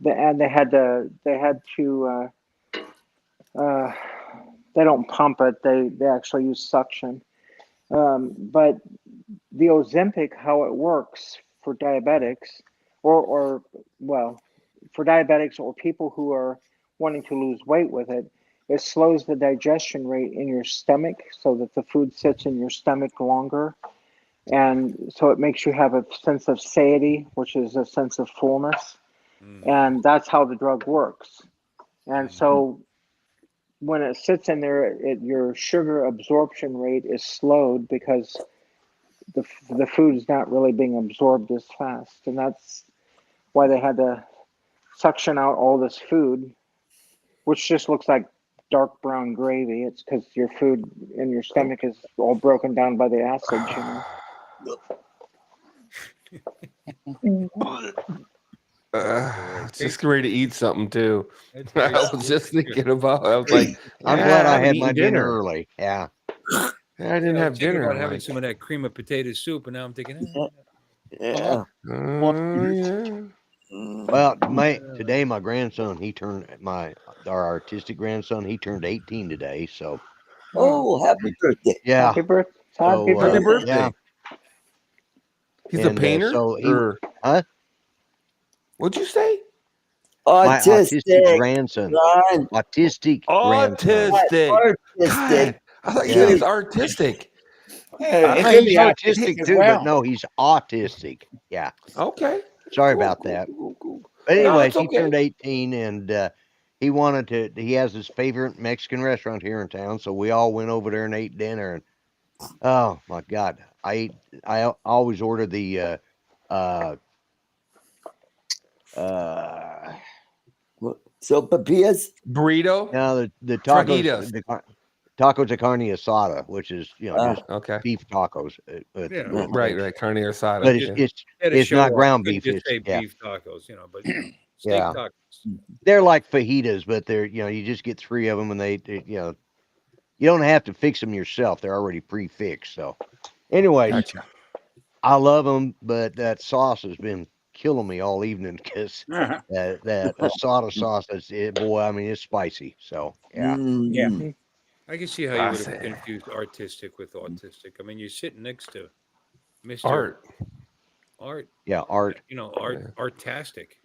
and they had to they don't pump it. They actually use suction. But the Ozempic, how it works for diabetics, or well, for diabetics or people who are wanting to lose weight with it, it slows the digestion rate in your stomach so that the food sits in your stomach longer. And so it makes you have a sense of satiety, which is a sense of fullness.
Mm.
And that's how the drug works. And so when it sits in there, your sugar absorption rate is slowed because the food is not really being absorbed as fast. And that's why they had to suction out all this food, which just looks like dark brown gravy. It's because your food in your stomach is all broken down by the acids, you know.
Just ready to eat something too.
It's
I
very
was just thinking about. I was like,
I'm glad I
haven't
had
eaten
my dinner early. Yeah.
I didn't
I was
have
thinking
dinner.
about
I'm
having
like,
some of that cream of potato soup, and now I'm thinking,
Yeah.
yeah.
Well, today my grandson our artistic grandson he turned 18 today. So
Oh, happy birthday!
yeah.
Happy birthday!
So
Happy birthday.
yeah.
He's a
And
painter,
so he
or what'd you say?
my autistic
Autistic,
grandson.
Lon.
Autistic grandson.
Autistic.
Artistic.
God, I thought you
Yeah.
said he's artistic.
It
No,
could
he's
be
autistic
as
too,
well.
but no, he's autistic. Yeah.
Okay.
Sorry
Cool,
about
cool,
that.
cool, cool.
But
No,
anyways,
it's
he
okay.
turned 18 and he has his favorite Mexican restaurant here in town. So we all went over there and ate dinner. And oh my God, I always order the
Sopapillas?
Burrito?
now the tacos,
Fajitas.
the tacos de carne asada, which is just
Okay.
beef tacos.
Yeah.
Right. Carne asada.
But
Just-
Yeah.
had to
it's
show
not
off.
ground
You couldn't
beef.
just say
It's yeah.
beef tacos, but steak
Yeah.
tacos.
They're like fajitas, but they're you just get 3 of them and they you don't have to fix them yourself. They're already pre-fixed. So, anyways,
Gotcha.
I love them, but that sauce has been killing me all evening because
Uh-huh.
that asada sauce boy, I mean it's spicy. So yeah.
Yeah.
Mm.
I can see how you would have
Classic.
confused artistic with autistic. I mean, you're sitting next to Mr.
Art.
Art,
Yeah, art.
artastic.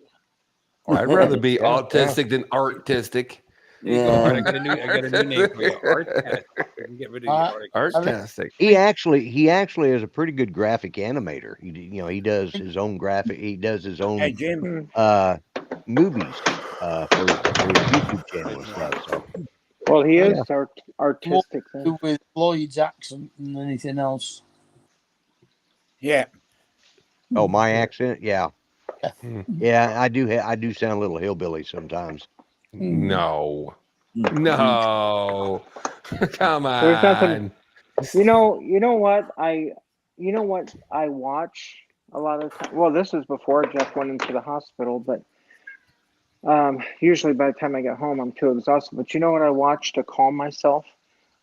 I'd rather be
Yeah,
autistic than artistic.
There you go, Art.
Yeah.
I got a new name for you, Artastic. We can get rid of the
Uh,
art.
Artistic.
He actually is a pretty good graphic animator. He does his own graphic. He does his
Hey,
own
Jim.
movies for his YouTube channel and stuff. So
Well, he is
yeah.
artistic then.
do with Lloyd's accent than anything else.
Yeah.
Oh, my accent, yeah,
Hmm.
yeah. I do sound a little hillbilly sometimes.
No. No. Come
There's nothing.
on.
You know what I watch a lot of time. Well, this is before Jeff went into the hospital, but usually by the time I get home, I'm too exhausted. But you know what I watch to calm myself?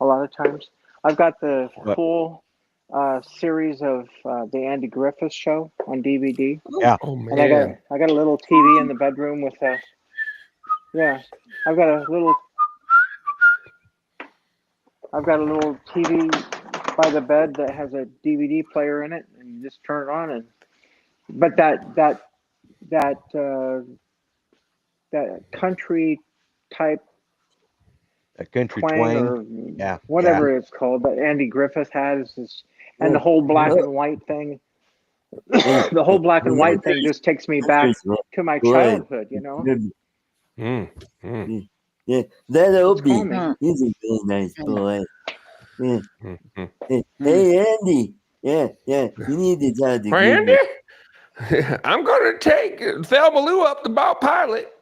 A lot of times, I've got the
What?
full series of the Andy Griffith Show on DVD,
Yeah.
Oh
and I
man.
got a little TV in the bedroom with a I've got a little TV by the bed that has a DVD player in it, and you just turn it on. And but that country type
A country
twang
twang.
or
Yeah.
whatever it's called that Andy Griffith had is this, and the whole black and white thing. The whole black and white thing just takes me back to my childhood, you know.
Yeah, that
It's
Opie,
calming.
he's a very nice boy. Yeah. Hey,
Hmm.
Andy. Yeah, you need to talk to
Randy,
Goody.
I'm gonna take Thelma Lou up the Mount Pilot.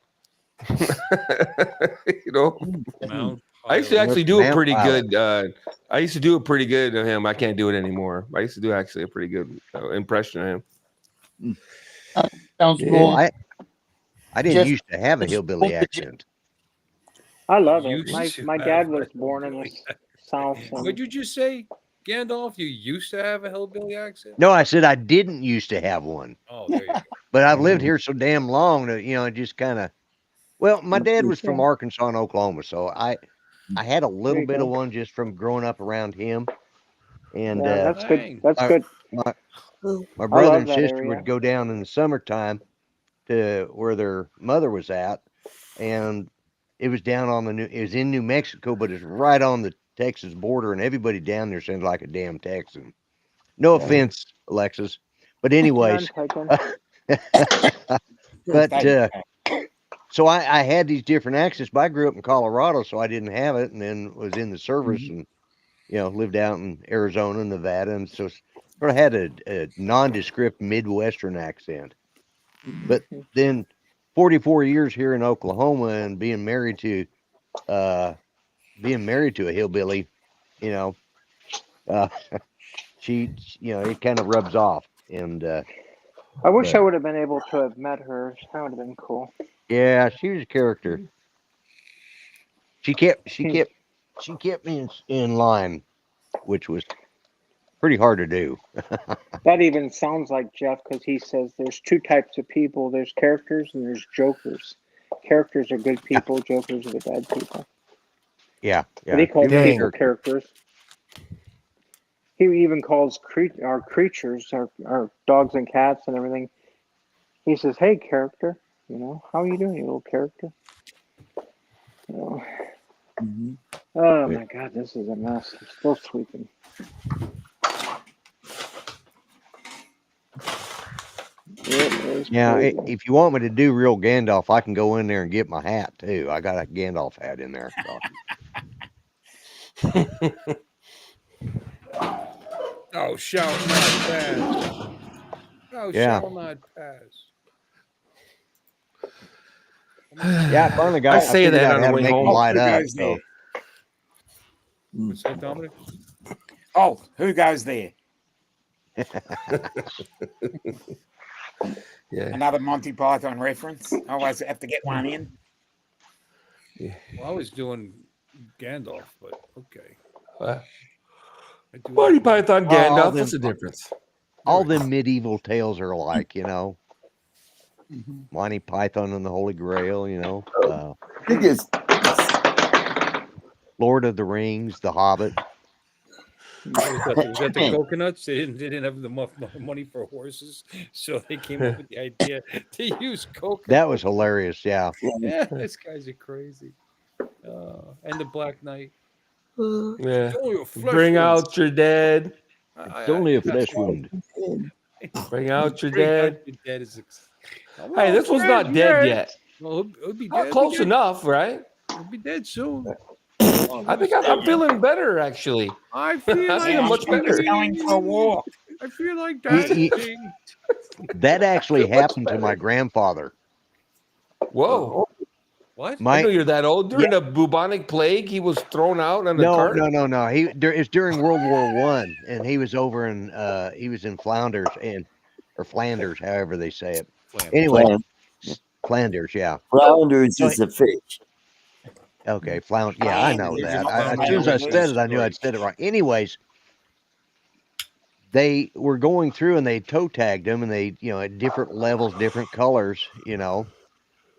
You know,
Mount
I used to
Pilot.
actually do a
Mount
pretty
Pilot.
good. I used to do a pretty good of him. I can't do it anymore. I used to do actually a pretty good impression of him.
Sounds
Yeah.
more.
I didn't
Jeff-
used to have a
Jeff-
hillbilly accent.
I love it.
Used to
My
have
dad
a
was born in the
hillbilly
South.
What'd
And
you just say, Gandalf? You used to have a hillbilly accent?
No, I said I didn't used to have one,
Oh, there you go.
but I've lived here so damn long that it just kind of. Well, my dad was from
Yeah.
Arkansas and Oklahoma, so I had a little
you
bit of
go.
one just from growing up around him. And
Yeah, that's good.
Dang.
That's
my,
good.
my
I
brother
love
and
that
sister
area.
would go down in the summertime to where their mother was at, and it was down on it was in New Mexico, but it's right on the Texas border, and everybody down there sounds like a damn Texan. No offense, Alexis, but anyways,
None taken.
but
Thank you.
so I had these different accents, but I grew up in Colorado, so I didn't have it, and then was in the service and lived out in Arizona and Nevada, and so sort of had a nondescript Midwestern accent. But then 44 years here in Oklahoma and being married to a hillbilly, uh, she it kind of rubs off. And
I wish
but-
I would have been able to have met her. That would have been cool.
yeah, she was a character. She kept me in line, which was pretty hard to do.
That even sounds like Jeff because he says there's two types of people. There's characters and there's jokers. Characters are good people. Jokers are the bad people.
Yeah,
But he calls
Dang.
people characters. He even calls our creatures, our dogs and cats and everything. He says, "Hey, character, how are you doing, you little character?" Oh my God, this is a mess. I'm still sweeping. It is
Now,
crazy.
if you want me to do real Gandalf, I can go in there and get my hat too. I got a Gandalf hat in there. So.
Oh, shall not pass. Oh,
Yeah.
shall not pass.
Yeah, I finally got.
I say
figured
that
out
on the
how to
way
make them
home.
light
Who
up.
goes
So.
there?
What's that, Dominic?
Oh, who goes there?
Yeah.
Another Monty Python reference. I always have to get one in.
Well, I was doing Gandalf, but okay.
Uh,
I do
Monty
like-
Python
Well, all
Gandalf. What's the
them-
difference?
All them medieval tales are like, Monty Python and the Holy Grail,
I think it's
Lord of the Rings, The Hobbit.
Was that the coconuts? They didn't have the money for horses, so they came up with the idea to use coconuts.
That was hilarious. Yeah.
Yeah, these guys are crazy. And the Black Knight.
Yeah.
It's only a flesh
Bring
wound.
out your dead.
It's only a flesh wound.
Bring out your
Bring
dead.
out your dead is
Hey, this one's not dead yet.
Well, it'll be
Not
dead.
close enough, right?
It'll be dead soon.
I think I'm feeling better, actually.
I feel
I
like
feel much
I'm
better.
going for a walk.
I feel like
Ye-
dancing.
That actually happened to my grandfather.
Whoa.
What?
I know you're that old. During the bubonic plague, he was thrown out on the cart.
No. It's during World War One, and he was over in he was in Flanders or Flanders, however they say it. Anyway, Flanders, yeah.
Flounders is a fish.
Okay, Flounder. Yeah, I know
Flanders,
that.
not
As soon as I
Flanders.
said it, I knew I'd said it right. Anyways, they were going through and they toe tagged him, and they, at different levels, different colors,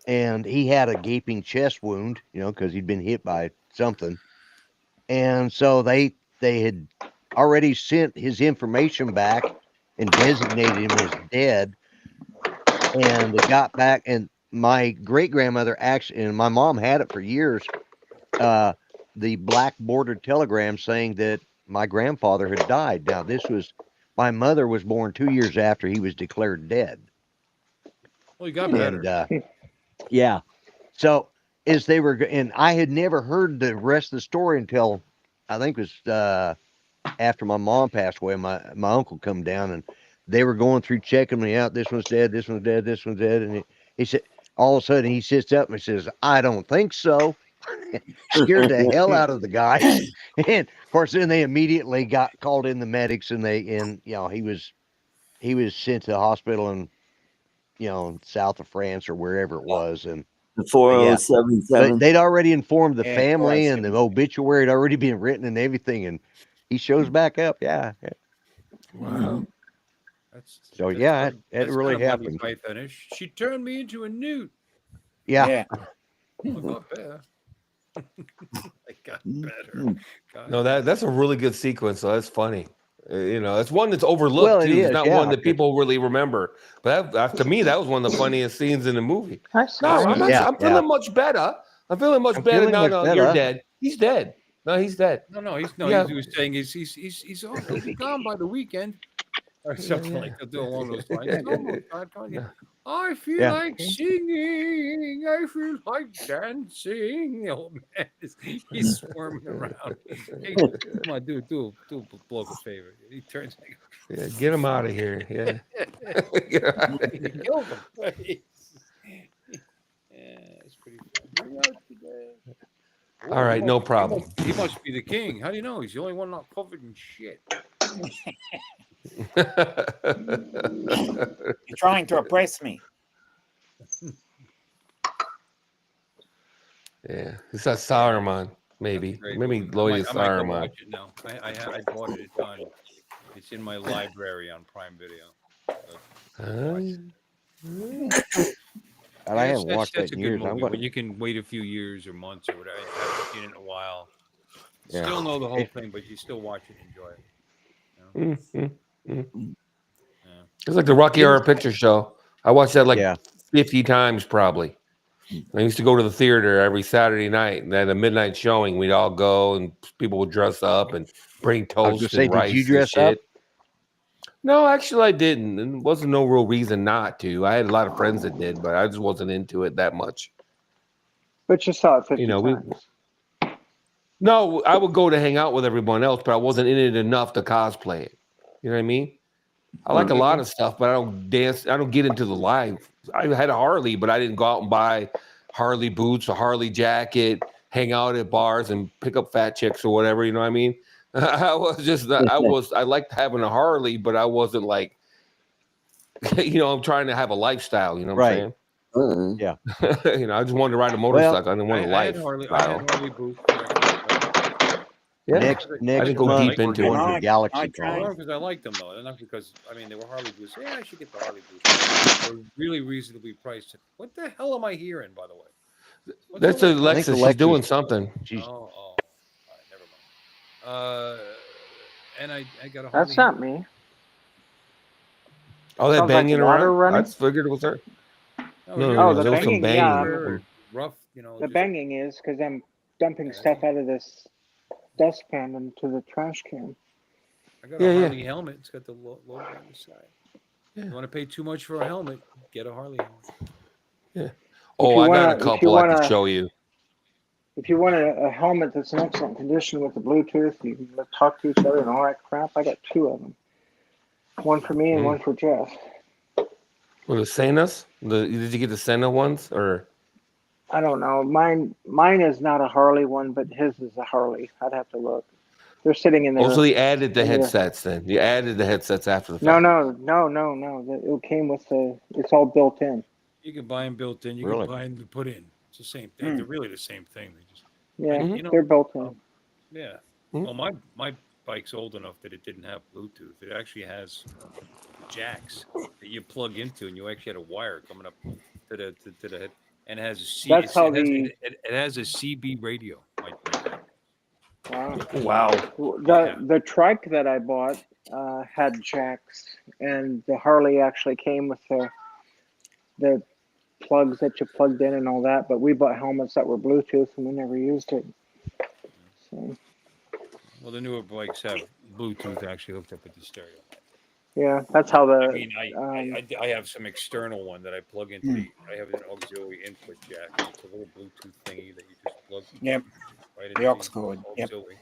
and he had a gaping chest wound, because he'd been hit by something, and so they had already sent his information back and designated him as dead, and they got back, and my great grandmother actually, and my mom had it for years. the black bordered telegram saying that my grandfather had died. Now, my mother was born 2 years after he was declared dead.
Well, you got better.
And yeah, so and I had never heard the rest of the story until I think it was after my mom passed away. My uncle come down and they were going through checking me out. This one's dead. This one's dead. This one's dead. And he said, all of a sudden he sits up and says, "I don't think so." Scared the hell out of the guys. And of course, then they immediately got called in the medics, and he was sent to the hospital in south of France or wherever it was. And
The
yeah,
4077.
they'd already informed the
Yeah,
family, and the
4077.
obituary had already been written and everything. And he shows back up. Yeah.
Wow.
So yeah, it
that's
really
kind of
happened.
Monty Python-ish. She turned me into a newt.
Yeah.
I got better. I got better. God.
No, that's a really good sequence. So that's funny. It's one that's overlooked
Well, it
too. It's
is,
not
yeah,
one that
'cause-
people really remember. But to me, that was one of the funniest scenes in the movie.
I
No,
saw it.
I'm feeling much better. I'm feeling much
I'm
better
feeling
now.
much
No,
better.
you're dead. He's dead. No, he's dead.
No, he was saying he'll be gone by the weekend. Or something like that, along those lines. It's almost God, come on, yeah. I feel like singing. I feel like dancing. The old man he's squirming around. Hey, come on, do bloke a favor. He turns.
Yeah, get him out of here. Yeah.
He killed him. Yeah, it's pretty fun.
All right, no problem.
He must be the king. How do you know? He's the only one not covered in shit.
You're trying to oppress me.
Yeah, it's that Saruman, maybe. Maybe Lloyd is
I might go
Saruman.
watch it now. I bought it. It's in my library on Prime Video.
And I haven't watched that
That's a
in
good
years.
movie when you can wait a few years or months or whatever. I haven't seen it in a while.
Yeah.
Still know the whole thing, but you still watch it and enjoy it.
It's like the Rocky Horror Picture Show. I watched that like
Yeah.
50 times probably. I used to go to the theater every Saturday night, and then a midnight showing, we'd all go, and people would dress up and bring
I was gonna
toast
say,
and
did
rice
you
and
dress
shit.
up?
No, actually, I didn't. And there wasn't no real reason not to. I had a lot of friends that did, but I just wasn't into it that much.
But you saw it 50
You know,
times.
No, I would go to hang out with everyone else, but I wasn't in it enough to cosplay it. You know what I mean? I like a lot of stuff, but I don't dance. I don't get into the live. I had a Harley, but I didn't go out and buy Harley boots, a Harley jacket, hang out at bars and pick up fat chicks or whatever. You know what I mean? I liked having a Harley, but I wasn't like, I'm trying to have a lifestyle. You know what I'm saying?
Yeah.
I just wanted to ride a motorcycle. I didn't want a
I had
lifestyle.
Harley boots.
Yeah.
Next
I didn't go
month,
deep
we're
into
going
it.
to Galaxy
I
Con.
tried.
Because I liked them though, not because they were Harley boots. Yeah, I should get the Harley boots. They're really reasonably priced. What the hell am I hearing, by the way?
That's Alexa. She's
Alexa's-
doing something.
She's
All right, never mind. And I got a Harley.
That's not me.
Oh, that
Sounds like
banging
water
around?
running.
I just figured it was her.
Oh, the
there was some
banging, yeah.
banging.
Rough,
The
just-
banging is because I'm dumping stuff out of this dustpan into the trash can.
I got a
Yeah,
Harley helmet. It's got the logo on the side. You want to pay too much for a helmet? Get a Harley helmet.
Yeah. Oh, I got a couple I could show you.
If you want a helmet that's in excellent condition with the Bluetooth, you can talk to each other and all that crap. I got two of them. One for me and one for Jeff.
Were the Senas? Did you get the Sena ones or?
I don't know. Mine is not a Harley one, but his is a Harley. I'd have to look. They're sitting in there.
Oh, so you added the headsets then? You added the headsets after the fact?
No. It came with it's all built in.
You can buy them built in. You
Really?
can buy them to put in. It's the same thing. They're really the same thing. They just
Yeah, they're built in.
yeah. Well, my bike's old enough that it didn't have Bluetooth. It actually has jacks that you plug into, and you actually had a wire coming up to the head, and it has a C.
That's how
it has a CB radio.
Wow.
Wow.
The trike that I bought had jacks, and the Harley actually came with the plugs that you plugged in and all that. But we bought helmets that were Bluetooth, and we never used it.
Well, the newer bikes have Bluetooth actually hooked up with the stereo.
Yeah, that's how
I
the
mean, I have some external one that I plug into the. I have an auxiliary input jack, and it's a little Bluetooth thingy that you just plug
Yep.
right into
The aux cord. Yep.
auxiliary.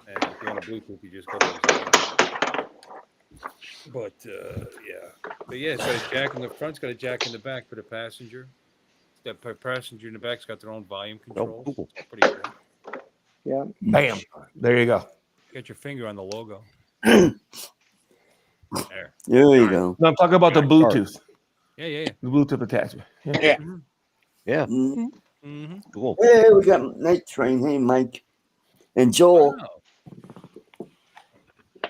And if you want a Bluetooth, you just go to auxiliary. But yeah, it's got a jack in the front, it's got a jack in the back for the passenger. The passenger in the back's got their own volume control.
cool.
Pretty cool.
yeah.
Bam. There you go.
Get your finger on the logo. There.
There you go.
No, I'm talking about the Bluetooth.
Yeah.
The Bluetooth attachment. Yeah.
Yeah.
Yeah,
Mm-hmm.
cool.
Hey, we got Night Train. Hey, Mike. And Joel.
Wow.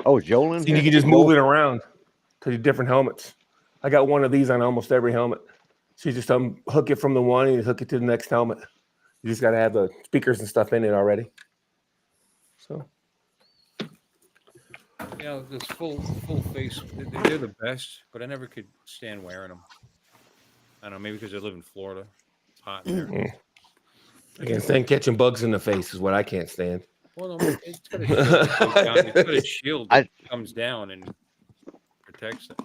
Oh, is Joel in
So you
here?
can just
Joel?
move it around to the different helmets. I got one of these on almost every helmet. So you just hook it from the one and you hook it to the next helmet. You just got to have the speakers and stuff in it already. So
Yeah, this full face, they're the best, but I never could stand wearing them. I don't know, maybe because I live in Florida. It's hot in there.
I can't stand catching bugs in the face is what I can't stand.
Well, no, it's got a shield that goes down. It's got a shield that comes down and protects it.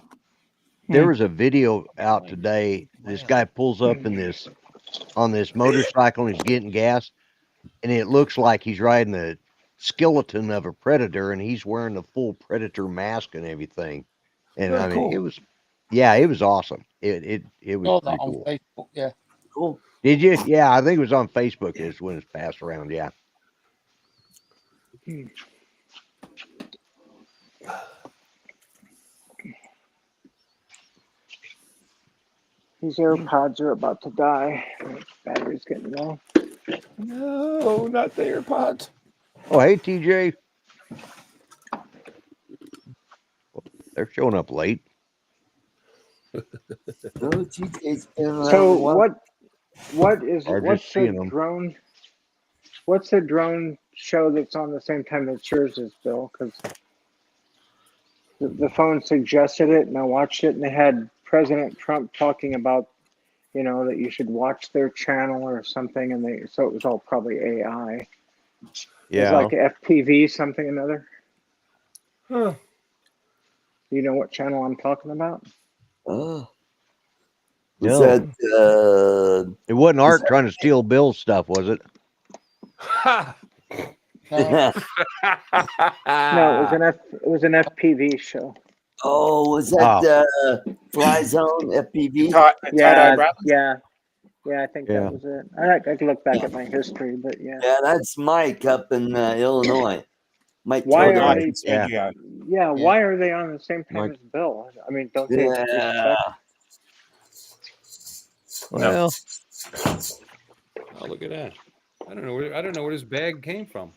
There was a video out today. This guy pulls up on this motorcycle and he's getting gas, and it looks like he's riding the skeleton of a predator, and he's wearing the full predator mask and everything. And I mean, it was awesome. It was
Saw
pretty
that on
cool.
Facebook. Yeah.
Cool.
Did you? Yeah, I think it was on Facebook is when it's passed around. Yeah.
These AirPods are about to die. Battery's getting low.
No, not the AirPods.
Oh, hey, TJ. They're showing up late.
Oh, TJ's been around
So
a while.
what's the drone show that's on the same time that yours is, Bill? Because the phone suggested it, and I watched it, and they had President Trump talking about, that you should watch their channel or something, and so it was all probably AI.
Yeah.
It's like FPV something another.
Huh.
You know what channel I'm talking about?
Was
No.
that
It wasn't Art trying to steal Bill's stuff, was it?
No,
No, it was an FPV show.
Oh, was that Fly Zone FPV?
Yeah, I think that was it. I could look back at my history, but yeah.
Yeah, that's Mike up in Illinois. Mike.
Why
Todd
are
Mike.
they? Yeah, why are they on the same time as Bill? I mean, don't they just check?
Well,
Oh, look at that! I don't know where this bag came from.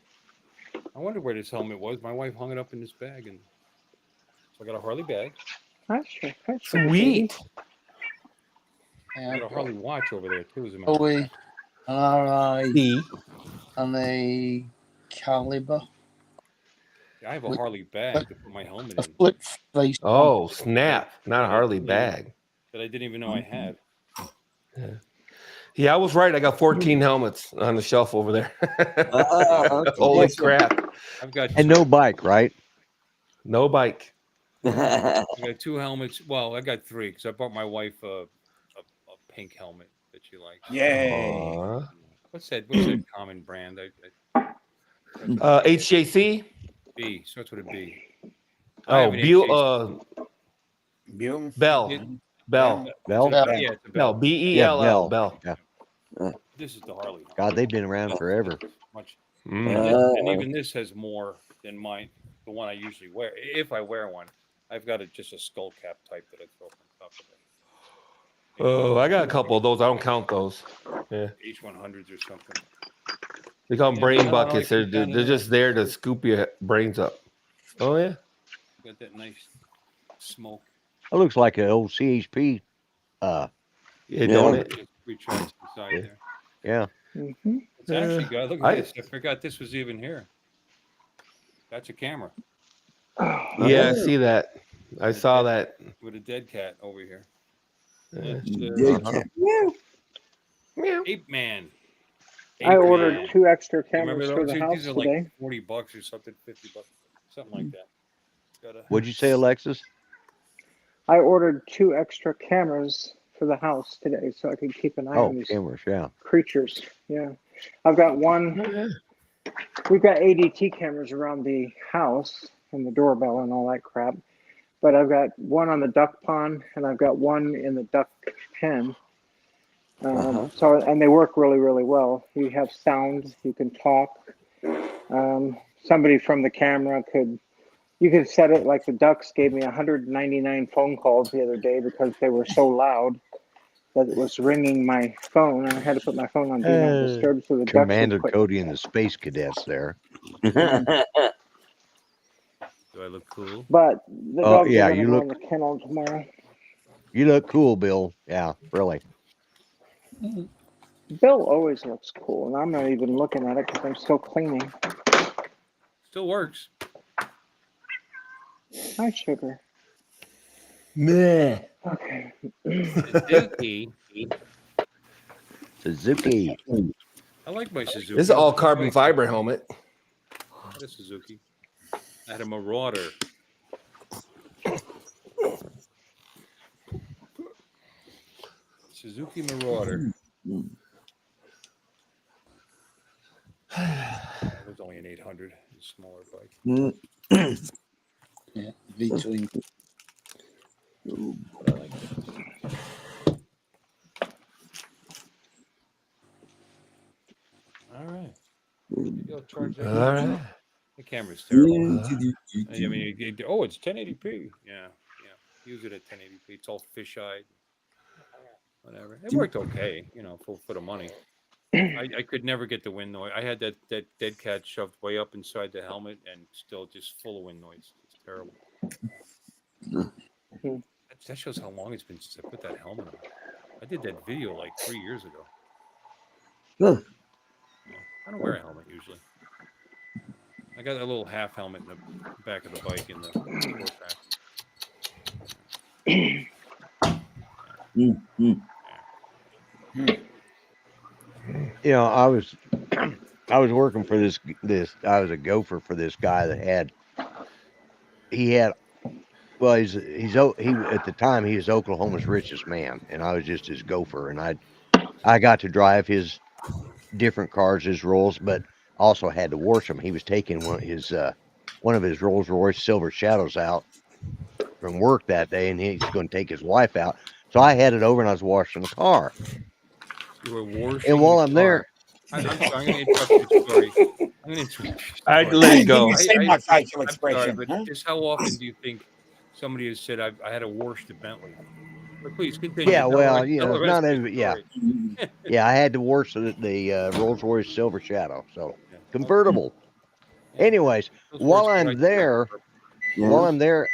I wonder where this helmet was. My wife hung it up in this bag, and so I got a Harley bag.
That's
Sweet.
I got a Harley watch over there too. As a matter
Oh,
of fact.
and a caliber.
I have a Harley bag to put my helmet in.
Flip face.
Oh, snap. Not a Harley bag.
That I didn't even know I had.
Yeah, I was right. I got 14 helmets on the shelf over there. Holy crap.
I've got
and no bike, right?
No bike.
I got 2 helmets. Well, I got 3 because I bought my wife a pink helmet that she likes.
Yay.
What's that common brand?
HJC?
B. Starts with a B.
Oh, Bell.
Bell.
Yeah, it's a Bell.
B-E-L-L. Bell.
Yeah.
This is the Harley.
God, they've been around forever.
Much. And even this has more than mine. The one I usually wear. If I wear one, I've got just a skull cap type that I throw on top of it.
Oh, I got a couple of those. I don't count those. Yeah.
H100s or something.
They call them brain buckets. They're
down in
just there to scoop your brains up. Oh, yeah.
Got that nice smoke.
That looks like an old CHP.
Yeah, don't it?
Recharge inside there.
Yeah.
Mm-hmm.
It's actually good. Look at this. I forgot this was even here. That's a camera.
Yeah, I see that. I saw that.
With a dead cat over here.
Dead cat.
Ape Man.
I ordered
man.
2 extra
Remember
cameras for
those?
the house
These are
today.
like $40 or something, $50, something like that. Gotta,
What'd you say, Alexis?
I ordered 2 extra cameras for the house today so I could keep an eye on
Oh,
these
cameras, yeah.
creatures. Yeah. I've got one. We've got ADT cameras around the house and the doorbell and all that crap. But I've got one on the duck pond and I've got one in the duck pen. So, and they work really, really well. You have sound, you can talk. Somebody from the camera you could set it like the ducks gave me 199 phone calls the other day because they were so loud that it was ringing my phone. And I had to put my phone on Do Not Disturb so the ducks would
Commander
quit.
Cody and the Space Cadets there.
do I look cool?
But the
Oh,
dogs
yeah,
are going to
you
go
look-
in the kennel tomorrow.
You look cool, Bill. Yeah, really.
Bill always looks cool, and I'm not even looking at it because I'm still cleaning.
Still works.
Hi, sugar.
Meh.
Okay.
Suzuki.
I like my Suzuki.
This is all carbon fiber helmet.
I had a Suzuki. I had a Marauder. Suzuki Marauder. It was only an 800, a smaller bike.
Yeah, V-twin.
But I like that. All right. Maybe I'll charge that.
All right.
The camera's terrible. I mean, it's 1080p. Yeah. Use it at 1080p. It's all fisheye. Whatever. It worked okay, for the money. I could never get the wind noise. I had that dead cat shoved way up inside the helmet and still just full of wind noise. It's terrible. That shows how long it's been since I put that helmet on. I did that video like 3 years ago.
Huh.
I don't wear a helmet usually. I got a little half helmet in the back of the bike in the floor pack.
You know, I was working for this. I was a gopher for this guy that had. He had. Well, he at the time he was Oklahoma's richest man, and I was just his gopher, and I got to drive his different cars, his Rolls, but also had to wash him. He was taking one of his Rolls Royce Silver Shadows out from work that day, and he's going to take his wife out. So I had it over, and I was washing the car.
You were washing.
And while I'm there,
I'm sorry. I'm going to interrupt your story. I'm going to interrupt.
I let it go.
Didn't say my facial
I'm
expression.
sorry, but just how often do you think somebody has said I had to wash the Bentley? But please continue.
yeah,
Tell
well,
the rest
not
of the
every, yeah,
story.
yeah, I had to wash the Rolls Royce Silver Shadow, so
Yeah.
convertible.
Yeah.
Anyways,
Those
while
words
I'm
right
there,
Yeah.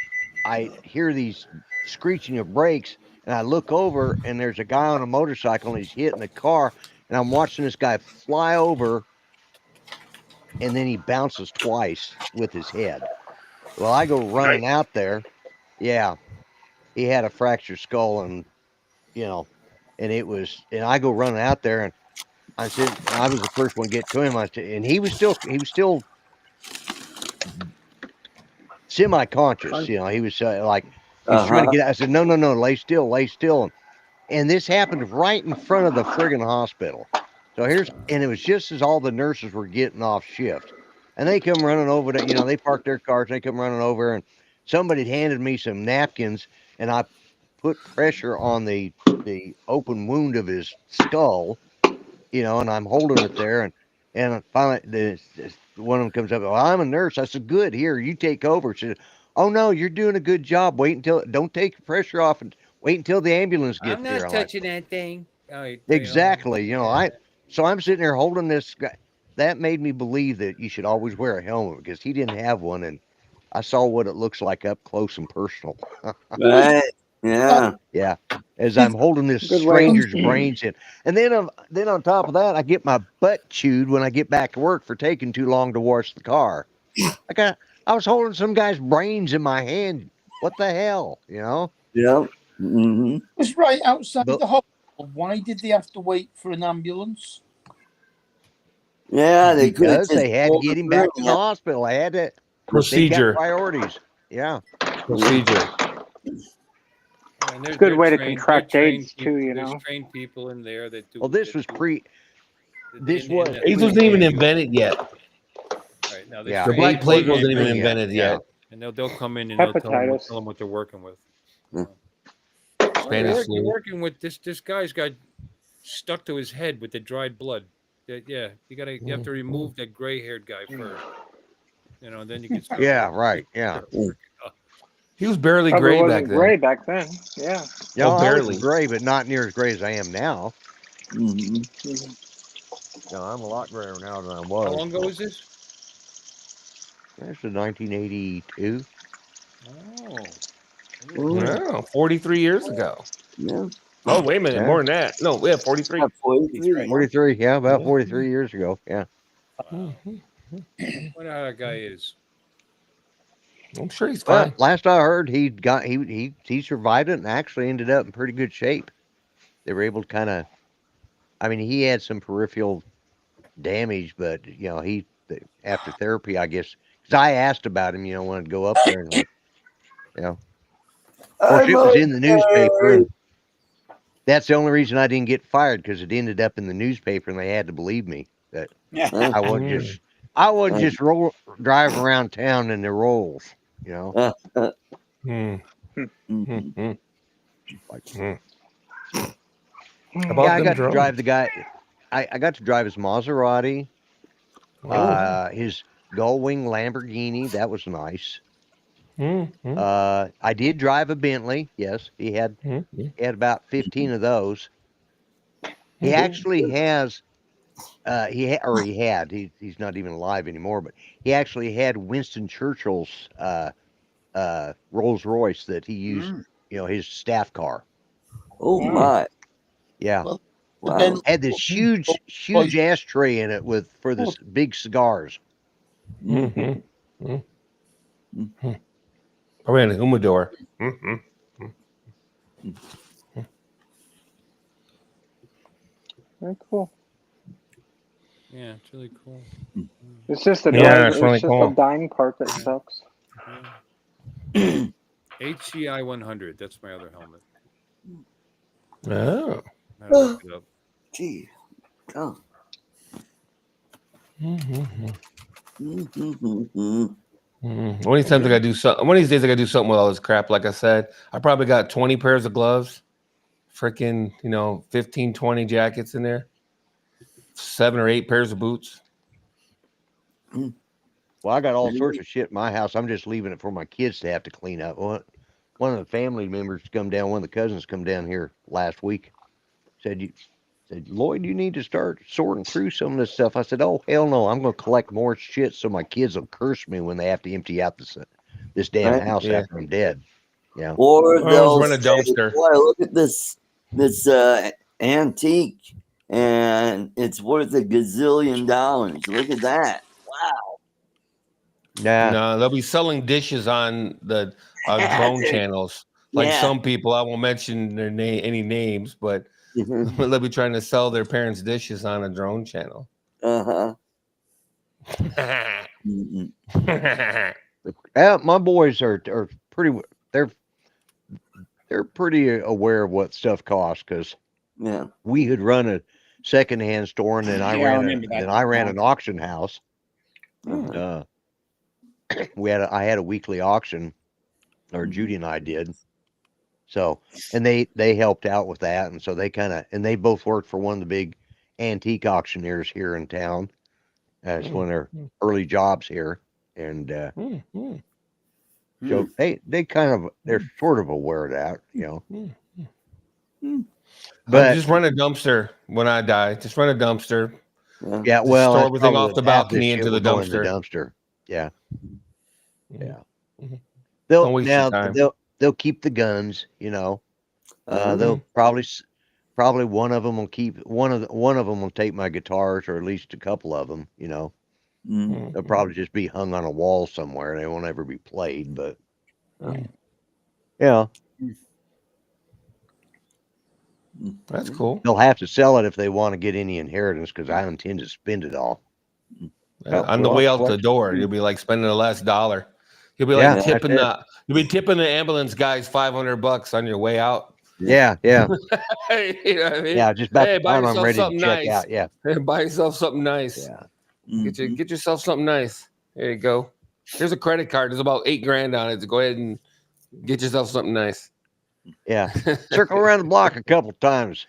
I hear these screeching of brakes, and I look over, and there's a guy on a motorcycle, and he's hitting the car, and I'm watching this guy fly over, and then he bounces twice with his head. Well, I go running out there. Yeah, he had a fractured skull, and and I go running out there, and I was the first one to get to him. And he was still semi-conscious. He was like, he's trying to get out. I said, no, lay still. And this happened right in front of the friggin' hospital. So and it was just as all the nurses were getting off shift. And they come running over they park their cars, and they come running over, and somebody had handed me some napkins, and I put pressure on the open wound of his skull, and I'm holding it there, and finally one of them comes up. Well, I'm a nurse. I said, good. Here, you take over. She said, oh no, you're doing a good job. Don't take the pressure off, and wait until the ambulance gets
I'm
there.
not touching that thing.
Exactly. So I'm sitting there holding this guy. That made me believe that you should always wear a helmet, because he didn't have one, and I saw what it looks like up close and personal.
Right. Yeah.
Yeah, as I'm holding this
Good way.
stranger's brains in, and then on top of that, I get my butt chewed when I get back to work for taking too long to wash the car. I was holding some guy's brains in my hand. What the hell,
Yep.
It was right outside
But-
the hospital. Why did they have to wait for an ambulance?
Yeah, they could have
Because
just
they had to
pulled
get
the
him back to
thing
the
out.
hospital. They had to. They got
Procedure.
priorities. Yeah.
Procedure.
And they're,
Good
they're
way to
trained,
contract
they're trained
AIDS
people,
too, you
there's
know.
trained people in there that do.
Well, this
that
was
do-
pre. This
in
was
the-
AIDS wasn't even invented yet.
Right now,
Yeah,
The
trained
black
AIDS
plague
wasn't
wasn't even
invented yet.
invented
Yeah.
yet.
and they'll come in and they'll tell
Hepatitis.
them what they're working with.
Spanish
You're
flu.
working with this. This guy's got stuck to his head with the dried blood. Yeah, you have to remove that gray-haired guy first. You know, and then you can start.
Yeah. Right. Yeah.
He was barely
Probably
gray back
wasn't
then.
gray back then. Yeah.
Yeah.
Oh,
I
barely.
was gray, but not near as gray as I am now.
Mhm.
No, I'm a lot grayer now than I
How
was.
long ago was this?
This was 1982.
Oh,
No, 43 years ago.
Yeah.
Oh, wait a minute.
Yeah.
More than that. No, we have 43.
Yeah, 43.
right.
43. Yeah, about
Yeah.
43 years ago. Yeah.
Wow. What how that guy is?
I'm sure he's
Well,
fine.
last I heard, he survived it and actually ended up in pretty good shape. They were able to kind of. I mean, he had some peripheral damage, but after therapy, I guess, because I asked about him, when I'd go up there and like, of course, it was in the newspaper, and that's the only reason I didn't get fired, because it ended up in the newspaper, and they had to believe me that I wasn't just driving around town in the rolls,
Hmm.
Mhm.
Like,
About
I
them
got to
drones.
drive the guy. I got to drive his Maserati, his Gullwing Lamborghini. That was nice. I did drive a Bentley. Yes, he had about 15 of those. He actually has. He had. He's not even alive anymore. But he actually had Winston Churchill's Rolls Royce that he used. His staff car.
Oh my!
Yeah.
Well, the
Wow.
Bentley
Had this huge ashtray in it for this big cigars.
Mhm.
Probably in the humidor.
Very cool.
Yeah, it's really cool.
It's just the
Yeah, it's really
just
cool.
the dying part that sucks.
HCI 100. That's my other helmet.
Oh.
I had to look it up.
Gee. Oh.
One of these times I gotta do something. One of these days I gotta do something with all this crap. Like I said, I probably got 20 pairs of gloves, freaking 15, 20 jackets in there, 7 or 8 pairs of boots.
Well, I got all sorts of shit in my house. I'm just leaving it for my kids to have to clean up. One of the family members come down. One of the cousins come down here last week. Said, Lloyd, you need to start sorting through some of this stuff. I said, oh, hell no. I'm going to collect more shit so my kids will curse me when they have to empty out this damn
Right.
house after I'm dead. Yeah.
Or
I
they'll
always run a
say,
dumpster.
boy, look at this antique, and it's worth $1 gazillion. Look at that! Wow.
Nah.
No, they'll be selling dishes on the drone channels. Like
Yeah.
some people, I won't mention their any names, but they'll be trying to sell their parents' dishes on a drone channel.
Uh-huh.
My boys are pretty. They're pretty aware of what stuff costs, because we had run a secondhand store, and then I ran an auction house.
Uh-huh.
I had a weekly auction, or Judy and I did. So, and they helped out with that, and so they both worked for one of the big antique auctioneers here in town. It's one of their early jobs here, and so they're sort of aware of that, But
just run a dumpster when I die. Just run a dumpster.
Yeah, well,
store
that's
everything
probably
off the
what half this
balcony
shit
into the
will go in the
dumpster.
dumpster. Yeah.
Don't waste your time.
They'll keep the guns, they'll probably one of them will keep one of them will take my guitars, or at least a couple of them, They'll probably just be hung on a wall somewhere. They won't ever be played, but yeah.
That's cool.
They'll have to sell it if they want to get any inheritance, because I intend to spend it all. Oh,
on the
well,
way out the
collection.
door. You'll be like spending the last dollar. You'll be
Yeah,
like
that's it.
you'll be tipping the ambulance guys $500 on your way out.
Yeah.
You know what I mean?
Yeah. Just about
Hey,
the
buy
time I'm
yourself
ready to
something
check
nice.
out. Yeah.
Buy yourself something nice.
Yeah.
Get yourself something nice. There you go. Here's a credit card. There's about $8,000 on it. So go ahead and get yourself something nice.
Yeah. Circle around the block a couple times.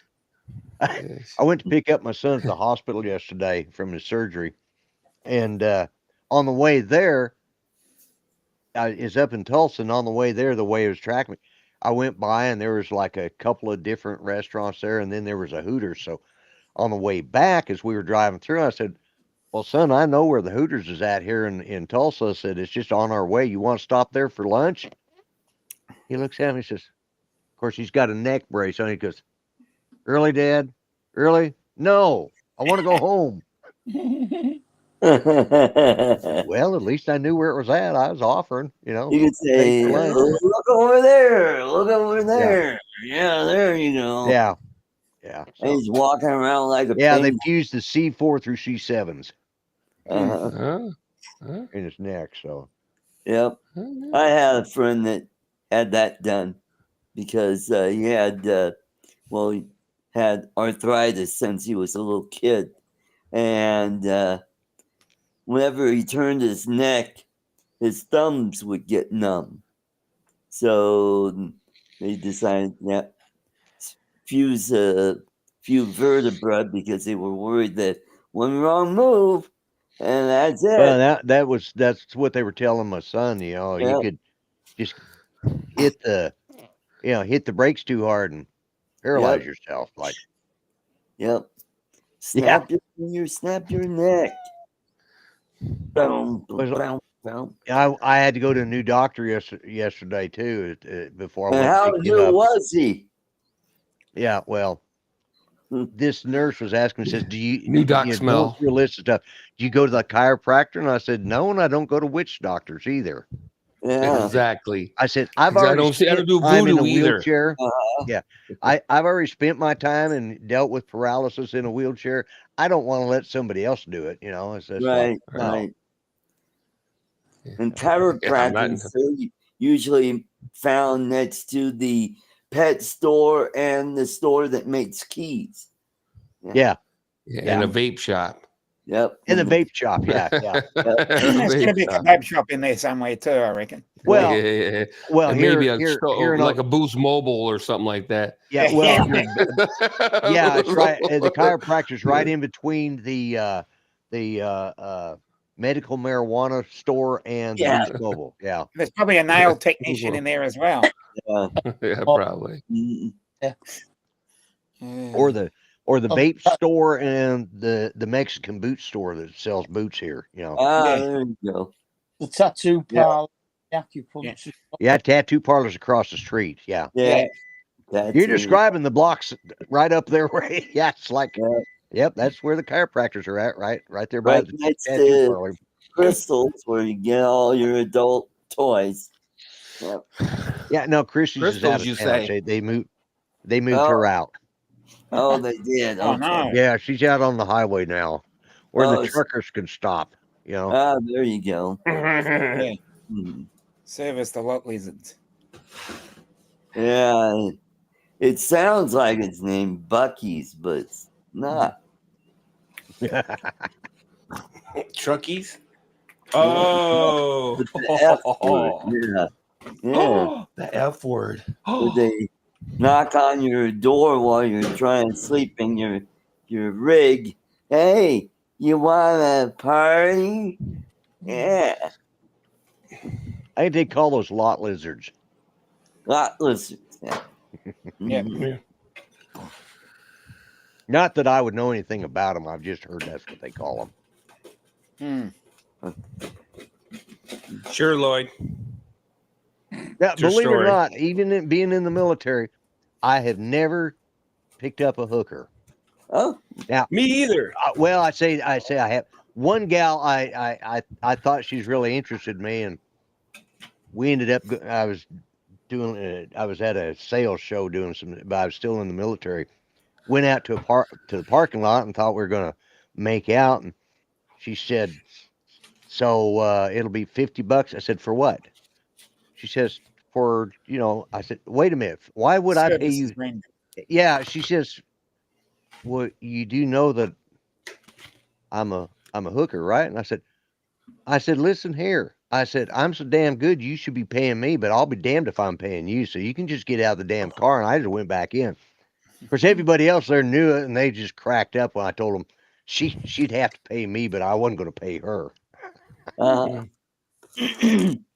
I went to pick up my son at the hospital yesterday from his surgery, and on the way there, is up in Tulsa. And on the way there, the way it was tracking me, I went by and there was like a couple of different restaurants there, and then there was a Hooters. So on the way back, as we were driving through, I said, "Well, son, I know where the Hooters is at here in Tulsa." I said, "It's just on our way. You want to stop there for lunch?" He looks at me and says, of course, he's got a neck brace on. He goes, "Really, Dad? Really? No, I want to go home." Well, at least I knew where it was at. I was offering,
You
paid
could say,
for lunch.
look over there. Look over there. Yeah, there you go.
Yeah. Yeah.
And
So,
he's walking around like a
yeah, they
penguin.
fused the C4 through C7s
Uh-huh.
in his neck. So,
Yep. I had a friend that had that done because he had, he had arthritis since he was a little kid. And whenever he turned his neck, his thumbs would get numb. So they decided, fuse a few vertebrae because they were worried that one wrong move, and that's it.
well, that's what they were telling my son. You could just hit the brakes too hard and paralyze yourself. Like,
Yep. Snap your neck. Boom, boom, boom.
I had to go to a new doctor yesterday too before I
And
went
how
to pick him
new
up.
was he?
Yeah, well, this nurse was asking me, says, "Do you
New doc
going
smell.
through a list of stuff? Do you go to the chiropractor?" And I said, "No, and I don't go to witch doctors either."
Yeah.
Exactly.
I said, "I've
'Cause I
already
don't
spent
do
time in a
voodoo either.
wheelchair."
Uh-huh.
Yeah, I've already spent my time and dealt with paralysis in a wheelchair. I don't want to let somebody else do it. It's just like,
Right,
no.
right. And
Yeah, I'm
chiropractors
not.
are usually found next to the pet store and the store that makes keys.
Yeah,
In a vape shop.
Yep.
in the vape shop. Yeah, yeah.
There's going to be a kebab shop in there somewhere too, I reckon.
Well,
yeah.
well,
And
here,
maybe a
here,
show,
here in
like a Boost Mobile or something like that.
yeah, well, yeah, it's right. The chiropractor's right in between the medical marijuana store and the
Yeah.
Boost Mobile. Yeah,
There's probably a nail technician in there as well.
Yeah.
Yeah, probably.
Mm.
or the vape store and the Mexican boot store that sells boots here.
Ah, there you go.
The tattoo
Yeah.
parlor, the acupuncture.
Yeah, tattoo parlors across the street. Yeah,
Yeah. That's
you're describing the blocks right up there. Right? Yeah, it's like,
Yeah.
yep, that's where the chiropractors are at. Right there by
right
the
next
tattoo
to
parlor.
Crystals, where you get all your adult toys. Yep.
Yeah, no, Christie's is out
Crystals, you
of town.
say?
They moved
Oh.
her out.
Oh, they did.
Oh,
Okay.
no.
Yeah, she's out on the highway now, where
Oh,
the truckers can stop.
Ah, there you go.
Yeah.
Hmm.
Service the lot lizards.
Yeah. It sounds like it's named Bucky's, but it's not.
Truckies? Oh.
With the F word. Yeah.
The F word.
Where they knock on your door while you're trying to sleep in your rig. Hey, you want a party? Yeah.
I think they call those lot lizards.
Lot lizards. Yeah.
Yeah.
Mhm.
Not that I would know anything about them. I've just heard that's what they call them.
Sure, Lloyd.
Yeah,
It's your
believe it or
story.
not, even being in the military, I have never picked up a hooker.
Oh,
Now,
Me either.
well, I say I have one gal. I thought she's really interested in me, and we ended up. I was at a sales show doing some, but I was still in the military. Went out to the parking lot and thought we were gonna make out, and she said, So it'll be $50. I said, for what? She says, for, I said, wait a minute. Why would I pay you?
Services rendered.
Yeah. She says, well, you do know that I'm a hooker, right? And I said, listen here. I said, I'm so damn good, you should be paying me, but I'll be damned if I'm paying you. So you can just get out of the damn car. And I just went back in. Of course, everybody else there knew it, and they just cracked up when I told them she'd have to pay me, but I wasn't going to pay her.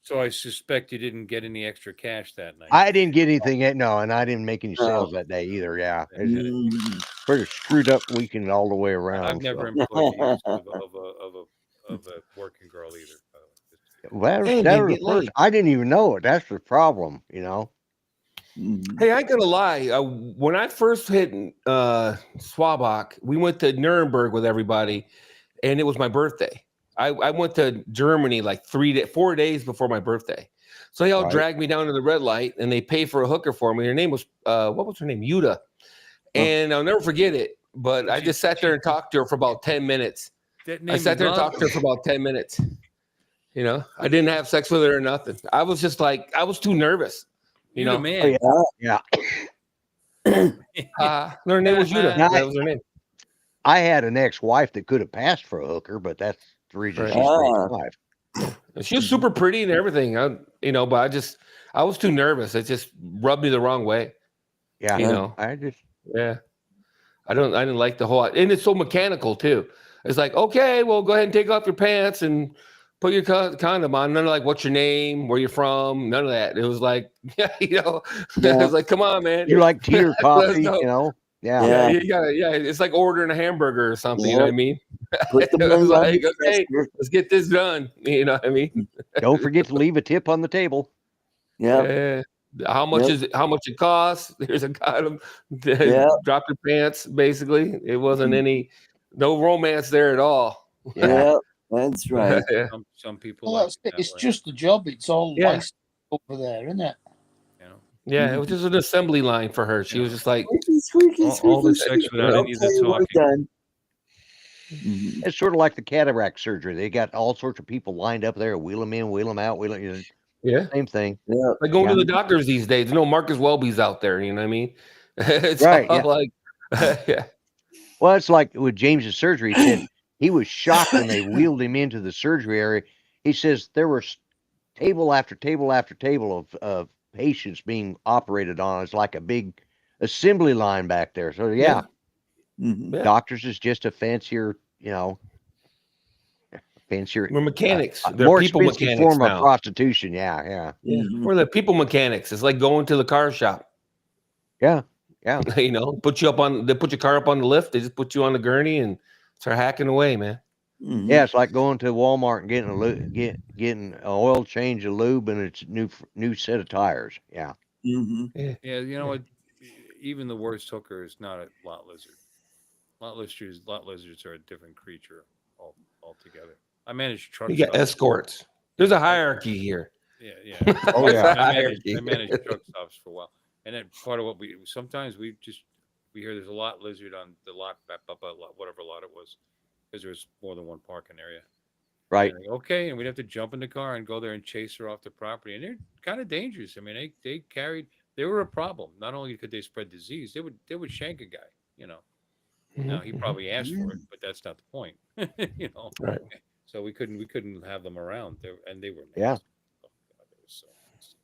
So I suspect you didn't get any extra cash that night.
I didn't get anything, and I didn't make any sales that day either. Yeah, it's
Mm.
pretty screwed up weekend all the way around.
I've never
so.
employed the use of a working girl either. By the way.
Well,
Hey,
that
man,
was
get
the first.
laid.
I didn't even know it. That's the problem,
Mhm.
Hey, I ain't gonna lie. When I first hit Swabach, we went to Nuremberg with everybody, and it was my birthday. I went to Germany like 4 days before my birthday. So they all
Right.
dragged me down to the red light, and they paid for a hooker for me. Her name was what was her name? Yuta. And I'll never forget it. But I just sat there and talked to her for about 10 minutes. I sat there and talked to her for about 10 minutes. I didn't have sex with her or nothing. I was just like, I was too nervous.
You know, man.
Oh, yeah.
Her name was Yuta.
Now,
That was her name.
I had an ex-wife that could have passed for a hooker, but that's the reason
Right.
she stayed alive.
She was super pretty and everything. But I was too nervous. It just rubbed me the wrong way.
Yeah,
I didn't like the whole, and it's so mechanical too. It's like, okay, well, go ahead and take off your pants and put your condom on. None of like, what's your name, where you're from, none of that. It was like, it was like, come on, man.
You like tea or coffee,
go.
Yeah.
It's like ordering a hamburger or something. You know what I mean?
Put the
It was
money on
like,
the
okay,
dresser.
let's get this done. You know what I mean?
Don't forget to leave a tip on the table.
Yeah.
How much is it? How much it costs? There's a condom. Drop your pants. Basically, it wasn't no romance there at all.
Yeah, that's right.
Some people.
Well, it's just a job. It's all licensed over there, isn't it?
Yeah, it was just an assembly line for her. She was just like
all the sex without any of the talking.
It's sort of like the cataract surgery. They got all sorts of people lined up there, wheel them in, wheel them out,
Yeah,
same thing.
Yeah,
like going to the doctors these days. Marcus Welby's out there. You know what I mean? It's
right.
all like, yeah.
Well, it's like with James's surgery. He said he was shocked when they wheeled him into the surgery area. He says there were table after table after table of patients being operated on. It's like a big assembly line back there. So yeah. Doctors is just a fancier, fancier.
We're mechanics. They're
More
people
expensive
mechanics
form
now.
of prostitution. Yeah.
We're the people mechanics. It's like going to the car shop.
Yeah.
Put you up on. They put your car up on the lift. They just put you on the gurney and start hacking away, man.
Yeah, it's like going to Walmart and getting an oil change, a lube, and it's new set of tires. Yeah.
Yeah, you know what? Even the worst hooker is not a lot lizard. Lot lizards are a different creature altogether. I managed truck.
You got escorts. There's a hierarchy here.
Yeah.
Oh yeah.
I managed truck stops for a while, and then part of what we hear there's a lot lizard on the lot, whatever lot it was, because there was more than one parking area.
Right.
Okay, and we'd have to jump in the car and go there and chase her off the property, and they're kind of dangerous. I mean, they were a problem. Not only could they spread disease, they would shank a guy. Now he probably asked for it, but that's not the point.
Right.
So we couldn't have them around. They were nasty.
Yeah.
Oh, God, they were so nasty.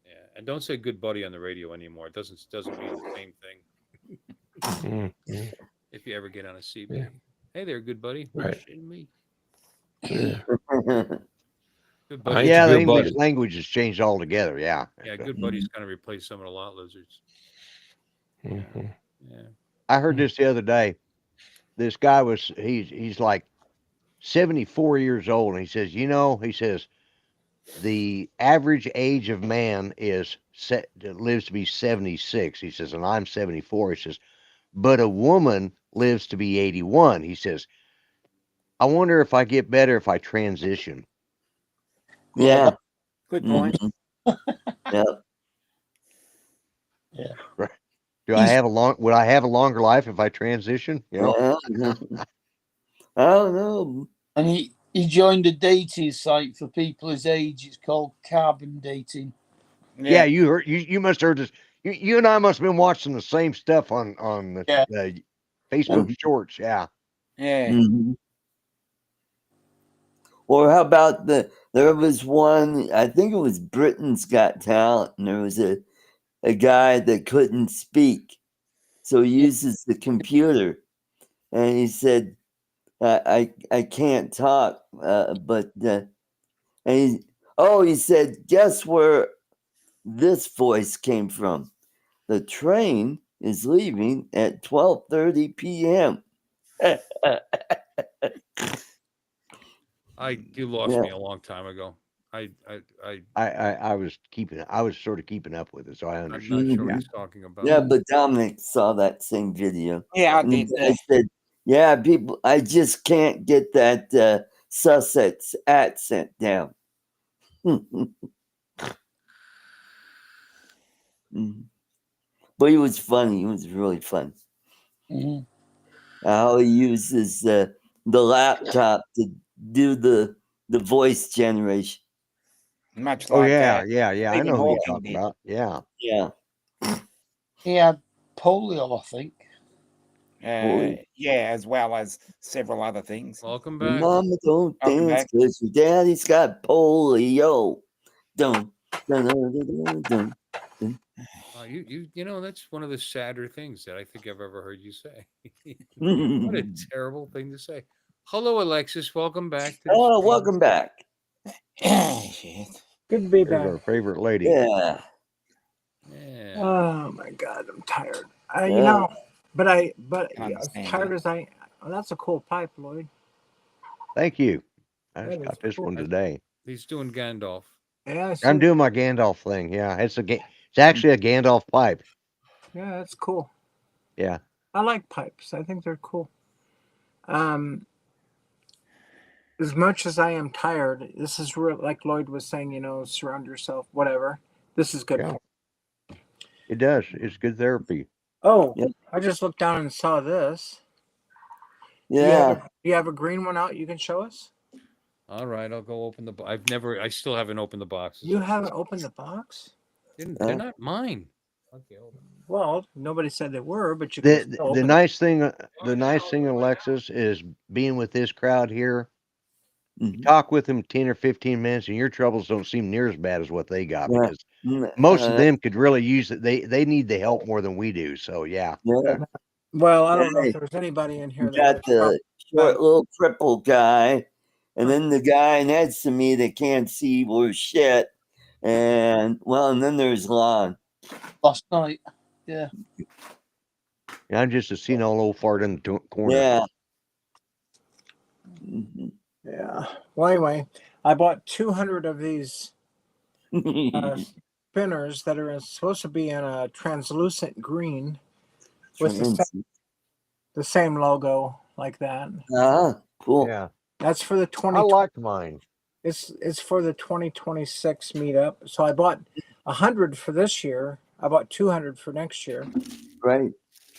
Yeah, and don't say "good buddy" on the radio anymore. It doesn't mean the same thing. If you ever get on a CB, hey there, good buddy.
Right.
Shitting me.
Good
buddy.
Yeah, the English language has changed altogether. Yeah.
Yeah, good buddy's kind of replaced some of the lot lizards.
Mm-hmm.
Yeah.
I heard this the other day. This guy he's like 74 years old, and he says, he says the average age of man lives to be 76. He says, and I'm 74. He says, but a woman lives to be 81. He says, I wonder if I get better if I transition.
Yeah.
Good point.
Yeah.
Yeah.
Right. Would I have a longer life if I transition?
I don't know.
And He joined a dating site for people his age. It's called Carbon Dating.
Yeah, you heard. You must have heard this. You and I must have been watching the same stuff on the
Yeah.
Facebook Shorts. Yeah.
Yeah.
Mhm. Or how about there was one, I think it was Britain's Got Talent, and there was a guy that couldn't speak. So he uses the computer, and he said, I can't talk, but and he said, guess where this voice came from? The train is leaving at 12:30 p.m.
You lost
Yeah.
me a long time ago. I
I was sort of keeping up with it, so I
I'm
understood.
not sure what
Yeah.
he's talking about.
Yeah, but Dominic saw that same video.
Yeah, I
And the
did.
guy said, yeah, people, I just can't get that Sussex accent down. Mhm. But he was funny. He was really fun.
Mhm.
How he uses the laptop to do the voice generation.
Much
Oh
like
yeah. I
Stephen
know who you're
Hawking
talking
did.
about. Yeah.
Yeah.
He had polio, I think.
Yeah, as well as several other things.
Welcome
Your
back.
mama don't
Welcome
dance
back.
because your daddy's got polio. Dun, dun, dun, dun, dun, dun.
You know, that's one of the sadder things that I think I've ever heard you say. What a terrible thing to say. Hello, Alexis. Welcome back to the
Oh,
stream.
welcome back.
Shit.
Good to be
There's
back.
our favorite lady.
Yeah.
Yeah.
Oh my God, I'm tired. You
Yeah.
know, but
I
as
understand
tired
that.
as I, oh, that's a cool pipe, Lloyd.
Thank you. I
That
just
is
got this
cool.
one today.
He's doing Gandalf.
Yeah, I see
I'm
that.
doing my Gandalf thing. Yeah, it's actually a Gandalf pipe.
Yeah, that's cool.
Yeah.
I like pipes. I think they're cool. Um, as much as I am tired, this is real. Like Lloyd was saying, surround yourself, whatever. This is good.
Yeah. It does. It's good therapy.
Oh,
Yep.
I just looked down and saw this.
Yeah.
Do you have a green one out you can show us?
All right, I'll go open the. I still haven't opened the boxes.
You haven't opened the box?
They're not mine. Okay, hold on.
Well, nobody said they were, but you can still
The
open
nice thing, Alexis, is being with this crowd here. You
Mhm.
talk with them 10 or 15 minutes, and your troubles don't seem near as bad as what they got
Yeah.
because most of them could really use it. They need the help more than we do. So yeah.
Yeah.
Well, I don't know
Hey,
if there's anybody in here
You
that
got
would
the short little cripple guy, and then the guy next to me that can't see worth shit. And then there's Lon.
Last night. Yeah.
I'm just a senile old fart in the corner.
Yeah. Mhm.
Yeah. Well, anyway, I bought 200 of these spinners that are supposed to be in a translucent green with the same logo like that.
Cool.
Yeah.
That's for the 20.
I liked mine.
It's for the 2026 meetup. So I bought 100 for this year. I bought 200 for next year.
Right.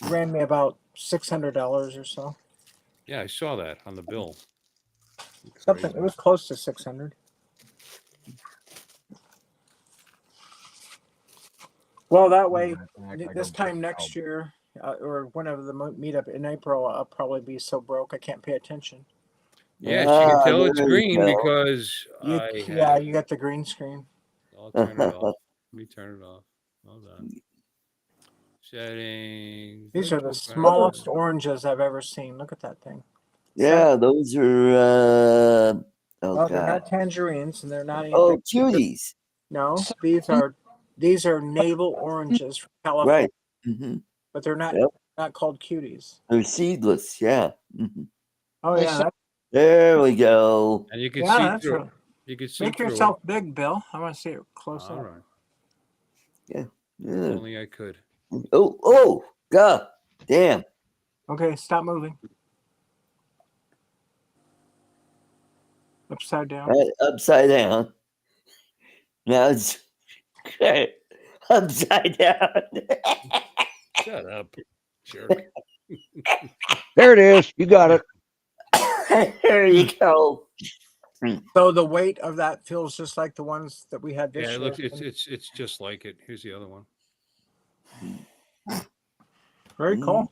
Ran me about $600 or so.
Yeah, I saw that on the bill.
Something. It was close to 600. Well, that way, this time next year, or whenever the meetup in April, I'll probably be so broke I can't pay attention.
Yes, you can tell it's green because
you got the green screen.
I'll turn it off. Let me turn it off. Hold on. Settings.
These are the smallest oranges I've ever seen. Look at that thing.
Yeah, those are
well, they're not tangerines, and they're not even
cuties.
No, these are navel oranges from California.
Right. Mm-hmm.
But they're not called cuties.
They're seedless, yeah. Mm-hmm.
Oh yeah.
There we go.
And you can see through.
Right.
You can see
Make
through
yourself big, Bill. I want to see it close
All
up.
right.
Yeah.
If only I could.
Oh, God damn.
Okay, stop moving. Upside down.
Right, upside down. Now it's upside down.
Shut up, jerk.
There it is. You got it.
There you go.
So the weight of that feels just like the ones that we had this
Yeah,
year.
it looks it's just like it. Here's the other one.
Very cool.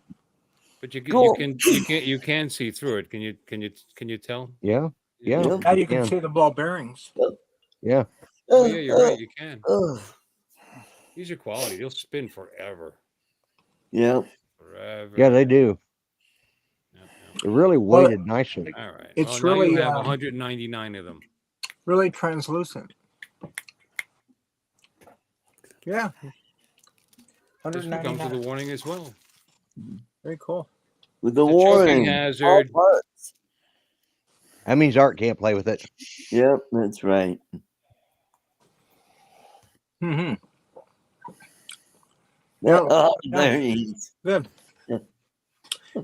But you
Cool.
you can see through it. Can you tell?
Yeah. Yeah.
Yeah.
Now you can
Yeah.
see the ball bearings.
Yeah.
Oh yeah, you're right. You can.
Uh,
These are quality. They'll spin forever.
yeah.
Forever.
Yeah, they do.
Yep,
They're really
Well,
weighted nicely.
All right.
It's
Well, now you
really,
have 199 of them.
really translucent. Yeah.
This one comes with a
199.
warning as well.
Very cool.
With the
It's a choking
warning.
hazard.
All parts.
That means Art can't play with it.
Yep, that's right.
Mm-hmm.
Oh,
Yeah.
very
Good.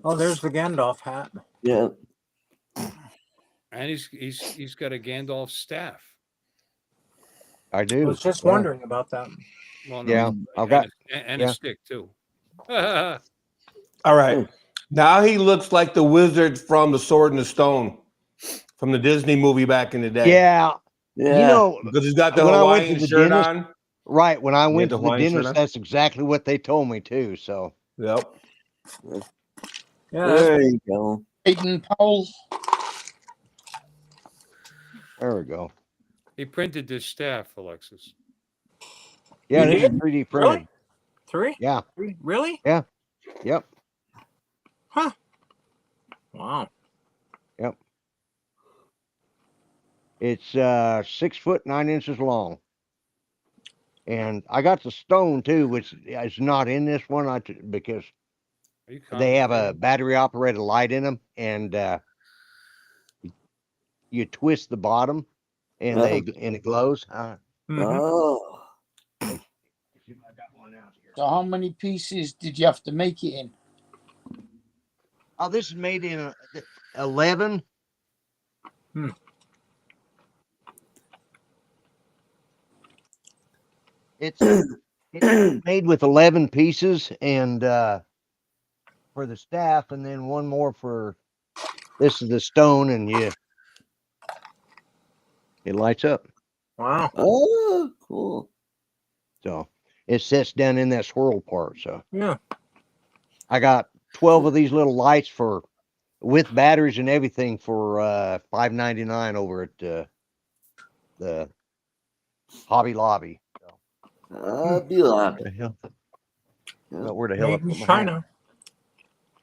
Oh, there's the Gandalf hat.
yeah.
And he's got a Gandalf staff.
I
I
do.
was just
Yeah.
wondering about that.
Well, no,
Yeah. I've got.
and
yeah.
a stick too.
All right. Now he looks like the wizard from The Sword and the Stone from the Disney movie back in the day.
Yeah.
Yeah.
You know,
Because he's got the
when I went
Hawaiian
to the
shirt
dentist,
on.
right? When I
He
went
had
to
the
the
Hawaiian shirt
dentist,
on.
that's exactly what they told me too. So
Yep.
Yeah.
There you go.
Aiden Powell.
there we go.
He printed this staff, Alexis.
Yeah,
You
this is
did?
3D printed.
Really? Three?
Yeah.
Really?
Yeah. Yep.
Huh. Wow.
Yep. It's 6 foot 9 inches long. And I got the stone too, which is not in this one because
Are you
they have a
concentrating?
battery operated light in them, and you twist the bottom and it glows.
Mhm.
Oh.
So how many pieces did you have to make it in?
Oh, this is made in 11.
Hmm.
It's made with 11 pieces, and for the staff, and then one more for this is the stone, and it lights up.
Wow.
Oh, cool.
So it sits down in that swirl part. So
Yeah.
I got 12 of these little lights with batteries and everything for $5.99 over at the Hobby Lobby. So,
Be like.
where the hell?
Yeah.
Well, where the hell I
Made in
put my hat?
China.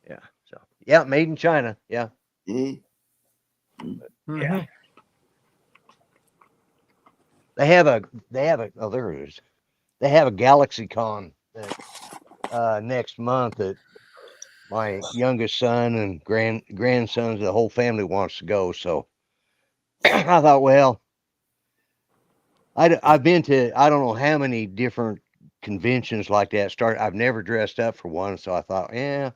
Yeah. So yeah, made in China. Yeah.
Eh?
Mhm.
They have a oh, there it is. They have a Galaxy Con next month that my youngest son and grandsons, the whole family wants to go. So I thought, well, I've been to I don't know how many different conventions like that. I've never dressed up for one, so I thought, yeah,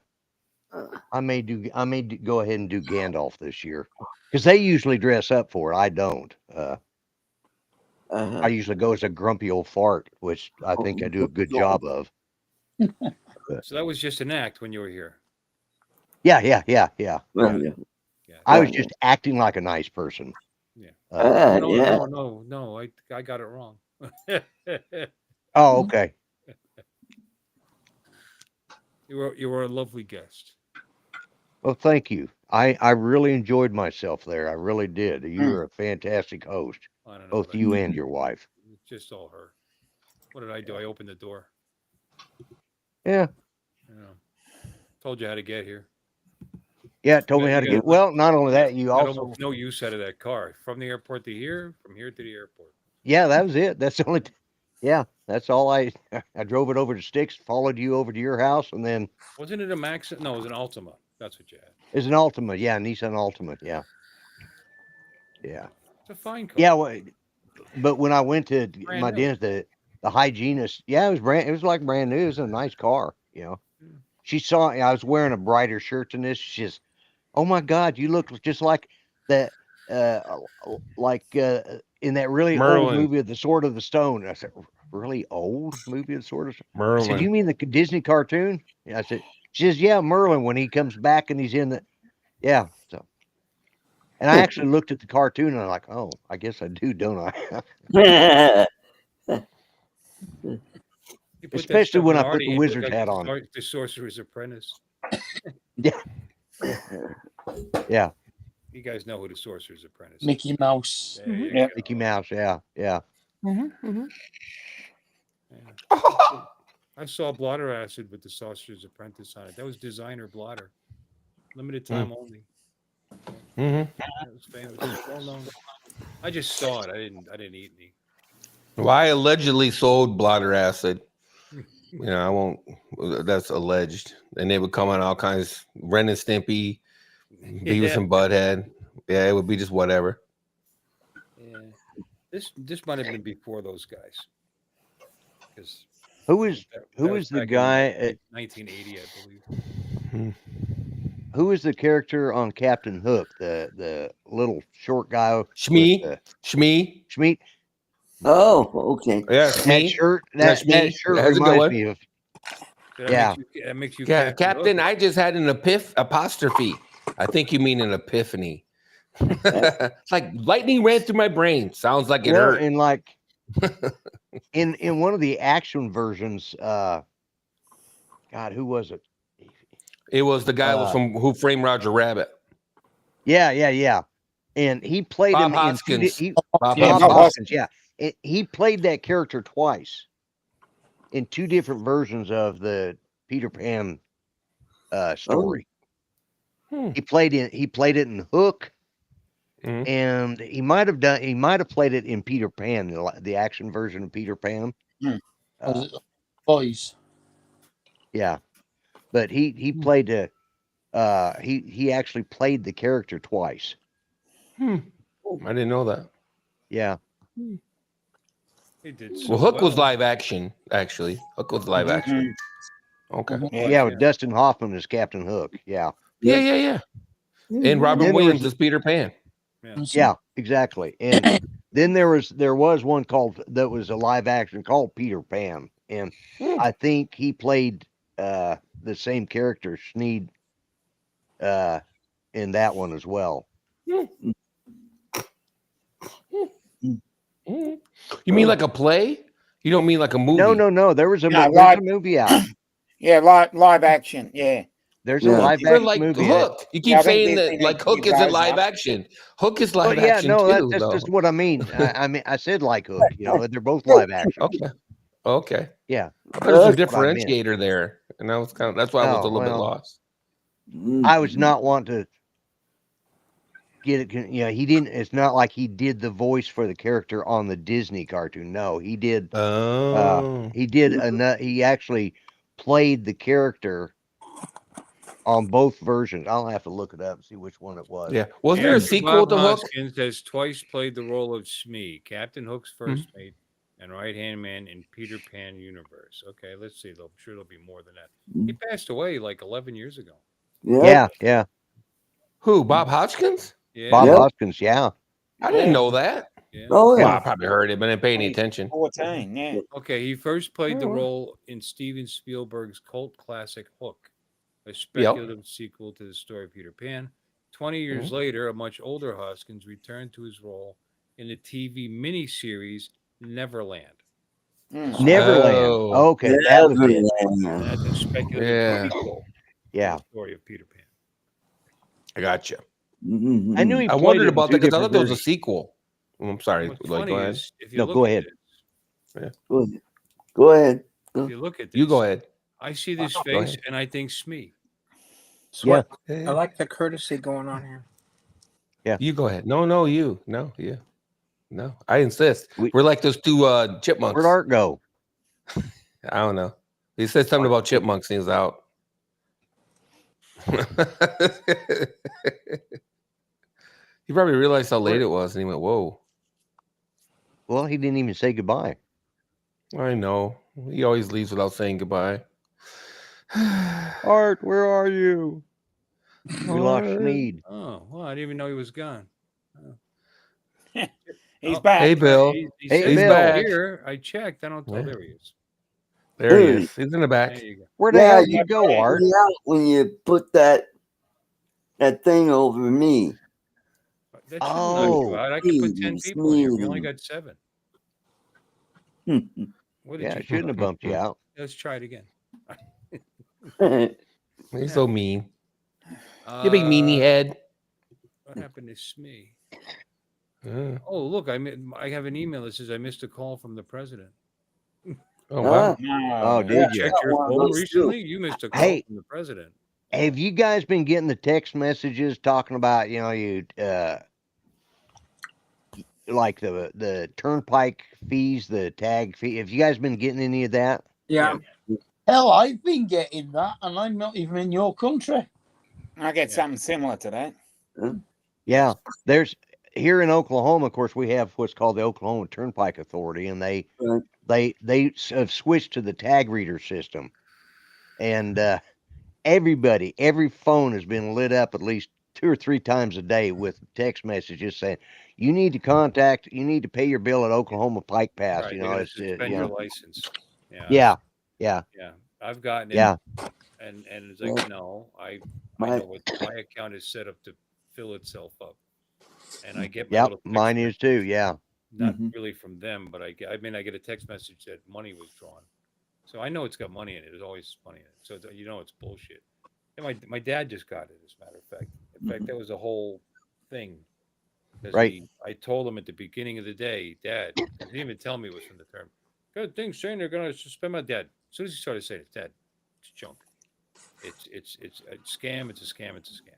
I may go ahead and do Gandalf this year because they usually dress up for it. I don't. I usually go as a grumpy old fart, which I think I do a good job of.
So that was just an act when you were here.
Yeah.
Well, yeah.
Yeah.
I was just acting like a nice person.
Yeah.
Uh,
Yeah.
No. I got it wrong.
oh, okay.
You were a lovely guest.
Well, thank you. I really enjoyed myself there. I really did. You were a fantastic host,
I don't know.
both you and your wife.
It's just all her. What did I do? I opened the door.
Yeah.
You know, told you how to get here.
Yeah, told me how to
You got-
get. Well, not only that, you
Got
also.
almost no use out of that car. From the airport to here, from here to the airport.
Yeah, that was it. That's the only. Yeah, that's all I drove it over to Sticks, followed you over to your house, and then
Wasn't it a Max? No, it was an Altima. That's what you had.
it's an Altima. Yeah, Nissan Altima. Yeah. Yeah.
It's a fine car.
Yeah. Well, but when I went to
Brand
my
new.
dentist, the hygienist, yeah, it was like brand new. It was a nice car, you know.
Yeah.
She saw I was wearing a brighter shirt than this. She says, "Oh my God, you look just like that, in that really old
Merlin.
movie of the Sword of the Stone." I said, "Really old movie of the Sword of the Stone?" I said,
Merlin.
"You mean the Disney cartoon?" Yeah, I said, "She says, yeah, Merlin when he comes back and he's in the, yeah." So And I actually looked at the cartoon and I'm like, oh, I guess I do, don't I?
You put that
Especially
stuff
when
in
I put
Artie,
the
it looked
wizard's
like
hat on.
The Sorcerer's Apprentice.
Yeah. Yeah.
You guys know who the Sorcerer's Apprentice is.
Mickey Mouse.
There you
Yeah.
go.
Mickey Mouse. Yeah. Yeah.
Yeah. I saw blotter acid with the Sorcerer's Apprentice on it. That was designer blotter. Limited time only.
Mm-hmm.
That was famous. Well known. I just saw it. I didn't eat any.
Well, I allegedly sold blotter acid. You know, I won't. That's alleged, and they would come on all kinds. Ren and Stimpy, Beavis and Butthead. Yeah, it would be just whatever.
Yeah. This might have been before those guys. Because
Who is the guy?
1980, I believe.
Who is the character on Captain Hook? The little short guy.
Shmee.
Shmee.
Oh, okay.
Yeah,
That
Shmee.
shirt.
That's
That
me.
shirt
How's it
reminds
going?
me of.
That makes you
Yeah, Captain.
Hook.
I just had an apostrophe. I think you mean an epiphany. It's like lightning ran through my brain. Sounds like it hurt.
And like in one of the action versions, God, who was it?
It was the guy was from Who Framed Roger Rabbit.
Yeah. And he played
Bob
him
Hoskins.
in
Bob
Hoskins. Yeah, he played that character twice in two different versions of the Peter Pan story. He played it in Hook, and he might have played it in Peter Pan, the action version of Peter Pan.
Boys.
Yeah, but he played he actually played the character twice.
I didn't know that.
Yeah.
He did
Well, Hook was live action, actually. Hook was live action. Okay.
Yeah, with Dustin Hoffman as Captain Hook. Yeah.
Yeah. And Robin Williams as Peter Pan.
Yeah, exactly. And then there was one that was a live action called Peter Pan, and I think he played the same character, Sneed, in that one as well.
You mean like a play? You don't mean like a movie?
No. There was a movie out.
Yeah, live action. Yeah.
There's a live action
like
movie.
Hook. You keep saying that like Hook isn't live action. Hook is live action too.
That's just what I mean. I said like Hook. You know, they're both live action.
Okay.
Yeah.
There's a differentiator there, and that's why I was a little bit lost.
I was not wanting to get it. You know, he didn't. It's not like he did the voice for the character on the Disney cartoon. No, he did. He actually played the character on both versions. I'll have to look it up and see which one it was.
Yeah. Was there a sequel
Bob
to Hook?
Hoskins has twice played the role of Smee, Captain Hook's first mate and right-hand man in Peter Pan universe. Okay, let's see. I'm sure there'll be more than that. He passed away like 11 years ago.
Yeah.
Who? Bob Hoskins?
Yeah.
Bob Hoskins. Yeah.
I didn't know that.
Yeah.
Well, I probably heard it, but I didn't pay any attention.
14, yeah.
Okay, he first played the role in Steven Spielberg's cult classic Hook, a speculative sequel to the story of Peter Pan. 20 years later, a much older Hoskins returned to his role in the TV miniseries Neverland.
Neverland.
Oh.
Okay, that was it.
That's a speculative prequel to the story of Peter Pan.
I got you.
I knew he.
I wondered about that because I thought there was a sequel. I'm sorry.
What's
Like,
funny
go ahead.
is if you
No,
look
go
at
ahead.
this,
Go ahead.
if you look at this,
You go ahead.
I see this
Go
face
ahead.
and I think Smee.
Yeah.
I like the courtesy going on here.
You go ahead. No, you. No, yeah. No, I insist. We're like those two chipmunks.
Where'd Art go?
I don't know. He said something about chipmunks. And he was out. He probably realized how late it was, and he went, "Whoa!"
Well, he didn't even say goodbye.
I know. He always leaves without saying goodbye.
Art, where are you? We lost Sneed.
Oh, well, I didn't even know he was gone.
He's back.
Hey, Bill.
He
Hey,
says
Bill.
here. I checked. I don't know.
Yeah.
There he is.
There he is. He's in the back.
There you go.
Where the hell did you go, Art?
Yeah, when you put that thing over me.
That should knock you
Oh,
out. I could put 10 people in here. We only
Sneezing.
got 7. What did
yeah,
you
it shouldn't have bumped you out.
Let's try it again.
He's so mean. You big
Uh,
meanie head.
what happened to Smee?
Uh,
Oh, look, I have an email that says I missed a call from the president.
oh wow.
Oh,
No.
did you?
Checked your
one of
phone
those too.
recently? You missed a call
Hey,
from the president.
have you guys been getting the text messages talking about, you like the turnpike fees, the tag fee? Have you guys been getting any of that?
Yeah.
Hell, I've been getting that, and I'm not even in your country.
I get something similar to that.
Yeah, there's here in Oklahoma, of course, we have what's called the Oklahoma Turnpike Authority, and
Right.
they have switched to the tag reader system, and every phone has been lit up at least 2 or 3 times a day with text messages saying you need to pay your bill at Oklahoma Pike Pass.
Right.
You
They're
know,
going to
it's
suspend your license. Yeah.
yeah, yeah,
Yeah. I've gotten it.
yeah,
And it's like, no, I
My
know what my account is set up to fill itself up. And I get my
yep.
little text
Mine is too.
messages,
Yeah,
not
Mhm.
really from them, but I get a text message that money was drawn. So I know it's got money in it. There's always money in it. So you know it's bullshit. And my dad just got it, as a matter of fact. In fact, that was a whole thing. Because
right.
I told him at the beginning of the day, Dad, he didn't even tell me it was from the term. Good thing saying they're gonna suspend my dad. As soon as he started saying it, Dad, it's junk. It's a scam, it's a scam, it's a scam.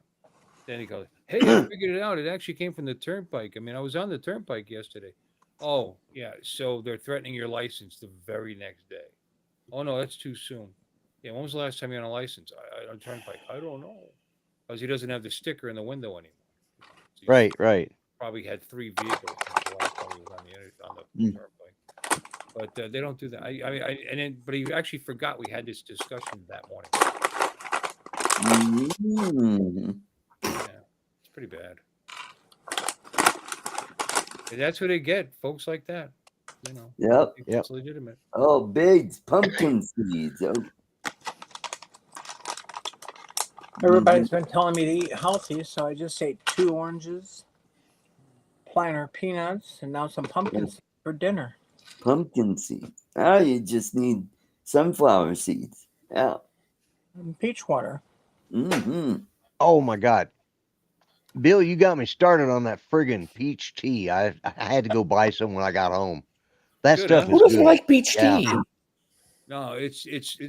Then he goes, hey, I figured it out. It actually came from the turnpike. I mean, I was on the turnpike yesterday. Oh, yeah. So they're threatening your license the very next day. Oh no, that's too soon. Yeah, when was the last time you had a license? On turnpike? I don't know. Because he doesn't have the sticker in the window anymore. So he's
Right.
probably had 3 vehicles since the last time he was on the
Mm.
turnpike. But they don't do that. But he actually forgot we had this discussion that morning.
Mhm.
Yeah, it's pretty bad. And that's what they get, folks like that. You know,
Yep.
think
Yep.
it's legitimate.
Oh, big pumpkin seeds. Oh.
Everybody's been telling me to eat healthy, so I just ate 2 oranges, planter peanuts, and now some pumpkin seeds for dinner.
Pumpkin seeds. Now you just need sunflower seeds. Yeah.
And peach water.
Mm-hmm.
Oh my God, Bill, you got me started on that friggin' peach tea. I had to go buy some when I got home. That
Good,
stuff
huh?
is
Who doesn't
good.
like peach
Yeah.
tea?
No, it's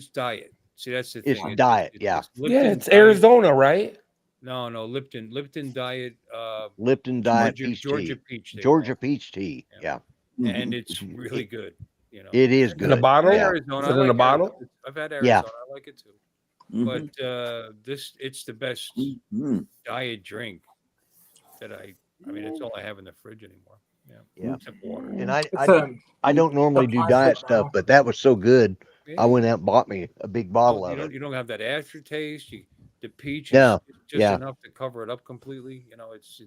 diet. See, that's the
It's
thing.
diet. Yeah.
It's
Yeah,
Lipton
it's
diet.
Arizona, right?
No, Lipton diet.
Lipton Diet
Georgia
peach
peach.
tea.
They
Georgia
call
peach tea.
Yeah.
Yeah.
And it's really good. You know,
It is
In a
good.
bottle?
Yeah.
Arizona.
Is
I
it in a
like
bottle?
Arizona. I've had
Yeah.
Arizona. I like it too.
Mhm.
But it's the best
Mhm.
diet drink that I mean, that's all I have in the fridge anymore. Yeah.
Yeah.
Except water.
And
It's
I don't normally do diet stuff, but that was so good. I
Yeah.
went out and bought me a big bottle of it.
You don't have that aftertaste. The peach is
No.
just
Yeah.
enough to cover it up completely. You know, it's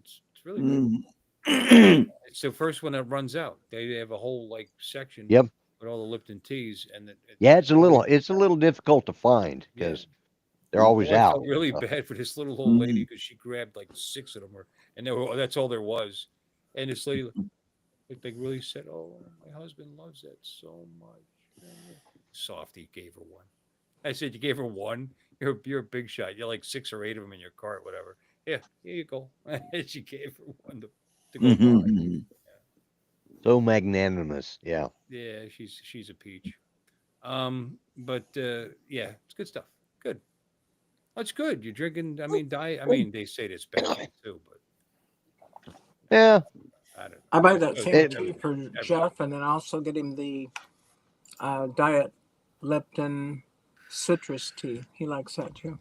really
Mm.
good.
Mhm.
It's the first one that runs out. They have a whole like section
Yep.
with all the Lipton teas, and
Yeah, it's a little difficult to find
Yeah.
because they're always
I
out.
felt really
So,
bad for this little old lady
Mhm.
because she grabbed like 6 of them, and that's all there was. And this lady, they really said, "Oh, my husband loves that so much." Softy gave her one. I said, "You gave her one? You're a big shot. You're like 6 or 8 of them in your cart, whatever. Yeah, here you go." And she gave her one to go buy.
Mhm.
so magnanimous. Yeah.
Yeah, she's a peach. But yeah, it's good stuff. Good. That's good. You're drinking. I mean, diet. I mean, they say it's bad for you too, but
Yeah.
I don't.
I buy that
It's
same
good.
tea for
Every-
Jeff, and then I also get him the diet Lipton citrus tea. He likes that too.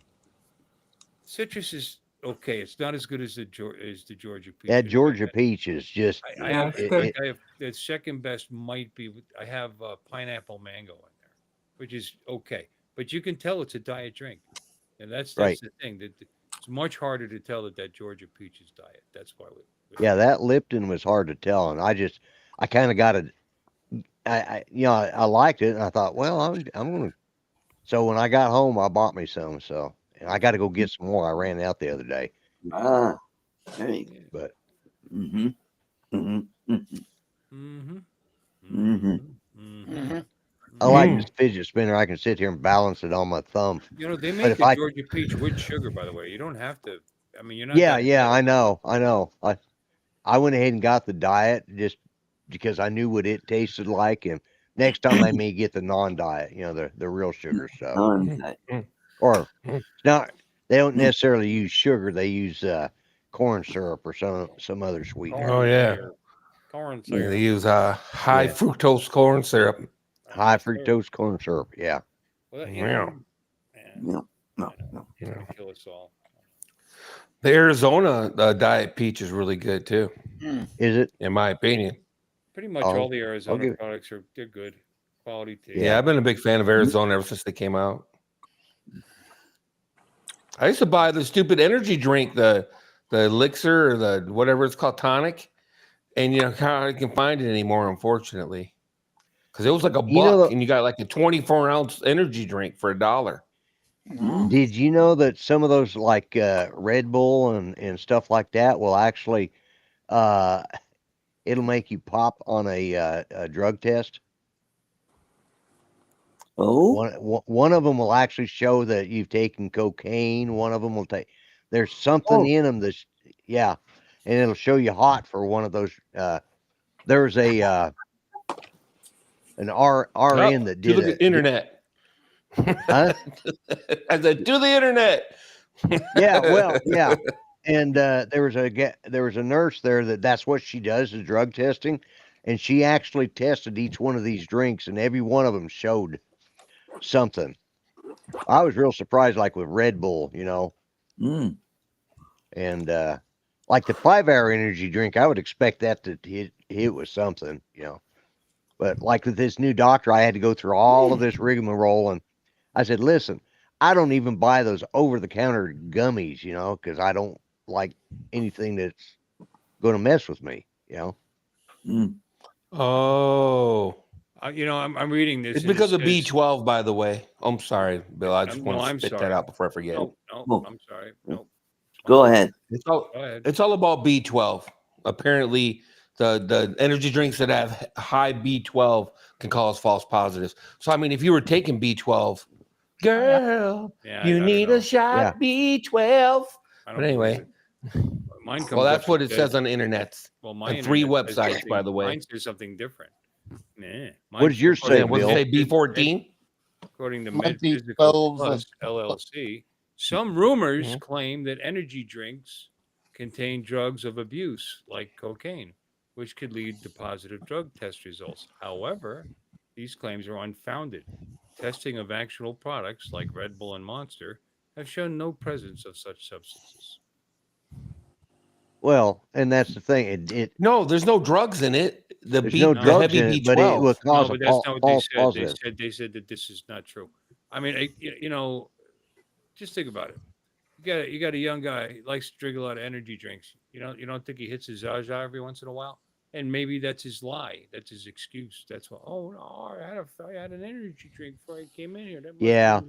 Citrus is okay. It's not as good as the Georgia peach.
That Georgia peach is just
I
Yeah,
have.
it's
I
good.
think I have the second best might be. I have pineapple mango in there, which is okay. But you can tell it's a diet drink, and that's
right.
the thing. That it's much harder to tell that Georgia peach is diet. That's why
Yeah, that Lipton was hard to tell, and I kind of got I liked it, and I thought, well, I'm gonna. So when I got home, I bought me some. So and I got to go get some more. I ran out the other day,
Ah, hey.
Yeah.
but
Mm-hmm. Mm-hmm.
Mm-hmm.
Mm-hmm.
Mm-hmm.
I like
Mm.
this fidget spinner. I can sit here and balance it on my thumb.
You know, they
But
make
if
the
I,
Georgia peach with sugar, by the way. You don't have to. I mean, you're not
yeah,
that
yeah,
bad.
I know. I went ahead and got the diet just because I knew what it tasted like, and next time I may get the non-diet, the real sugar stuff. Or not, they don't necessarily use sugar; they use corn syrup or some other sweetener.
Oh yeah.
Corn
Yeah,
syrup.
they use high
Yeah.
fructose corn syrup.
High
Yes, sir.
fructose corn syrup. Yeah.
Well, you
Yeah.
know, man,
No.
it's gonna kill us all.
The Arizona diet peach is really good too,
Is it?
in my opinion.
Pretty much all the
I'll
Arizona
give it.
products they're good quality taste.
Yeah, I've been a big fan of Arizona ever since they came out. I used to buy the stupid energy drink, the elixir or the whatever it's called, tonic, and I can find it anymore, unfortunately, because it was like $1, and you got like a 24-ounce energy drink for $1.
Did you know that some of those like Red Bull and stuff like that will actually uh it'll make you pop on a drug test?
Oh,
One of them will actually show that you've taken cocaine. One of them will take. There's something in them that's yeah, and it'll show you hot for one of those. There's an RN that
To
did
the internet.
Huh?
I said to the internet.
Yeah, well, yeah. And there was a nurse there that's what she does is drug testing, and she actually tested each one of these drinks, and every one of them showed something. I was real surprised, like with Red Bull, and like the 5-hour energy drink, I would expect that to hit with something, But like with this new doctor, I had to go through all of this rigmarole, and I said, "Listen, I don't even buy those over-the-counter gummies, because I don't like anything that's going to mess with me,
Oh,
I'm reading this.
it's
and it
because of
says-
B12, by the way. I'm sorry, Bill. I just
No,
want to
I'm
spit
sorry.
that out before I forget.
No,
Oh.
I'm sorry. No.
Go ahead.
It's all
Go ahead.
it's all about B12. Apparently, the energy drinks that have high B12 can cause false positives. So, I mean, if you were taking B12, girl,
Yeah,
you
I don't
need
know.
a shot
Yeah.
B12.
I don't
But anyway,
Mine comes
well, that's
up
what
and
it says on the internet.
Well, my
And 3
internet says
websites,
something-
by the way.
Mine says something different. Nah,
What does yours say,
What does it say? B14?
According to
Might be
Metaphysical
12
Plus LLC, some rumors
Mhm.
claim that energy drinks contain drugs of abuse like cocaine, which could lead to positive drug test results. However, these claims are unfounded. Testing of actual products like Red Bull and Monster have shown no presence of such substances.
Well, and that's the thing.
No, there's no drugs in it.
There's no
The
drugs
heavy
in it, but it will
B12.
No,
cause
but
a
that's not what they
false
said.
positive.
They said that this is not true. I mean, just think about it. You got a young guy he likes to drink a lot of energy drinks. You don't think he hits his Zaza every once in a while? And maybe that's his lie. That's his excuse. That's why. Oh no, I had an energy drink before I came in here.
Yeah.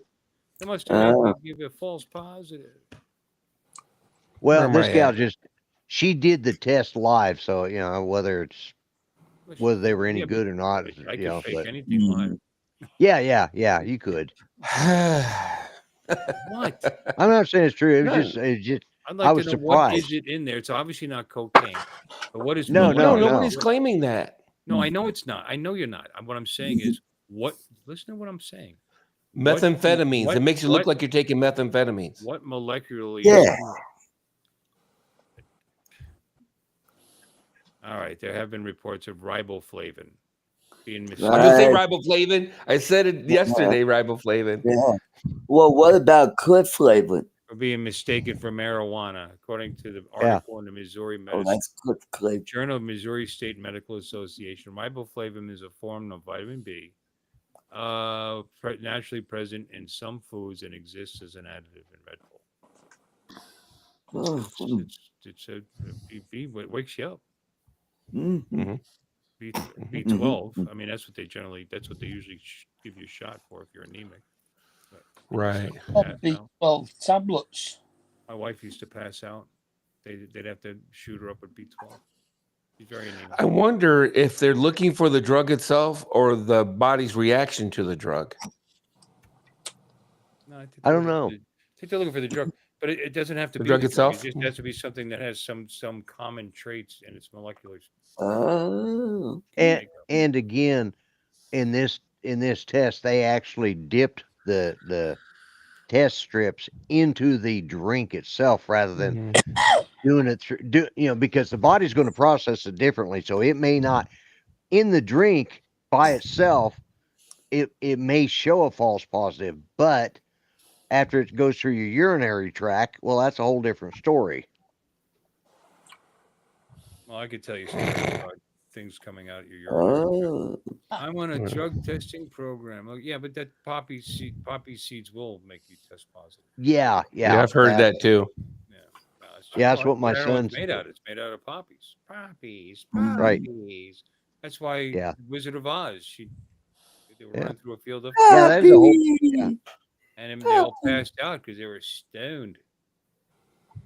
That must have give you a false positive.
Well,
Where am
this
I
gal
at?
she did the test live, so whether they were any
Yeah,
good or not,
I could fake
but
anything live.
yeah, you could.
What?
I'm not saying it's true. It was
None.
just
I'd
I
like to
was
know what is
surprised.
it in there. It's obviously not cocaine. But what is
No,
No,
no.
nobody's claiming that.
No, I know it's not. I know you're not. What I'm saying is what listen to what I'm saying.
Methamphetamines. It makes you look like you're taking methamphetamines.
What molecularly
Yeah.
All right, there have been reports of riboflavin being
I didn't say
Right.
riboflavin. I said it yesterday, riboflavin.
Yeah. Well, what about cliff flavor?
for being mistaken for marijuana, according to the
Yeah.
article in the Missouri
Oh,
Medicine
that's cliff flavor.
Journal of Missouri State Medical Association. Riboflavin is a form of vitamin B, naturally present in some foods and exists as an additive in Red Bull. It's a B what wakes you up.
Mm-hmm.
B12. I mean, that's what they usually give you a shot for if you're anemic. But
Right.
pass out.
B12 tablets.
My wife used to pass out. They'd have to shoot her up with B12. She's very anemic.
I wonder if they're looking for the drug itself or the body's reaction to the drug.
No, I think
I
they're
don't
looking
know.
for I think they're looking for the drug, but it doesn't have to
The
be
drug
the drug. It
itself?
just has to be something that has some common traits in its molecular.
Oh.
And again, in this test, they actually dipped the test strips into the drink itself rather than doing it through because the body's going to process it differently. So it may not in the drink by itself, it may show a false positive, but after it goes through your urinary tract, well, that's a whole different story.
Well, I could tell you stories about things coming out your urine.
Oh.
I'm on a drug testing program. Oh, yeah, but that poppy seeds will make you test positive.
Yeah,
I've heard that too.
Yeah, no, it's just
Yeah, that's what my
heroin's
son's
made out. It's made out of poppies. Poppies.
Right.
That's why
Yeah.
Wizard of Oz. They were running through a field of,
Yeah, that's a whole. Yeah.
and then they all passed out because they were stoned.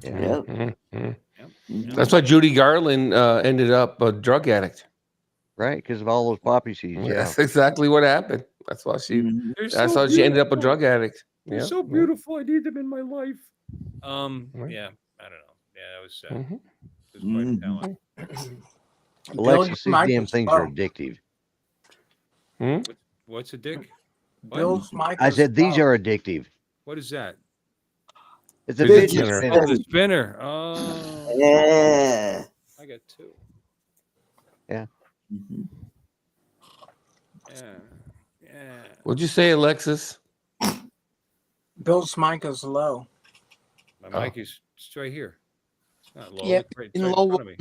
Yeah.
Mhm.
Yep.
That's why Judy Garland ended up a drug addict.
Right, because of all those poppy seeds. Yeah.
That's exactly what happened. That's why she.
They're
That's
so
how she ended up a
beautiful.
drug addict.
They're
Yeah.
so beautiful. I need them in my life.
Right.
Yeah, I don't know. Yeah, that was
Mhm.
it was quite a talent.
Alexis, these
Mike
damn
was
things
slow.
are addictive.
What's a dick? What?
Bill's mic.
I
was
said these
slow.
are addictive.
What is that?
It's a
Fidget
fidget
spinner.
spinner.
Oh, the spinner. Oh,
Yeah.
I got two.
Mhm.
Yeah.
What'd you say, Alexis?
Bill's mic is low.
My mic is it's right here. It's not low.
Yep,
It's right,
in
in
low
front of me.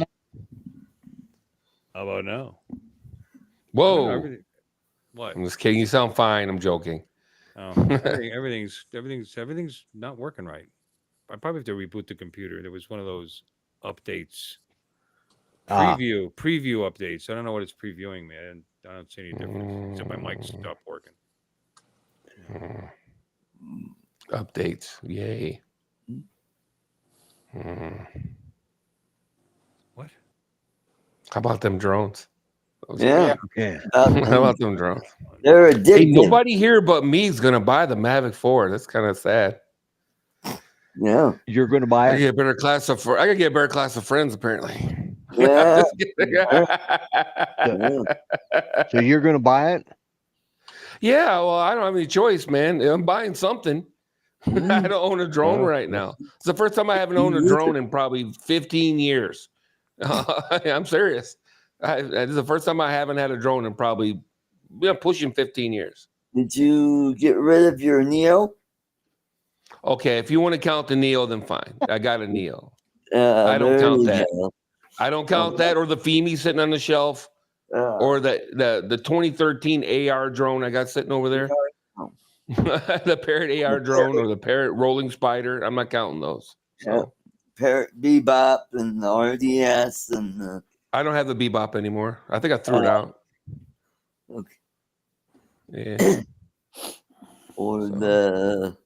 How about now?
Whoa!
Everything- What?
I'm just kidding. You sound fine. I'm joking.
Oh, everything's not working right. I probably have to reboot the computer. There was one of those updates. Preview updates. I don't know what it's previewing me. I don't see any difference. Except my mic stopped working.
Updates. Yay.
What?
How about them drones?
Yeah.
Yeah.
How about them drones?
They're addictive.
Hey, nobody here but me is gonna buy the Mavic 4. That's kind of sad.
Yeah.
You're going to buy
I
it?
get a better class of. I gotta get a better class of friends apparently.
Yeah.
Just kidding.
Yeah.
So you're going to buy it?
Yeah, well, I don't have any choice, man. I'm buying something. I don't own a drone right now. It's the first time I haven't owned a drone in probably 15 years. I'm serious. This is the first time I haven't had a drone in probably pushing 15 years.
Did you get rid of your Neo?
Okay, if you want to count the Neo, then fine. I got a Neo.
I
don't count that.
Go.
I don't count that or the Femi sitting on the shelf or the 2013 AR drone I got sitting over there. The Parrot AR drone or the Parrot Rolling Spider. I'm not counting those. So.
Parrot Bebop and the RDS and
I don't have the Bebop anymore. I think I threw it out.
Okay.
Yeah.
Or the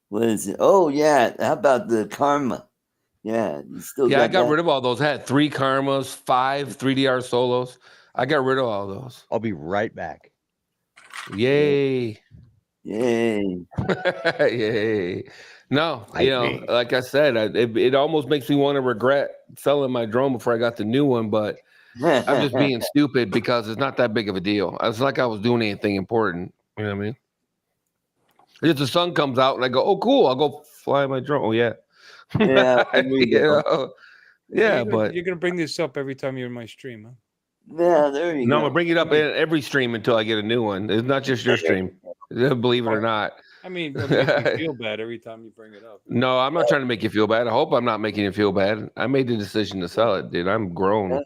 what is it? Oh yeah. How about the Karma? Yeah, you still
I got
that?
rid of all those. I had 3 Karmas, 5 3DR solos. I got rid of all those.
I'll be right back.
Yay.
Yay.
Yay. No, like I said, it almost makes me want to regret selling my drone before I got the new one, but I'm just being stupid because it's not that big of a deal. It's like I was doing anything important. You know what I mean? If the sun comes out and I go, oh, cool, I'll go fly my drone. Oh, yeah.
Yeah.
Yeah,
but you're gonna bring this up every time you're in my stream, huh?
Yeah, there you
No,
go.
I'm gonna bring it up in every stream until I get a new one. It's not just your stream, believe it or not.
I mean, it makes me feel bad every time you bring it up.
No, I'm not trying to make you feel bad. I hope I'm not making you feel bad. I made the decision to sell it, dude. I'm grown.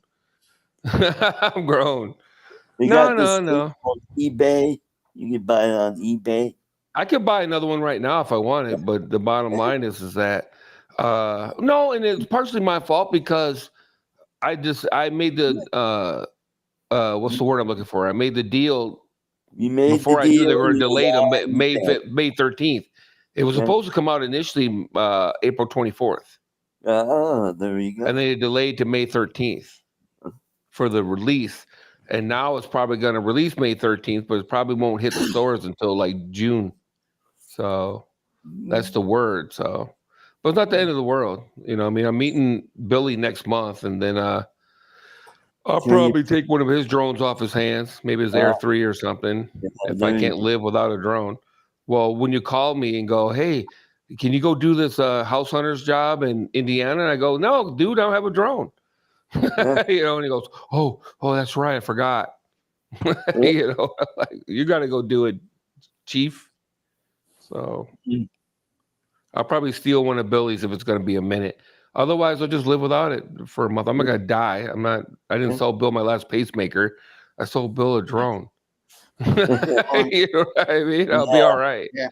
I'm grown. No.
On eBay. You can buy it on eBay.
I could buy another one right now if I wanted, but the bottom line is that no, and it's partially my fault because I made the what's the word I'm looking for? I made the deal before I knew they were delayed on May 13th. It was supposed to come out initially April 24th.
Oh, there you go.
and they delayed to May 13th for the release. And now it's probably going to release May 13th, but it probably won't hit the stores until like June. So that's the word. So, but it's not the end of the world. You know, I mean, I'm meeting Billy next month, and then I'll probably take one of his drones off his hands, maybe his Air 3 or something, if I can't live without a drone. Well, when you call me and go, hey, can you go do this house hunter's job in Indiana? And I go, no, dude, I don't have a drone. You know, and he goes, oh, that's right, I forgot. You know, like, you got to go do it, Chief. So I'll probably steal one of Billy's if it's going to be a minute. Otherwise, I'll just live without it for a month. I'm not going to die. I didn't sell Bill my last pacemaker. I sold Bill a drone. You know what I mean? I'll be all right.
Yeah.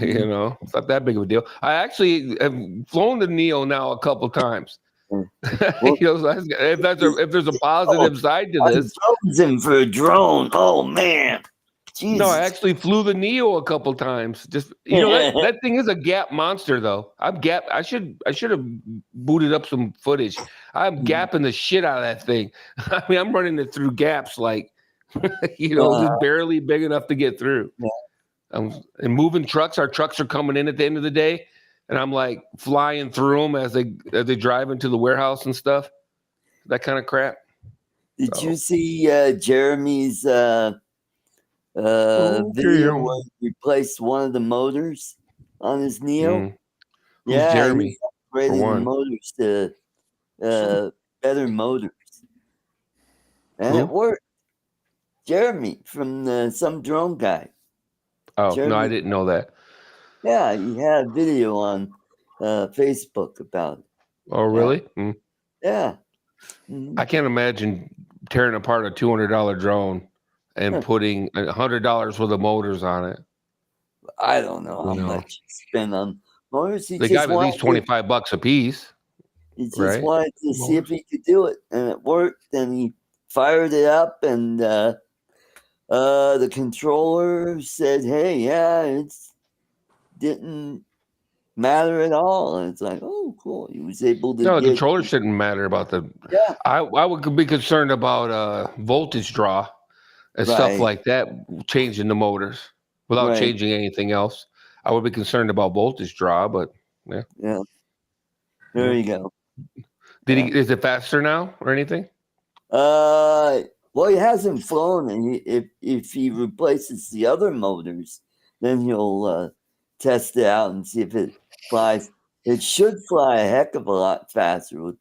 You know, it's not that big of a deal. I actually have flown the Neo now a couple times. You know, so if there's a positive side to this,
Frozen for a drone. Oh man, Jesus.
No, I actually flew the Neo a couple times. Just you know, that thing is a gap monster, though. I should have booted up some footage. I'm gapping the shit out of that thing. I mean, I'm running it through gaps like, you know, just barely big enough to get through. And moving trucks. Our trucks are coming in at the end of the day, and I'm like flying through them as they drive into the warehouse and stuff. That kind of crap.
Did you see Jeremy's video where he replaced one of the motors on his Neo?
Who's Jeremy?
He's upgrading the motors to better motors. And it worked. Jeremy from some drone guy.
Oh,
Jeremy,
no, I didn't know that.
Yeah, he had a video on Facebook about it.
Oh, really?
Yeah.
I can't imagine tearing apart a $200 drone and putting $100 worth of motors on it.
I don't know how much he spent on motors.
They got at least $25 a piece.
He just wanted to see if he could do it, and it worked. And he fired it up, and the controller said, "Hey, yeah, it didn't matter at all." And it's like, oh, cool. He was able to.
No, the controller shouldn't matter about the.
Yeah.
I would be concerned about voltage draw and stuff like that, changing the motors without changing anything else. I would be concerned about voltage draw, but yeah.
Yeah. There you go.
Is it faster now or anything?
Well, he hasn't flown, and if he replaces the other motors, then he'll test it out and see if it flies. It should fly a heck of a lot faster with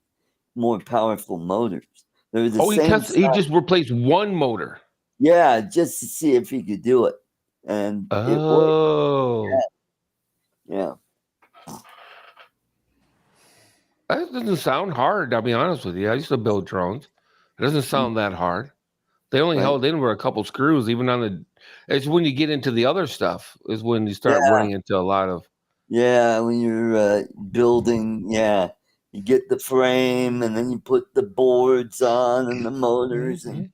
more powerful motors. They're the same.
He just replaced one motor.
Yeah, just to see if he could do it, and it worked. Yeah.
That doesn't sound hard. I'll be honest with you. I used to build drones. It doesn't sound that hard. They only held in with a couple screws, even on the. It's when you get into the other stuff is when you start running into a lot of.
Yeah, when you're building, you get the frame, and then you put the boards on and the motors, and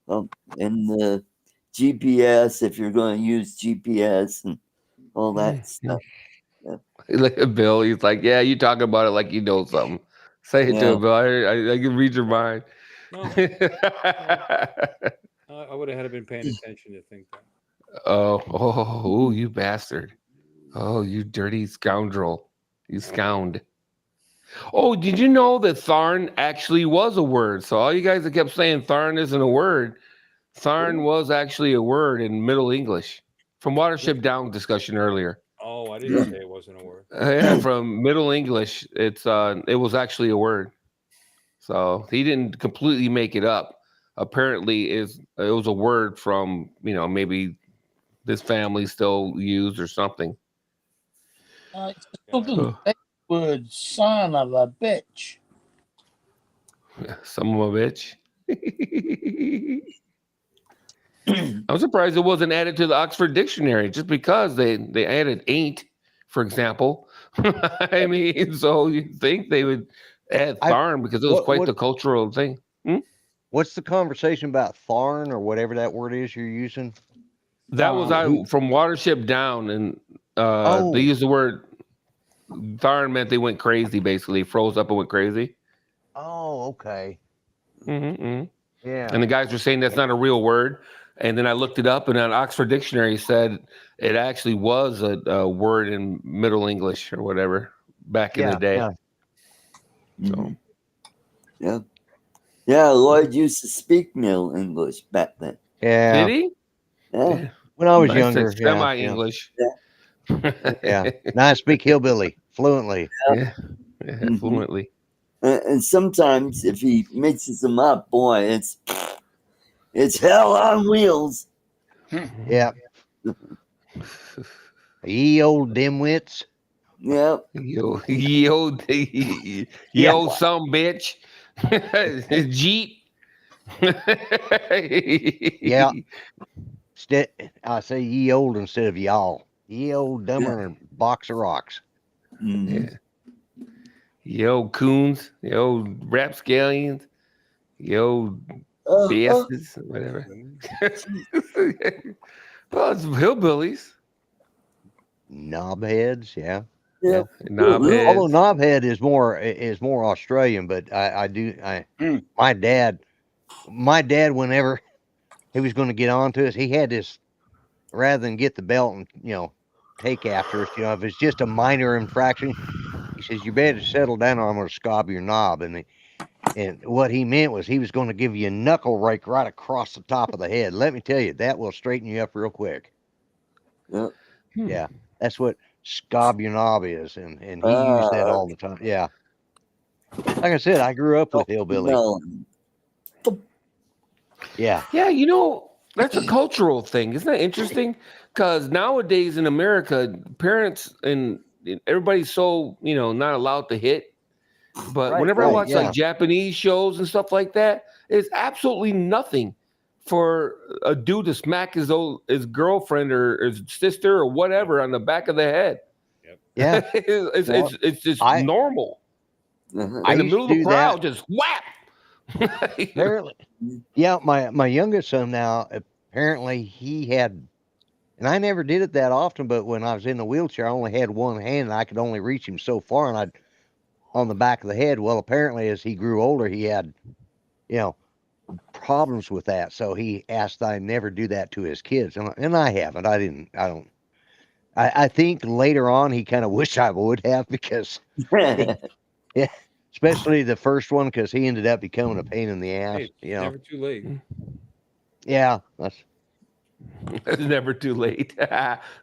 the GPS if you're going to use GPS and all that stuff. Yeah.
Look at Bill. He's like, "Yeah, you talking about it like you know something." Say it to him, Bill. I can read your mind.
No. I would have been paying attention to think that.
Oh, you bastard. Oh, you dirty scoundrel. You scound. Oh, did you know that Tharn actually was a word? So all you guys that kept saying Tharn isn't a word, Tharn was actually a word in Middle English. From Watership Down discussion earlier.
Oh, I didn't say it wasn't a word.
Yeah, from Middle English, it was actually a word. So he didn't completely make it up. Apparently, it was a word from maybe this family still used or something.
It's a southern word, son of a bitch.
Son of a bitch. I'm surprised it wasn't added to the Oxford Dictionary, just because they added ain't, for example. I mean, so you'd think they would add Tharn because it was quite the cultural thing.
What's the conversation about Tharn or whatever that word is you're using?
That was from Watership Down, and they use the word Tharn meant they went crazy, basically. Froze up and went crazy.
Oh, okay.
Mm-hmm.
Yeah.
And the guys were saying that's not a real word. And then I looked it up, and an Oxford Dictionary said it actually was a word in Middle English or whatever back in the day.
Yeah.
So,
Mhm. Yeah. Yeah, Lloyd used to speak Middle English back then.
Yeah.
did he?
Yeah.
When I was
I said
younger. Yeah.
semi-English.
Yeah. Now I speak hillbilly fluently.
Yeah,
Mhm.
fluently.
And sometimes if he mixes them up, boy, it's hell on wheels.
Yeah. Ye old dimwits.
Yep.
Yo,
Yeah.
some bitch. Jeep.
Yeah. I say ye old instead of y'all. Ye old dumber box of rocks.
Mhm.
Yeah. Yo, coons. Yo, rapscallions. Yo, bastards. Whatever. Well, it's hillbillies.
Knobheads. Yeah.
Yep.
Although
Knobheads.
knobhead is more Australian, but my dad whenever he was going to get on to us, he had this, rather than get the belt and take after us, if it's just a minor infraction, he says you better settle down or I'm going to scob your knob. And what he meant was he was going to give you a knuckle rake right across the top of the head. Let me tell you, that will straighten you up real quick.
Yep.
Yeah, that's what scob your knob is, and he used that all the time. Yeah, like I said, I grew up with hillbilly. Yeah,
Yeah, that's a cultural thing. Isn't that interesting? Because nowadays in America, parents and everybody's so, not allowed to hit. But whenever I
right,
watch
yeah.
like Japanese shows and stuff like that, it's absolutely nothing for a dude to smack his girlfriend or his sister or whatever on the back of the head.
Yeah.
It's just normal.
I
In the
used
middle
to
of the
do
crowd,
that.
just whap.
Apparently, yeah. My youngest son now, apparently he had, and I never did it that often. But when I was in the wheelchair, I only had one hand, and I could only reach him so far, and I'd on the back of the head. Well, apparently, as he grew older, he had, problems with that. So he asked that I never do that to his kids, and I haven't. I didn't. I don't. I think later on he kind of wished I would have because, yeah, especially the first one because he ended up becoming a pain in the ass.
Hey, it's never too late.
Yeah, that's.
It's never too late.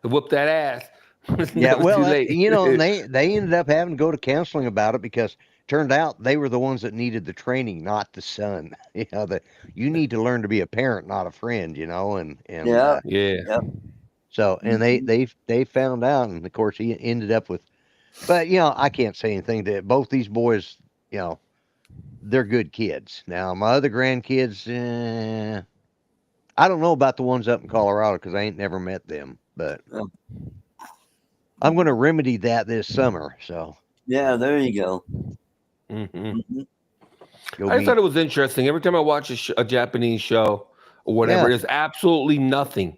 Whoop that ass. It's
Yeah,
never
well,
too late.
and they ended up having to go to counseling about it because turned out they were the ones that needed the training, not the son. That you need to learn to be a parent, not a friend. And
Yeah.
Yeah.
so and they found out, and of course he ended up with. But I can't say anything to both these boys. They're good kids. Now my other grandkids, I don't know about the ones up in Colorado because I ain't never met them, but. I'm going to remedy that this summer. So
Yeah, there you go.
Mm-hmm.
go
I just
meet.
thought it was interesting. Every time I watch a Japanese show or whatever,
Yeah.
there's absolutely nothing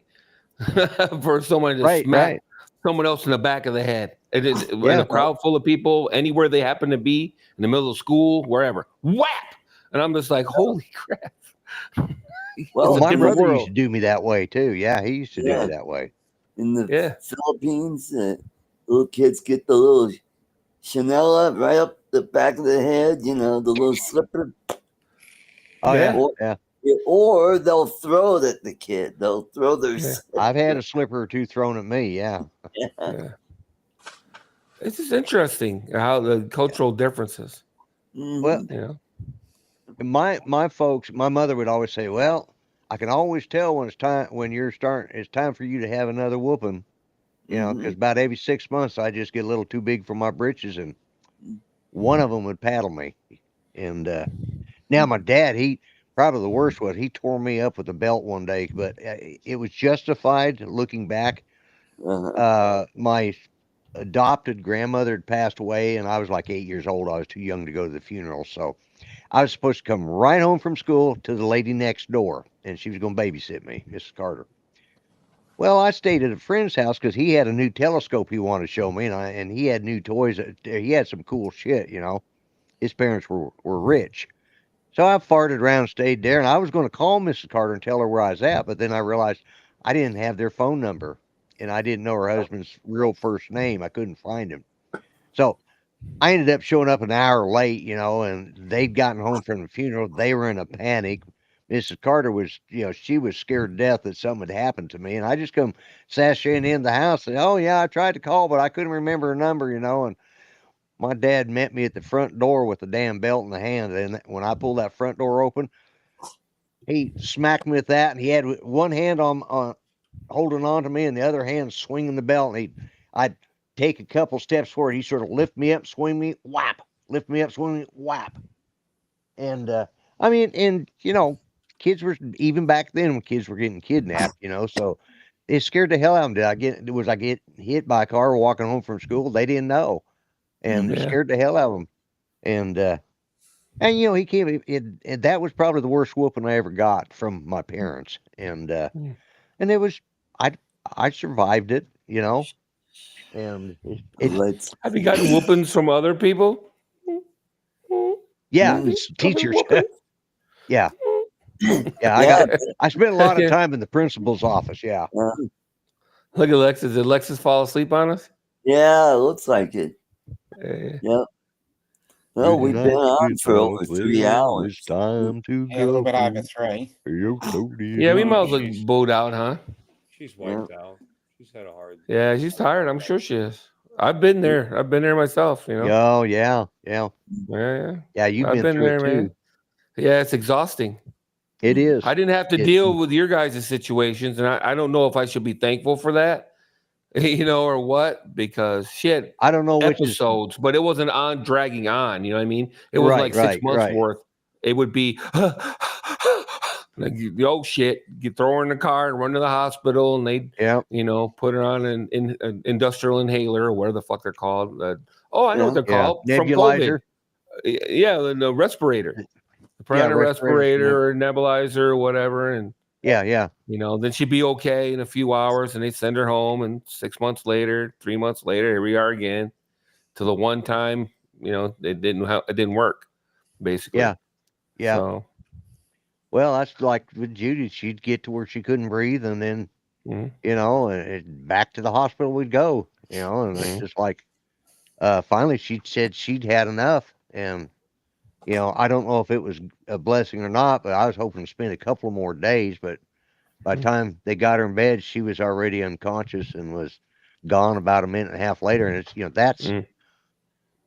for someone to
Right,
smack
right.
someone else in the back of the head. It is in
Yeah.
a crowd full of people, anywhere they happen to be, in the middle of school, wherever. Whap! And I'm just like, holy crap.
Well,
It's a
my
different
brother used
world.
to do me that way too. Yeah, he used to do me that way.
In the
Yeah.
Philippines, little kids get the little Chanel right up the back of the head, the little slipper.
Oh
Yeah.
Or they'll throw it at the kid. They'll throw their slipper.
I've had a slipper or two thrown at me. Yeah.
Yeah. It's just interesting how the cultural differences,
Well, my folks, my mother would always say, "Well, I can always tell when it's time it's time for you to have another whooping." Because about every 6 months I just get a little too big for my britches, and one of them would paddle me. And now my dad, he probably the worst was he tore me up with a belt one day, but it was justified looking back. My adopted grandmother had passed away, and I was like 8 years old. I was too young to go to the funeral, so I was supposed to come right home from school to the lady next door, and she was going to babysit me, Mrs. Carter. Well, I stayed at a friend's house because he had a new telescope he wanted to show me, and he had new toys. He had some cool shit, you know. His parents were rich, so I farted around and stayed there. And I was going to call Mrs. Carter and tell her where I was at, but then I realized I didn't have their phone number, and I didn't know her husband's real first name. I couldn't find him, so I ended up showing up an hour late, you know, and they'd gotten home from the funeral. They were in a panic. Mrs. Carter was, you know, she was scared to death that something had happened to me. And I just come sashaying in the house and, oh, yeah, I tried to call, but I couldn't remember her number, you know. And my dad met me at the front door with the damn belt in the hand. And when I pulled that front door open, he smacked me with that. And he had one hand on holding on to me and the other hand swinging the belt. And I'd take a couple steps forward. He sort of lift me up, swing me, whap, lift me up, swing me, whap. And I mean, and you know, kids were even back then when kids were getting kidnapped, you know, so it scared the hell out of them. Was I get hit by a car walking home from school? They didn't know, and it
Yeah.
scared the hell out of them. And you know, he came. And that was probably the worst whooping I ever got from my parents. And it was I survived it, you know. And
Let's
Have you gotten whoopings from other people?
yeah,
Mm.
it's
Other
teachers.
whoopings?
Yeah, yeah.
yeah,
I spent a lot of
Yeah.
time in the principal's office. Yeah.
Look at Alexis. Did Alexis fall asleep on us?
yeah, it looks like it.
Yeah.
Yep. Well, we've been on for over 3 hours.
It's time to
Yeah, a little
go.
bit over 3.
Yeah, we might as well boat out, huh?
She's wiped out. She's had a hard.
Yeah, she's tired. I'm sure she is. I've been there. I've been there myself, you know.
Oh, yeah.
Yeah.
Yeah, you've
I've
been
been
through
there,
it
man.
too.
Yeah, it's exhausting.
It is.
I didn't have to deal with your guys' situations, and I don't know if I should be thankful for that, you know, or what, because shit,
I don't know which is
episodes, but it wasn't on dragging on, you know what I mean? It was
right,
like 6 months
right.
worth. It would be like, oh shit, you throw her in the car and run to the hospital, and they'd,
Yeah.
you know, put her on an industrial inhaler or whatever the fuck they're called. I know what they're
Yeah.
called from COVID.
Nebulizer.
Yeah, the respirator. Put
Yeah,
on a respirator or nebulizer or whatever, and
Yeah.
you know, then she'd be okay in a few hours, and they'd send her home. And 6 months later, 3 months later, here we are again. To the one time, you know, it didn't work, basically.
Yeah.
So,
well, that's like with Judy. She'd get to where she couldn't breathe, and then
mhm.
you know, and back to the hospital we'd go. You know, and it's just like finally she said she'd had enough, and you know, I don't know if it was a blessing or not, but I was hoping to spend a couple more days. But by the time they got her in bed, she was already unconscious and was gone about a minute and a half later. And it's, you know,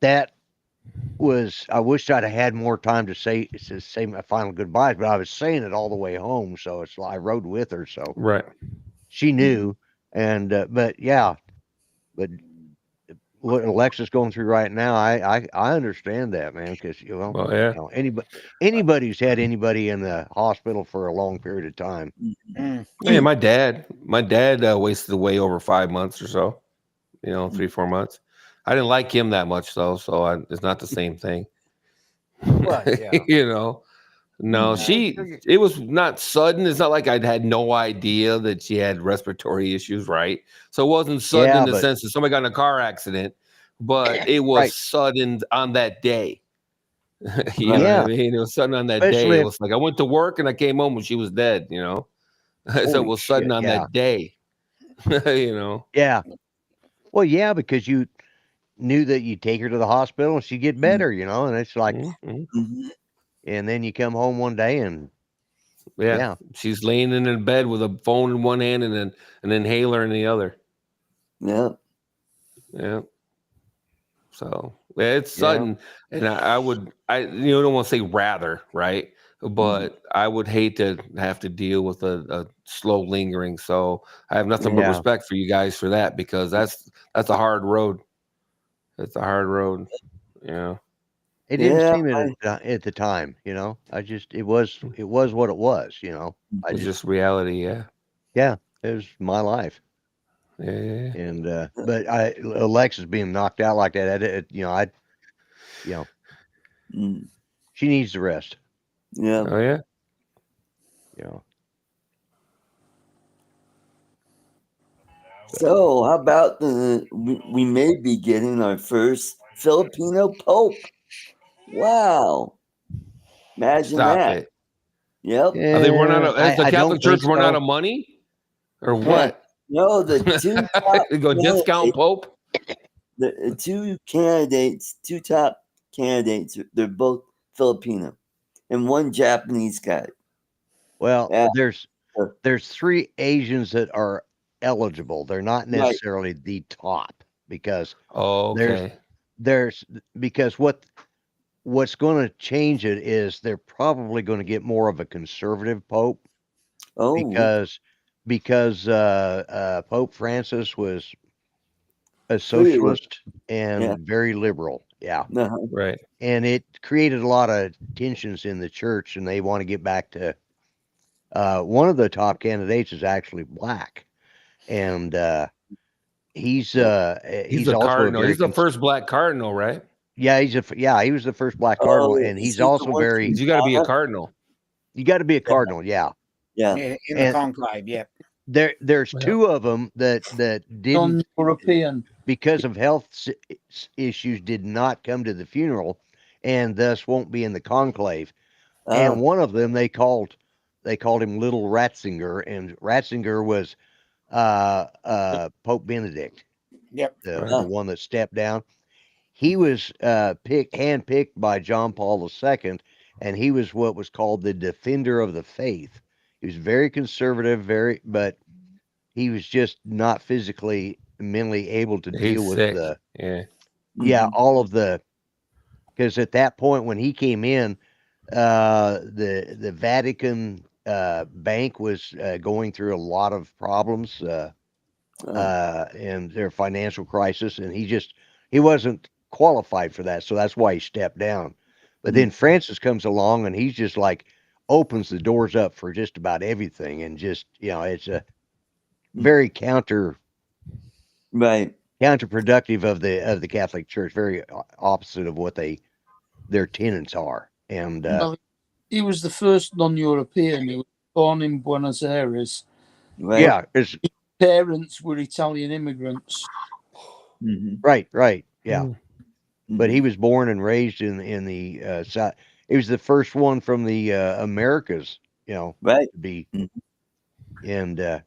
that was, I wish I'd have had more time to say my final goodbyes, but I was saying it all the way home. So it's like I rode with her. So
Right.
she knew. And, but yeah, but what Alexa's going through right now, I understand that, man, because you know, anybody who's had anybody in the hospital for a long period of time.
Yeah, my dad wasted away over 5 months or so, you know, 3-4 months. I didn't like him that much though, so it's not the same thing.
Well, yeah.
You know, no, it was not sudden. It's not like I'd had no idea that she had respiratory issues, right? So it wasn't sudden in the sense that somebody got in a car accident, but it was sudden on that day. You know what I mean? It was sudden on that day. It was like I went to work and I came home and she was dead, you know? So it was sudden on that day. You know?
Yeah. Well, yeah, because you knew that you'd take her to the hospital and she'd get better, you know, and it's like, and then you come home one day and
she's laying in a bed with a phone in one hand and an inhaler in the other.
Yeah.
So it's sudden, and I don't want to say rather, right? But I would hate to have to deal with a slow lingering. So I have nothing but respect for you guys for that, because that's a hard road. It's a hard road, you know.
It didn't seem it at the time, you know. It was what it was, you know.
It's just reality,
yeah. It was my life.
Yeah.
And but Alexis being knocked out like that, she needs the rest.
Yeah.
Oh yeah.
Yeah.
So, how about we may be getting our first Filipino Pope? Wow. Imagine
Stop
that.
it.
Yep.
Are they run out of? Has the
I don't
Catholic Church
think
run out
so.
of money, or what?
No, the two top
They go discount Pope.
the two top candidates, they're both Filipino, and one Japanese guy.
Well,
Yeah.
there's 3 Asians that are eligible. They're not
Right.
necessarily the top because
Oh, okay.
there's because what's going to change it is they're probably going to get more of a conservative pope
Oh,
because Pope Francis was a
Pretty li-
socialist and
yeah.
very liberal. Yeah.
uh-huh.
Right.
And it created a lot of tensions in the church, and they want to get back to one of the top candidates is actually black, and he's
He's a
also a
cardinal.
very
He's the first black cardinal, right?
yeah, he was the first black
Oh,
cardinal,
yeah.
and
Is
he's
he the
also
one
very
You got to be a cardinal.
you got to be a cardinal, yeah.
Yeah.
In the
And
conclave, yeah.
there's
Yeah.
2 of them that didn't
Non-European.
because of health issues did not come to the funeral, and thus won't be in the conclave. And one of them they called him Little Ratzinger, and Ratzinger was Pope Benedict,
Yep.
the one that stepped down. He was handpicked by John Paul II, and he was what was called the defender of the faith. He was very conservative, but he was just not physically, mentally able to
He's
deal with
sick.
the
Yeah.
all of the because at that point when he came in, the Vatican bank was going through a lot of problems and their financial crisis, and he wasn't qualified for that, so that's why he stepped down. But then Francis comes along, and he's just like opens the doors up for just about everything, and just it's a very counterproductive of the Catholic Church, very opposite of what their tenets are, and
Well, he was the first non-European. He was born in Buenos Aires.
yeah, it's
Parents were Italian immigrants.
right, yeah.
Mm.
But he was born and raised in the South. He was the first one from the Americas, to be. And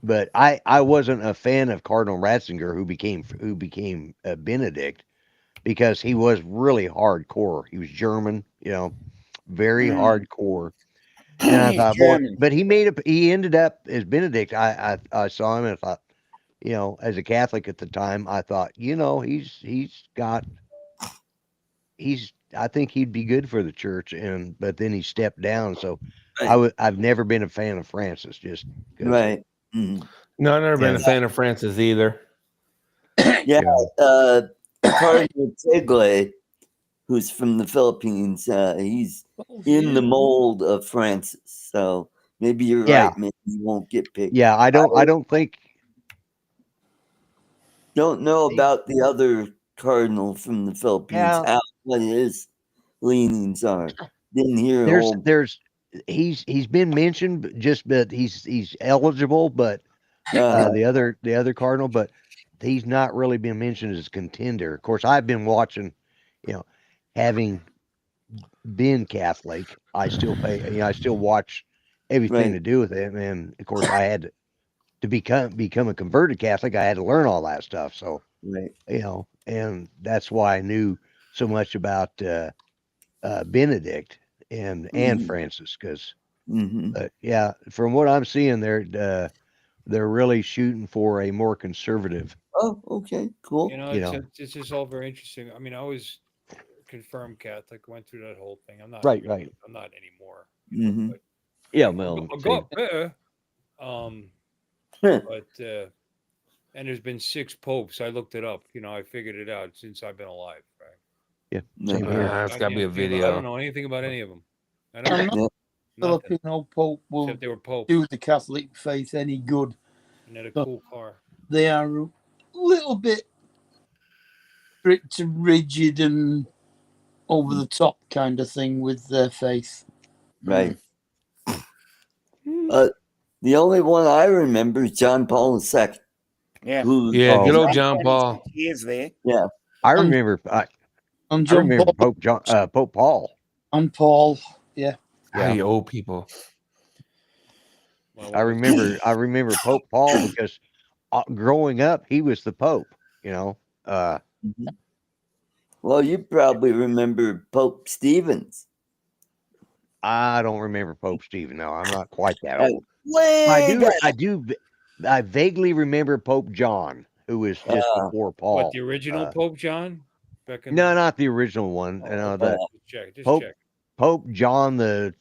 but I wasn't a fan of Cardinal Ratzinger, who became Benedict, because he was really hardcore. He was German, very hardcore. And I
He's
thought, boy,
German.
but he ended up as Benedict. I saw him and I thought, as a Catholic at the time, I thought, I think he'd be good for the church, but then he stepped down. So I've never been a fan of Francis, just because.
No, I've never been a fan of Francis either.
Yeah. Cardinal Tagle, who's from the Philippines, he's in the mold of Francis. So maybe you're right. Maybe he won't get picked.
Yeah, I don't think.
Don't know about the other cardinal from the Philippines. What his leanings are. Didn't hear
he's been mentioned, but he's eligible, but the other cardinal, but he's not really been mentioned as a contender. Of course, I've been watching, having been Catholic, I still I still watch everything to do with it, and of course, I had to become a converted Catholic. I had to learn all that stuff, so and that's why I knew so much about Benedict and Francis, because yeah, from what I'm seeing, they're really shooting for a more conservative.
Oh, okay, cool.
It's just all very interesting. I mean, I was confirmed Catholic, went through that whole thing. I'm not
right.
I'm not anymore. But
Yeah, well,
I'll go up there. But and there's been 6 popes. I looked it up. I figured it out since I've been alive. Right.
Yeah, same here.
It's got to be a video.
I don't know anything about any of them. I don't
I'm
know.
not Filipino Pope will
Except they were Pope.
do the Catholic faith any good.
And they had a cool car.
They are a little bit strict and rigid and over the top kind of thing with their faith.
Right. The only one I remember is John Paul II.
Yeah.
Who,
Yeah,
Oh,
good old
Right,
John Paul.
26 years there.
yeah.
I
And,
remember.
and
I
John
remember
Paul
Pope Paul.
and Paul. Yeah.
How
Yeah.
you old people.
I remember Pope Paul because growing up, he was the Pope. You know.
Mhm. Well, you probably remember Pope Stevens.
I don't remember Pope Stephen. No, I'm not quite that
Uh,
old.
way
I vaguely remember Pope John, who was just before Paul.
What, the original Pope John? Back in
No, not the original one. The
just
Pope
check.
Pope John the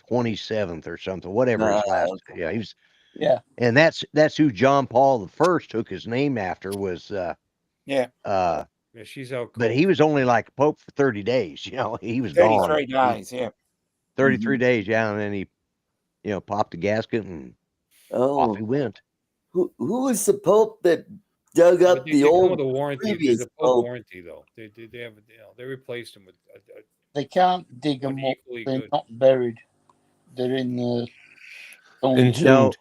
27th or something, whatever his last.
okay.
Yeah, he was.
Yeah.
And that's who John Paul the First took his name after was.
Yeah.
Yeah,
she's out cold.
but he was only like Pope for 30 days. You know, he was
33
gone.
days. Yeah.
33 days. Yeah, and then he, popped the gasket and off he went.
Who was the Pope that dug up
They
the
come
old
with a warranty.
previous
There's a Pope
Pope?
warranty though. They have they replaced him with
They can't dig them up.
equally
They're
good.
not buried. They're in the stone
And
tomb.
No,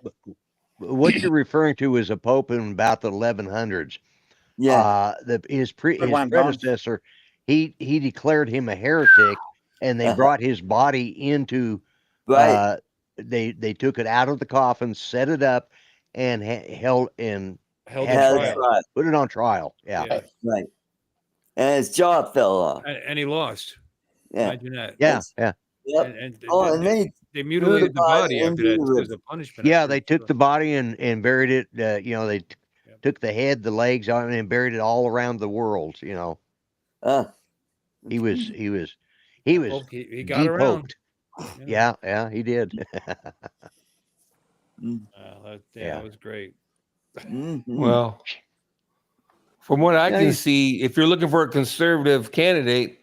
what you're referring to is a Pope in about the 1100s.
Yeah.
His
Good one, Don.
predecessor, he declared him a heretic, and they brought his body into.
Right.
They took it out of the coffin, set it up, and held
a
trial.
trial.
Put it on trial. Yeah.
Right. And his jaw fell off.
And he lost.
Yeah.
Imagine that.
Yeah. Yeah.
Yep.
And
and then
they mutilated the body after that as a punishment.
Yeah, they took the body and buried it. They took the head, the legs on it, and buried it all around the world. He was
He got
de-poped.
around.
Yeah, he did.
That was great.
Well, from what I
Yeah,
can see, if you're looking for a conservative candidate,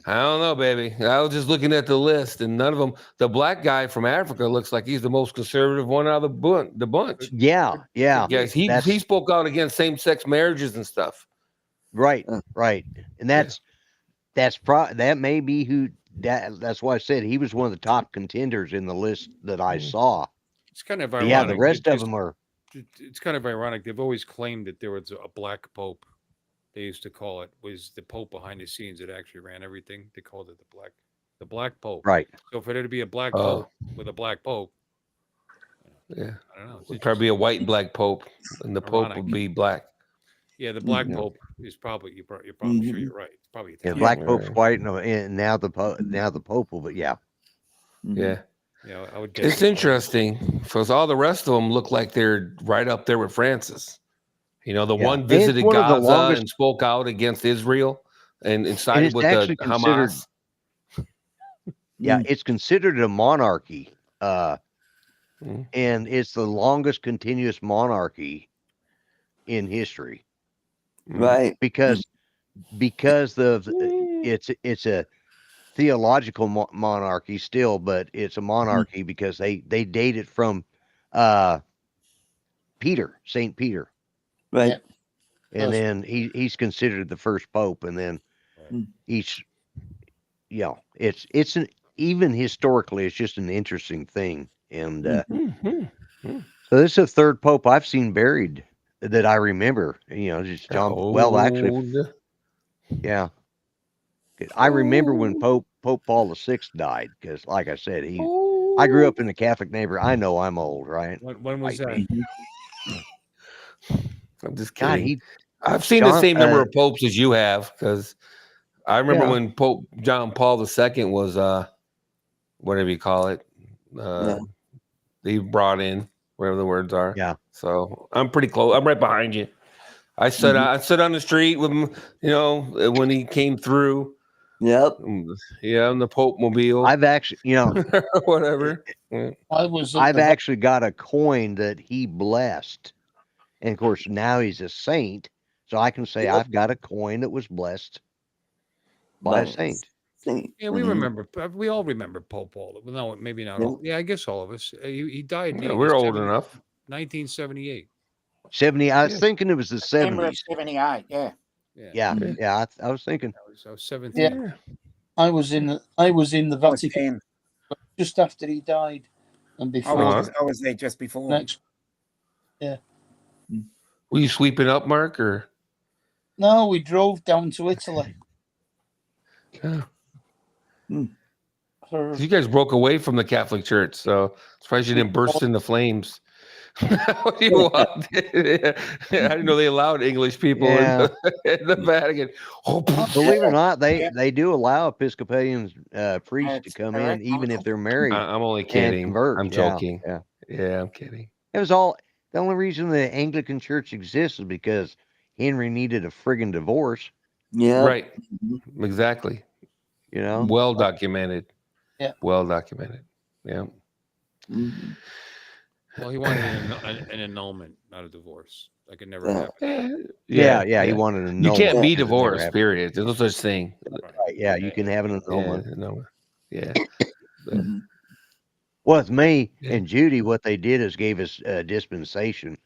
I don't know, baby. I was just looking at the list, and none of them. The black guy from Africa looks like he's the most conservative one out of the bunch.
Yeah.
Yes, he spoke out against same-sex marriages and stuff.
Right. And that may be who. That's why I said he was one of the top contenders in the list that I saw.
It's kind of
But
ironic.
yeah, the rest of them are.
It's kind of ironic. They've always claimed that there was a black pope. They used to call it was the pope behind the scenes that actually ran everything. They called it the black pope.
Right.
So for there to be a black pope with a black pope,
yeah,
I don't know.
It'd probably be a white and black pope, and the pope would be black.
Yeah, the black pope is probably you're probably sure you're right. It's probably Italian.
Black Pope's white, and now the Pope will, but yeah.
Yeah.
Yeah, I would guess
it's interesting because all the rest of them look like they're right up there with Francis. The one visited Gaza and spoke out against Israel and sided with the Hamas.
Yeah, it's considered a monarchy, and it's the longest continuous monarchy in history.
Right.
Because it's a theological monarchy still, but it's a monarchy because they date it from Saint Peter.
Right.
Yeah.
And then he's considered the first pope, and then it's even historically, it's just an interesting thing. And so this is the third pope I've seen buried that I remember. Just John. Well, actually, yeah. I remember when Pope Paul VI died because, like I said, I grew up in a Catholic neighborhood. I know I'm old, right?
When was that?
I'm just kidding.
God,
I've seen the same number of popes as you have because I remember when Pope John Paul II was whatever you call it. They brought in whatever the words are.
Yeah.
So I'm pretty close. I'm right behind you. I stood on the street with him, when he came through.
Yep.
Yeah, in the Pope mobile.
I've actually,
whatever.
I've actually got a coin that he blessed. And of course, now he's a saint. So I can say I've got a coin that was blessed by a saint.
Yeah, we remember. We all remember Pope Paul. Well, no, maybe not all. Yeah, I guess all of us. He died in
we're old enough.
1978.
70. I was thinking it was the 70s.
78. Yeah.
Yeah. I was thinking.
I was 17.
Yeah. I was in the Vatican just after he died. and
Oh,
before
I was there just before.
next.
Were you sweeping up, Mark, or?
No, we drove down to Italy.
Yeah.
For,
'Cause you guys broke away from the Catholic Church, so surprised you didn't burst into flames. What do you want? I didn't know they allowed English people
Yeah.
in the Vatican. Oh,
Believe it or not,
Yeah.
they do allow Episcopalians priests to
That's
come
correct.
in, even if they're married
I'm only
and
kidding.
convert.
I'm
Yeah,
joking.
yeah.
Yeah, I'm kidding.
It was all the only reason the Anglican Church exists is because Henry needed a friggin' divorce.
Yeah.
Right. Exactly.
You know.
Well documented.
Yeah.
Well documented. Yeah.
Mhm.
Well, he wanted an annulment, not a divorce. Like it never
Yeah.
happened.
Yeah. He wanted an
You can't
annulment
be
because it never
divorced,
happened.
period. There's no such thing.
Right, yeah, you can have an
Yeah,
annulment.
no. Yeah.
Mhm.
Well, with me
Yeah.
and Judy, what they did is gave us a dispensation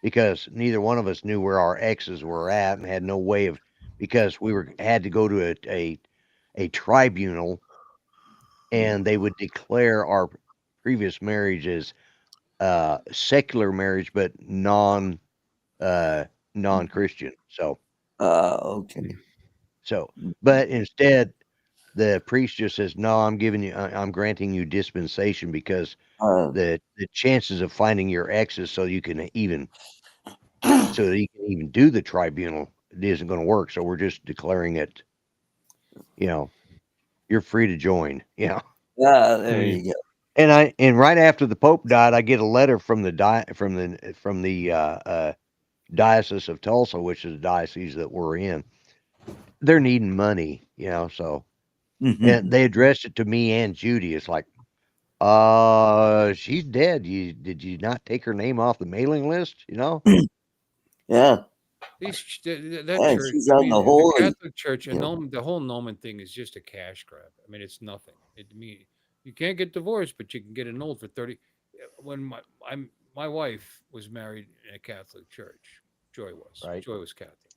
because neither one of us knew where our exes were at and had no way of because we had to go to a tribunal and they would declare our previous marriage as secular marriage but non-Christian. So
Okay.
but instead the priest just says, "No, I'm granting you dispensation because
Uh,
the chances of finding your exes so that you can even do the tribunal it isn't going to work. So we're just declaring it. You're free to join.
there
Mm.
you go.
And right after the Pope died, I get a letter from the Diocese of Tulsa, which is the diocese that we're in. They're needing money, so and they addressed it to me and Judy. It's like, she's dead. Did you not take her name off the mailing list?
Yeah.
That
Yeah,
church,
she's
I
on
mean,
the
the
holy.
Catholic Church,
Yeah.
the whole annulment thing is just a cash grab. I mean, it's nothing. You can't get divorced, but you can get annulled for 30. When my wife was married in a Catholic church, Joy
Right.
was Catholic,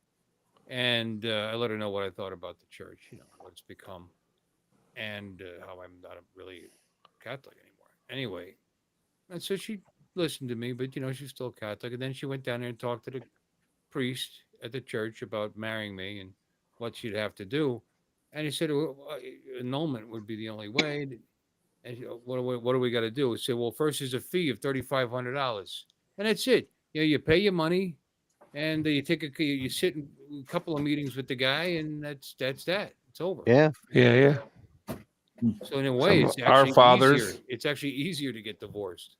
and I let her know what I thought about the church, what it's become, and how I'm not really Catholic anymore. Anyway, and so she listened to me, but she's still Catholic, and then she went down there and talked to the priest at the church about marrying me and what she'd have to do. And he said, well, annulment would be the only way. And what do we got to do? He said, well, first there's a fee of $3,500. And that's it. You pay your money and you you sit in a couple of meetings with the guy and that's that. It's over.
Yeah.
Yeah.
So in a way, it's
Our
actually
fathers.
easier. It's actually easier to get divorced.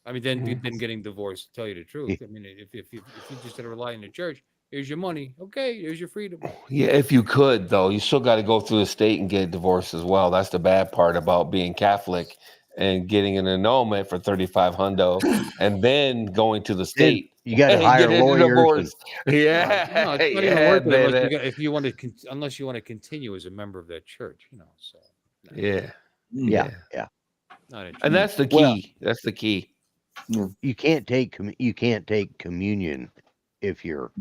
I mean, than getting divorced. To tell you the truth, I mean, if you just had to rely on the church, here's your money. Okay, here's your freedom.
Yeah, if you could, though, you still got to go through the state and get divorced as well. That's the bad part about being Catholic and getting an annulment for 35 hundo and then going to the state.
You got to
and
hire
getting a
lawyers.
divorce.
No,
Yeah,
it's not even worth it unless you want to continue as a member of that church. So no,
Yeah.
Yeah.
not interested.
And that's the key. That's the key.
You can't take communion if you're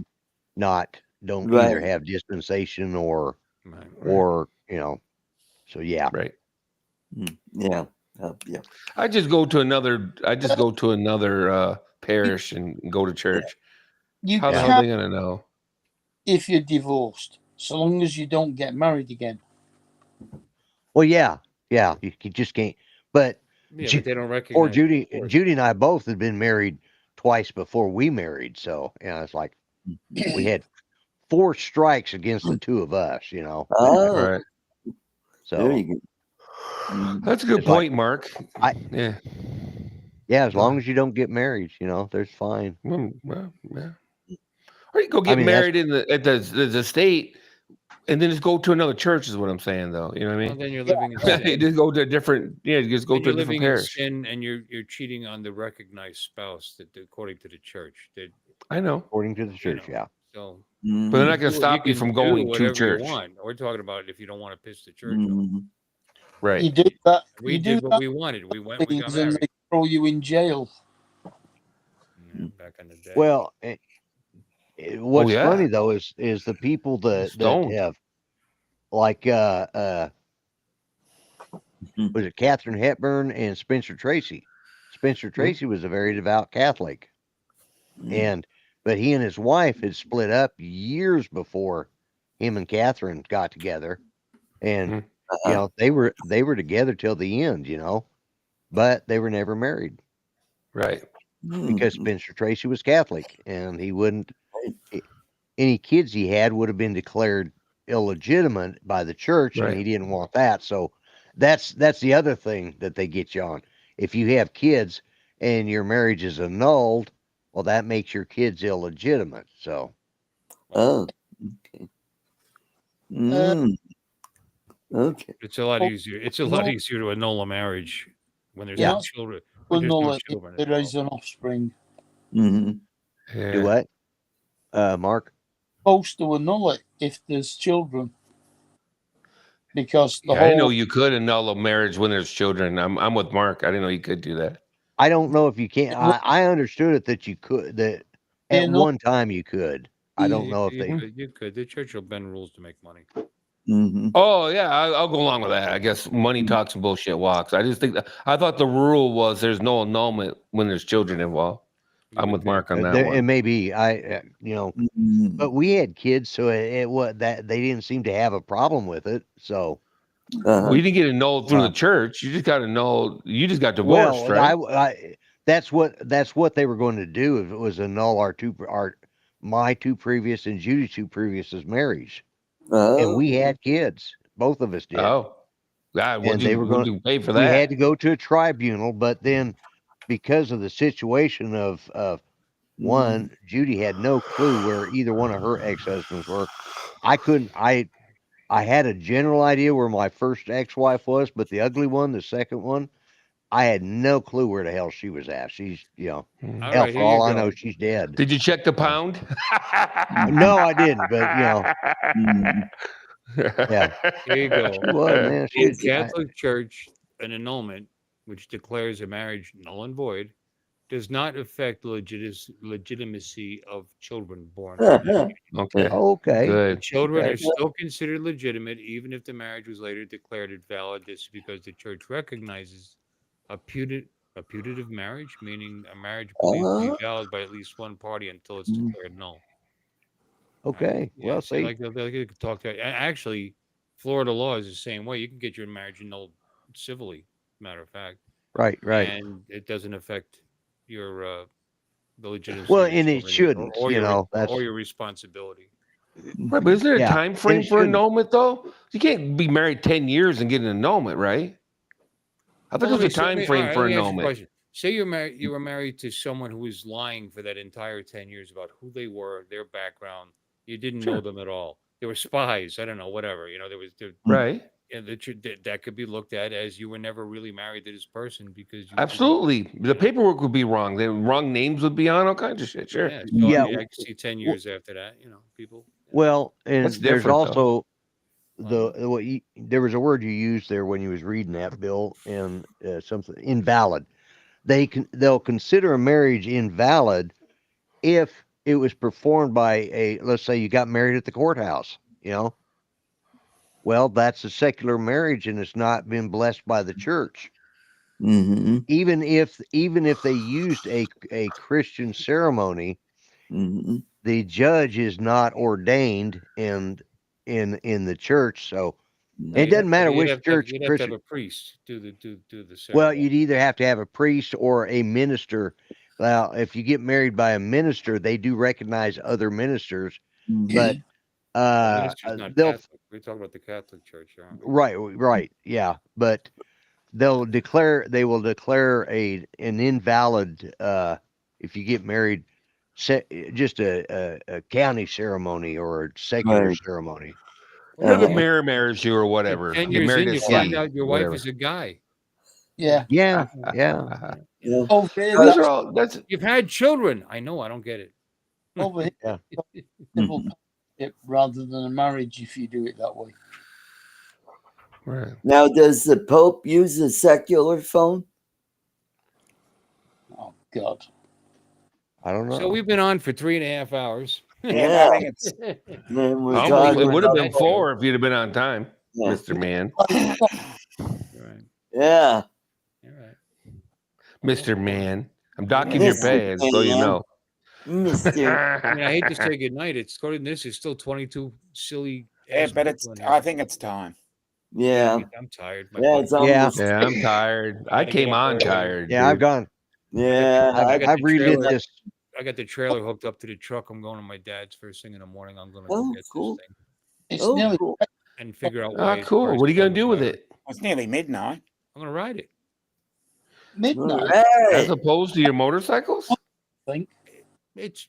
don't
Right.
either have dispensation or
Right.
so yeah.
Right.
Yeah. Yeah.
I just go to another parish and go to church.
You
How the hell are they gonna know?
if you're divorced, so long as you don't get married again.
Well, yeah, you just can't. But
but they don't recognize.
or Judy and I both had been married twice before we married, so it's like we had 4 strikes against the 2 of us,
Oh,
Right.
So
there you go.
That's a good
It's like-
point, Mark. Yeah.
as long as you don't get married, there's fine.
Well, yeah. Or you go get
I mean,
married at the state, and then just go to another church. Is what I'm saying, though. You know what I
Well,
mean?
then you're living in
You
sin.
just go to a different. Yeah, just go
Then
to a
you're
different
living in
parish.
sin, and you're cheating on the recognized spouse that, according to the church, that
I know,
According to the church, yeah.
so.
but they're not going to stop you
can
from
do
going to
whatever
church.
You want. We're talking about if you don't want to piss the church off.
Mhm.
Right.
You do that.
We
you
did
do
what
that
we wanted. We went. We got
things and
married.
they throw you in jail.
Yeah, back in the day.
Well, what's
yeah.
funny though is the people that
Stoned.
have like was it Catherine Hepburn and Spencer Tracy? Spencer Tracy was a very devout Catholic,
Mm.
but he and his wife had split up years before him and Catherine got together, and
Uh-huh.
they were together till the end, but they were never married
Right.
because
Mm.
Spencer Tracy was Catholic, and he wouldn't.
Right.
Any kids he had would have been declared illegitimate by the church, and
Right.
he didn't want that. So that's the other thing that they get you on. If you have kids and your marriage is annulled, well, that makes your kids illegitimate. So
Oh. Okay. Mm. Okay.
It's a lot
Oh,
easier. It's a lot
no,
easier to annul a marriage when there's
Yeah.
no children. When there's no
annul it if
children
there is
involved.
an offspring.
Mm-hmm.
Yeah.
do what, Mark?
Supposed to annul it if there's children, because the
Yeah, I didn't know
whole
you could annul a marriage when there's children. I'm with Mark. I didn't know you could do that.
I don't know if you can. I understood it that you could, that at
annul
one time you could. I don't know if they.
You could. The church will bend rules to make money.
Mm-hmm.
Oh yeah, I'll go along with that. I guess money talks and bullshit walks. I just think I thought the rule was there's no annulment when there's children involved.
You
I'm
would
with
think.
Mark on that
It
one.
may be.
Mm-hmm.
But we had kids, so it was that they didn't seem to have a problem with it. So,
Well,
Uh-huh.
you didn't get annulled through
Uh,
the church. You just got annulled. You just got divorced,
well,
right?
that's what they were going to do if it was annul my two previous and Judy's two previous marriage, and
Oh.
we had kids. Both of us did,
Oh, God,
and they were
what'd
going.
you pay for
We had
that?
to go to a tribunal, but then because of the situation of one, Judy had no clue where either one of her ex-husbands were. I couldn't. I had a general idea where my first ex-wife was, but the ugly one, the second one, I had no clue where the hell she was at. She's,
All
hell,
right,
for
here you
all I
go.
know, she's dead.
Did you check the pound?
No, I didn't, but
Mm-hmm.
yeah,
Here you go.
she was, man.
In Catholic Church, an annulment, which declares a marriage null and void, does not affect the legitimacy of children born from that.
Okay,
Okay,
The
good.
children
okay,
are still considered legitimate, even if the marriage was later declared invalid. This is because the church recognizes a putative marriage, meaning a marriage believed to be valid by at least one party until it's declared null. Right?
okay.
Yeah,
Well,
see,
see,
like they could talk to. Actually, Florida law is the same way. You can get your marriage annulled civilly, matter of fact,
right.
and it doesn't affect your the legitimacy
Well,
of your
and it
children
shouldn't, that's
or your responsibility.
Right, but isn't there a
yeah,
time
and
frame
it
for
shouldn't.
annulment though? You can't be married 10 years and get an annulment, right? I thought
Well,
there was a time frame
all
for
right, let me ask you a
annulment.
question. Say you were married to someone who was lying for that entire 10 years about who they were, their background. You didn't know
Sure.
them at all. They were spies. I don't know, whatever.
Right.
And that could be looked at as you were never really married to this person because you didn't.
Absolutely. The paperwork would be wrong. The wrong names would be on all kinds of shit. Sure.
Yeah. So
Yeah,
I can see 10 years after that, people.
well,
That's
and there's
different though.
also there was a word you used there when you was reading that, Bill, and something invalid. They'll consider a marriage invalid if it was performed by let's say you got married at the courthouse, well, that's a secular marriage and it's not been blessed by the church.
Mm-hmm.
Even if they used a Christian ceremony,
Mm-hmm.
the judge is not ordained in the church, so
No,
it doesn't matter which church
you'd have to have
Christian.
a priest do the
Well,
ceremony.
you'd either have to have a priest or a minister. Well, if you get married by a minister, they do recognize other ministers, but
The minister's not
they'll
Catholic. We're talking about the Catholic Church, aren't we?
right, yeah, but they will declare an invalid if you get married, just a county ceremony or a secular
Right.
ceremony.
You're the
Uh-huh.
mayor marries you or whatever.
10
Get
years
married
in,
at
you find
sea.
out your wife
Whatever.
is a guy.
Yeah.
Yeah.
Yeah.
Over here,
Those are all that's
You've had children. I know. I don't get it.
over here,
Yeah.
civil
Mhm.
partnership rather than a marriage if you do it that way.
right.
Now, does the Pope use a secular phone?
Oh God.
I don't know.
So we've been on for 3.5 hours.
Yeah,
Yeah.
darling, it's
And we're
Almost, it
talking
would have
about
been 4 if you'd have been on time,
Yeah.
Mr. Man.
Right.
Yeah.
All right.
Mr. Man. I'm docking your
Mr.
pay, so you
Man.
know.
Mr.
I mean, I hate to say goodnight. It's according to this, there's still 22 silly
Yeah,
ass
but it's.
people in here.
I think it's time.
Yeah.
I'm tired. My
Yeah,
bike-
it's almost.
Yeah, I'm tired. I
gotta get
came
up
on
early.
tired.
Yeah, I've
dude.
gone.
Yeah,
I've
the
relit
trailer.
this.
I got the trailer hooked up to the truck. I'm going to my dad's first thing in the morning. I'm going to
Oh,
go get
cool.
this thing
It's
Oh,
nearly
cool.
and figure out why.
Ah,
his
cool.
car's
What are you
still
gonna
on the
do with
battery.
it?
It's nearly midnight.
I'm going to ride it.
All
midnight,
As
right.
opposed to your motorcycles?
I think.
It's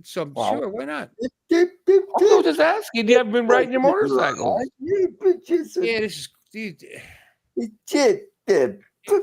some
Wow.
sure. Why not?
I'm just asking. You haven't been riding your motorcycles.
Yeah, this is.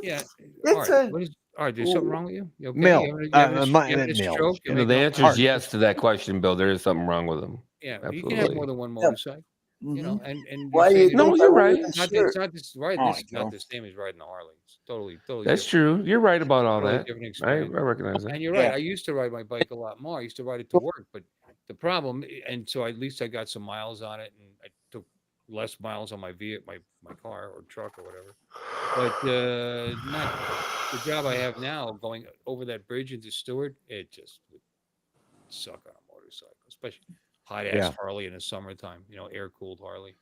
Yeah,
It's
Art.
a
What is Art? There's something wrong with you? You okay?
Milk.
You having a
Mills.
stroke? You're
You know, the
making
answer is
heart.
yes to that question, Bill. There is something wrong with them.
Yeah, well, you can have more
Absolutely.
than one motorcycle. You know, and
Why
you're
you
saying
No,
think
you're
I wear
right.
the
it's not
shirt?
this right.
Oh,
This is not
Joe.
the same as riding a Harley. It's totally
That's
different.
true. You're right about all
Totally
that.
different
I
experience.
recognize that.
And you're right.
Yeah.
I used to ride my bike a lot more. I used to ride it to work, but the problem, and so at least I got some miles on it, and I took less miles on my my car or truck or whatever. But not the job I have now, going over that bridge into Stewart. It just would suck on a motorcycle, especially hot ass
Yeah.
Harley in the summertime. You know, air cooled Harley.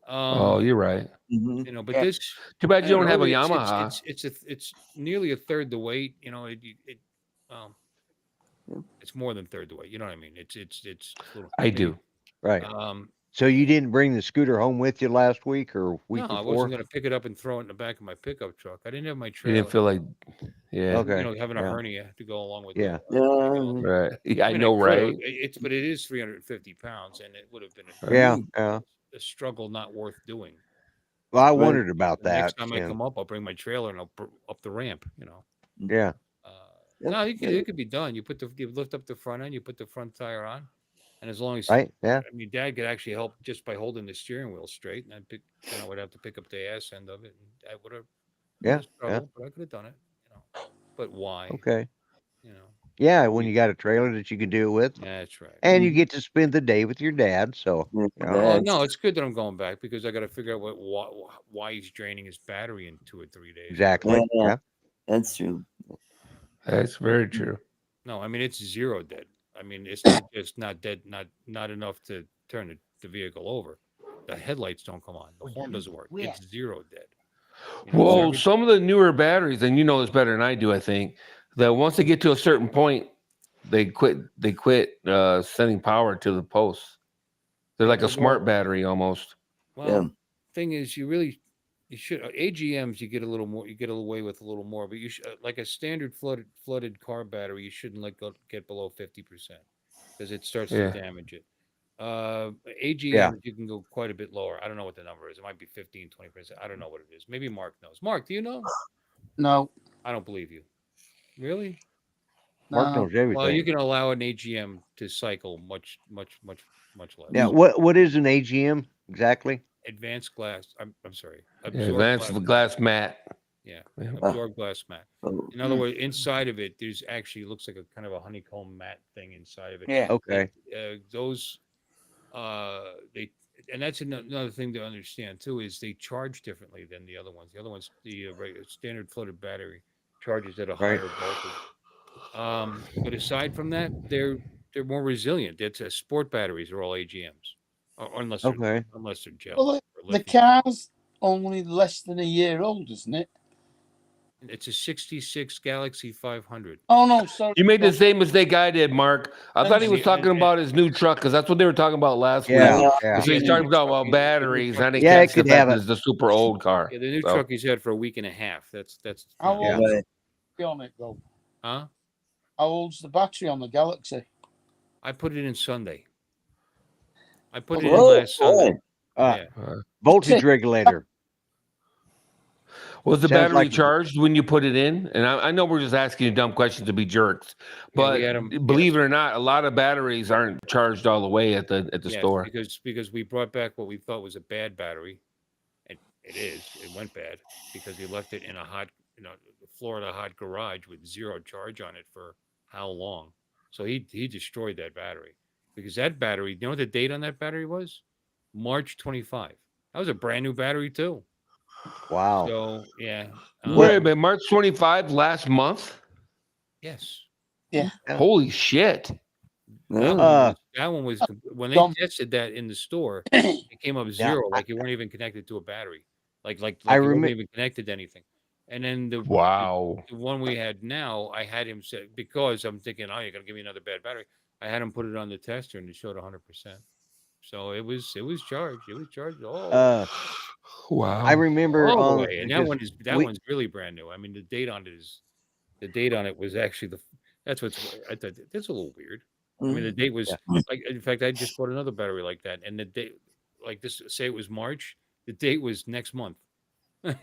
Oh, you're right.
You know, but
Yeah.
this
Too bad
I
you don't
know,
have a
it's
Yamaha.
it's nearly a third the weight. You know, um, it's more than third the weight. You know what I mean? It's a little
I
heavy.
do.
Right.
Um,
So you didn't bring the scooter home with you last week or week
no, I
before?
wasn't going to pick it up and throw it in the back of my pickup truck. I didn't have my
You
trailer.
didn't feel like, yeah,
Okay.
You know, having a
Yeah.
hernia to go along with
Yeah.
right. Yeah, I
mean,
know,
could've.
right?
But it is 350 pounds, and it would have been
Yeah. Yeah.
a struggle not worth doing.
Well, I
Right.
wondered about
The
that.
next time I
and-
come up, I'll bring my trailer and I'll up the ramp. You know.
yeah.
No, it could be done. You lift up the front end, you put the front tire on, and as long as
Right. Yeah.
I mean, Dad could actually help just by holding the steering wheel straight, and then I would have to pick up the ass end of it, and I would have
Yeah.
a struggle, but I could have done it. You know, but why?
Okay.
You know,
Yeah. When you got a trailer that you can do it with,
that's right.
and you get to spend the day with your dad. So, you know.
Well, no, it's good that I'm going back because I got to figure out why he's draining his battery in 2 or 3 days.
Exactly. Yeah.
That's true.
That's very true.
No, I mean it's zero dead. I mean it's not just not dead, not enough to turn the vehicle over. The headlights don't come on. The horn doesn't work. It's zero dead. You know, so
Well, some of the newer batteries, and you know this better than I do, I think, that once they get to a certain point, they quit sending power to the posts. They're like a smart battery almost.
well, thing is, you should AGMs. You get a little more. You get away with a little more, but you should like a standard flooded car battery. You shouldn't get below 50% because it starts
Yeah.
to damage it. AGMs you can go quite a bit lower. I don't know what the number is. It might be 15, 20%. I don't know what it is. Maybe Mark knows. Mark, do you know?
No.
I don't believe you. Really?
Mark knows everything.
Well, you can allow an AGM to cycle much less.
Yeah. What is an AGM exactly?
Advanced glass. I'm sorry.
Yeah, advanced glass mat.
Yeah,
Yeah.
absorbed glass mat. In other words, inside of it, there's actually looks like a kind of a honeycomb mat thing inside of it.
Yeah.
Okay.
Those, they, and that's another thing to understand too is they charge differently than the other ones. The other ones, the regular standard flooded battery charges at a higher voltage. But aside from that, they're more resilient. It's sport batteries are all AGMs, unless they're gel.
Well,
or
the
lithium.
car's only less than a year old, isn't it?
It's a 66 Galaxy 500.
Oh no, sorry.
You made the same mistake I did, Mark. I thought he was
See,
talking
and-
about his new truck because that's what they were talking about last
Yeah.
week.
Yeah.
So he's talking about batteries. I didn't
Yeah, it
catch the
could
fact
have
that
it.
it's the super old car.
Yeah, the new
So-
truck he's had for a week and a half. That's
How
Yeah.
old's the battery on it though?
huh?
How old's the battery on the Galaxy?
I put it in Sunday. I put it in
Whoa,
last Sunday.
Uh,
Yeah.
Voltage regulator.
Was the
Sounds
battery
like-
charged when you put it in? And I know we're just asking you dumb questions to be jerks, but
we had 'em-
believe it or not, a lot of batteries aren't charged all the way at the
Yes,
store.
because we brought back what we thought was a bad battery, and it went bad because he left it in a hot, Florida hot garage with zero charge on it for how long? So he destroyed that battery because that battery. You know what the date on that battery was? March 25. That was a brand new battery too.
Wow.
So yeah.
Wait a minute, March 25 last month.
Yes.
Yeah.
Holy shit!
Oh.
That one was when they
Dom-
tested that in the store, it came up zero, like you weren't even connected to a battery, like
I
you wasn't
remember.
even connected to anything. And then
Wow.
the one we had now, I had him say, because I'm thinking, oh, you're gonna give me another bad battery. I had him put it on the tester, and it showed 100%. So it was charged. It was charged all the way.
Wow.
I remember
All the
on
way. And that
because
one is that
we
one's really brand new. I mean, the date on it was actually that's what's I thought that's a little weird. I mean, the date was like, in fact, I just bought another battery like that, and the date, like this, say it was March, the date was next month.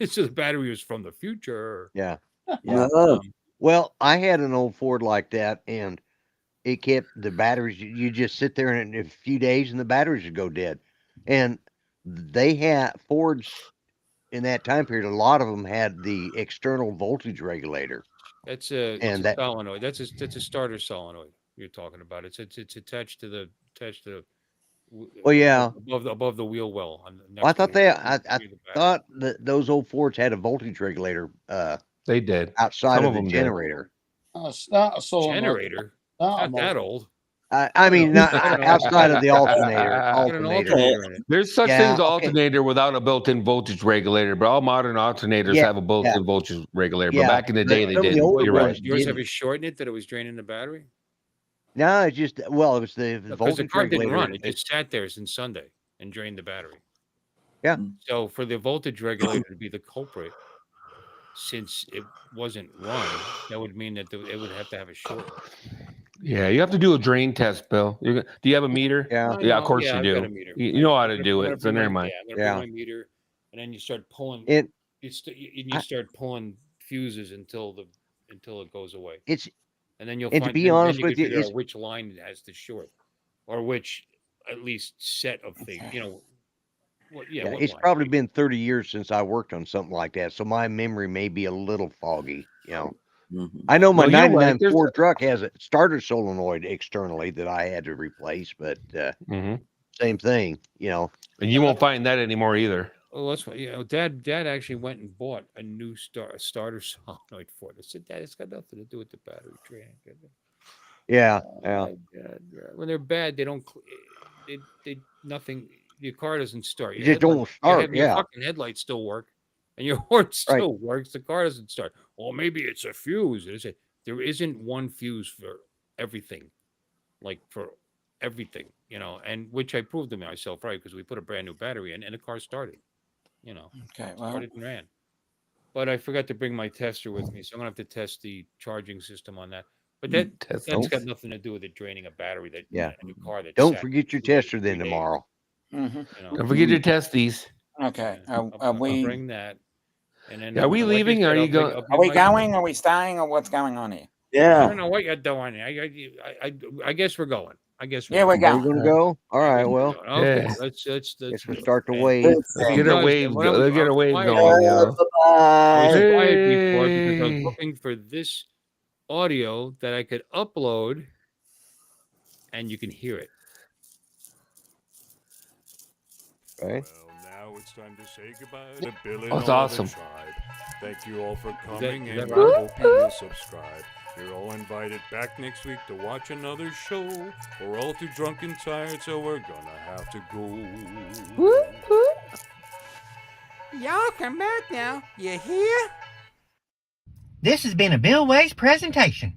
So the battery was from the future.
yeah. Yeah.
Oh.
Well, I had an old Ford like that, and it kept the batteries. You just sit there in a few days, and the batteries would go dead. And they had Fords in that time period. A lot of them had the external voltage regulator,
It's
and
a
that
solenoid. That's a starter solenoid you're talking about. It's attached to the
well, yeah.
above the wheel well on the
Well, I
next to
thought
the
I
near the battery.
thought that those old Fords had a voltage regulator
They did.
outside
Some
of
of
the
them did.
generator.
Start a solenoid.
Generator.
Start
It's not that old.
I mean, not
Put an
outside of the
alternator.
alternator.
Put an
Alternator.
alternator in it.
There's such
Yeah,
thing as an
okay.
alternator without a built-in voltage regulator, but all modern alternators
Yeah,
have a built-in voltage regulator. But
yeah.
back in the
But
day, they
some of the
didn't.
older
You're
ones
right.
Yours have
didn't.
it shortened it that it was draining the battery?
No, it's just it was the
Because the
voltage
car didn't
regulator.
run. It just sat there since Sunday and drained the battery.
Yeah.
So for the voltage regulator to be the culprit, since it wasn't run, that would mean that it would have to have a short.
Yeah, you have to do a drain test, Bill. Do you have a meter?
Yeah.
Yeah, of course
Yeah,
you
I've got a
do.
meter.
You know how to
I'm
do
gonna
it, so
bring
never
my
mind.
I'm gonna
Yeah.
bring my meter, and then you start pulling.
It
You start pulling fuses until it goes away,
it's
and then you'll
and to
find.
be
Then
honest
you can
with you,
figure
it's
out which line has to short, or which at least set of things. You know, what? Yeah, what
it's
line?
probably been 30 years since I worked on something like that, so my memory may be a little foggy. You know, I know my
No, you're right.
99
There's
Ford truck has a starter solenoid externally that I had to replace, but
Mhm.
same thing. You know,
And you won't find that anymore either.
Oh, that's what Dad actually went and bought a new starter solenoid for it. I said, Dad, it's got nothing to do with the battery drain.
yeah.
When they're bad, they don't. They nothing. Your car doesn't start.
It
Your
just don't
headlight,
start.
your
Yeah.
fucking headlights still work, and your horn
Right.
still works. The car doesn't start. Well, maybe it's a fuse. There isn't one fuse for everything, like for everything, and which I proved to myself right because we put a brand new battery in and the car started.
Okay, well,
Started and ran. But I forgot to bring my tester with me, so I'm gonna have to test the charging system on that. But that's got nothing to do with it draining a battery
Yeah.
in a car that
Don't
sat
forget your
2 days,
tester then
3 days,
tomorrow.
Don't forget your testes.
okay.
I'll bring that, and then
Are we
like I
leaving?
said,
Are you
I'll
going?
bring
Are we
my-
going? Are we staying? Or what's going on here?
I
Yeah.
don't know what you're doing. I guess we're going. I guess
Yeah, we're
Are we
going.
going to go? All right. Well,
Okay,
Yeah.
let's
guess we'll
go.
start the
And
wave.
Let's
Let's
see.
get our
because
wave.
when I was-
Let's get
I
our
was
wave
quiet
going. You know.
I was
Bye.
quiet before because I was
Hey.
looking for this audio that I could upload, and you can hear it.
Okay.
Well, now it's time to say goodbye to Bill and
Oh, it's
all
awesome.
the tribe. Thank you all for
that-
coming,
is that
and
right?
I hope you will subscribe. You're all invited back next week to watch another show. We're all too drunk and tired, so we're gonna have to go.
Y'all come back now. You hear?
This has been a Bill Ways presentation.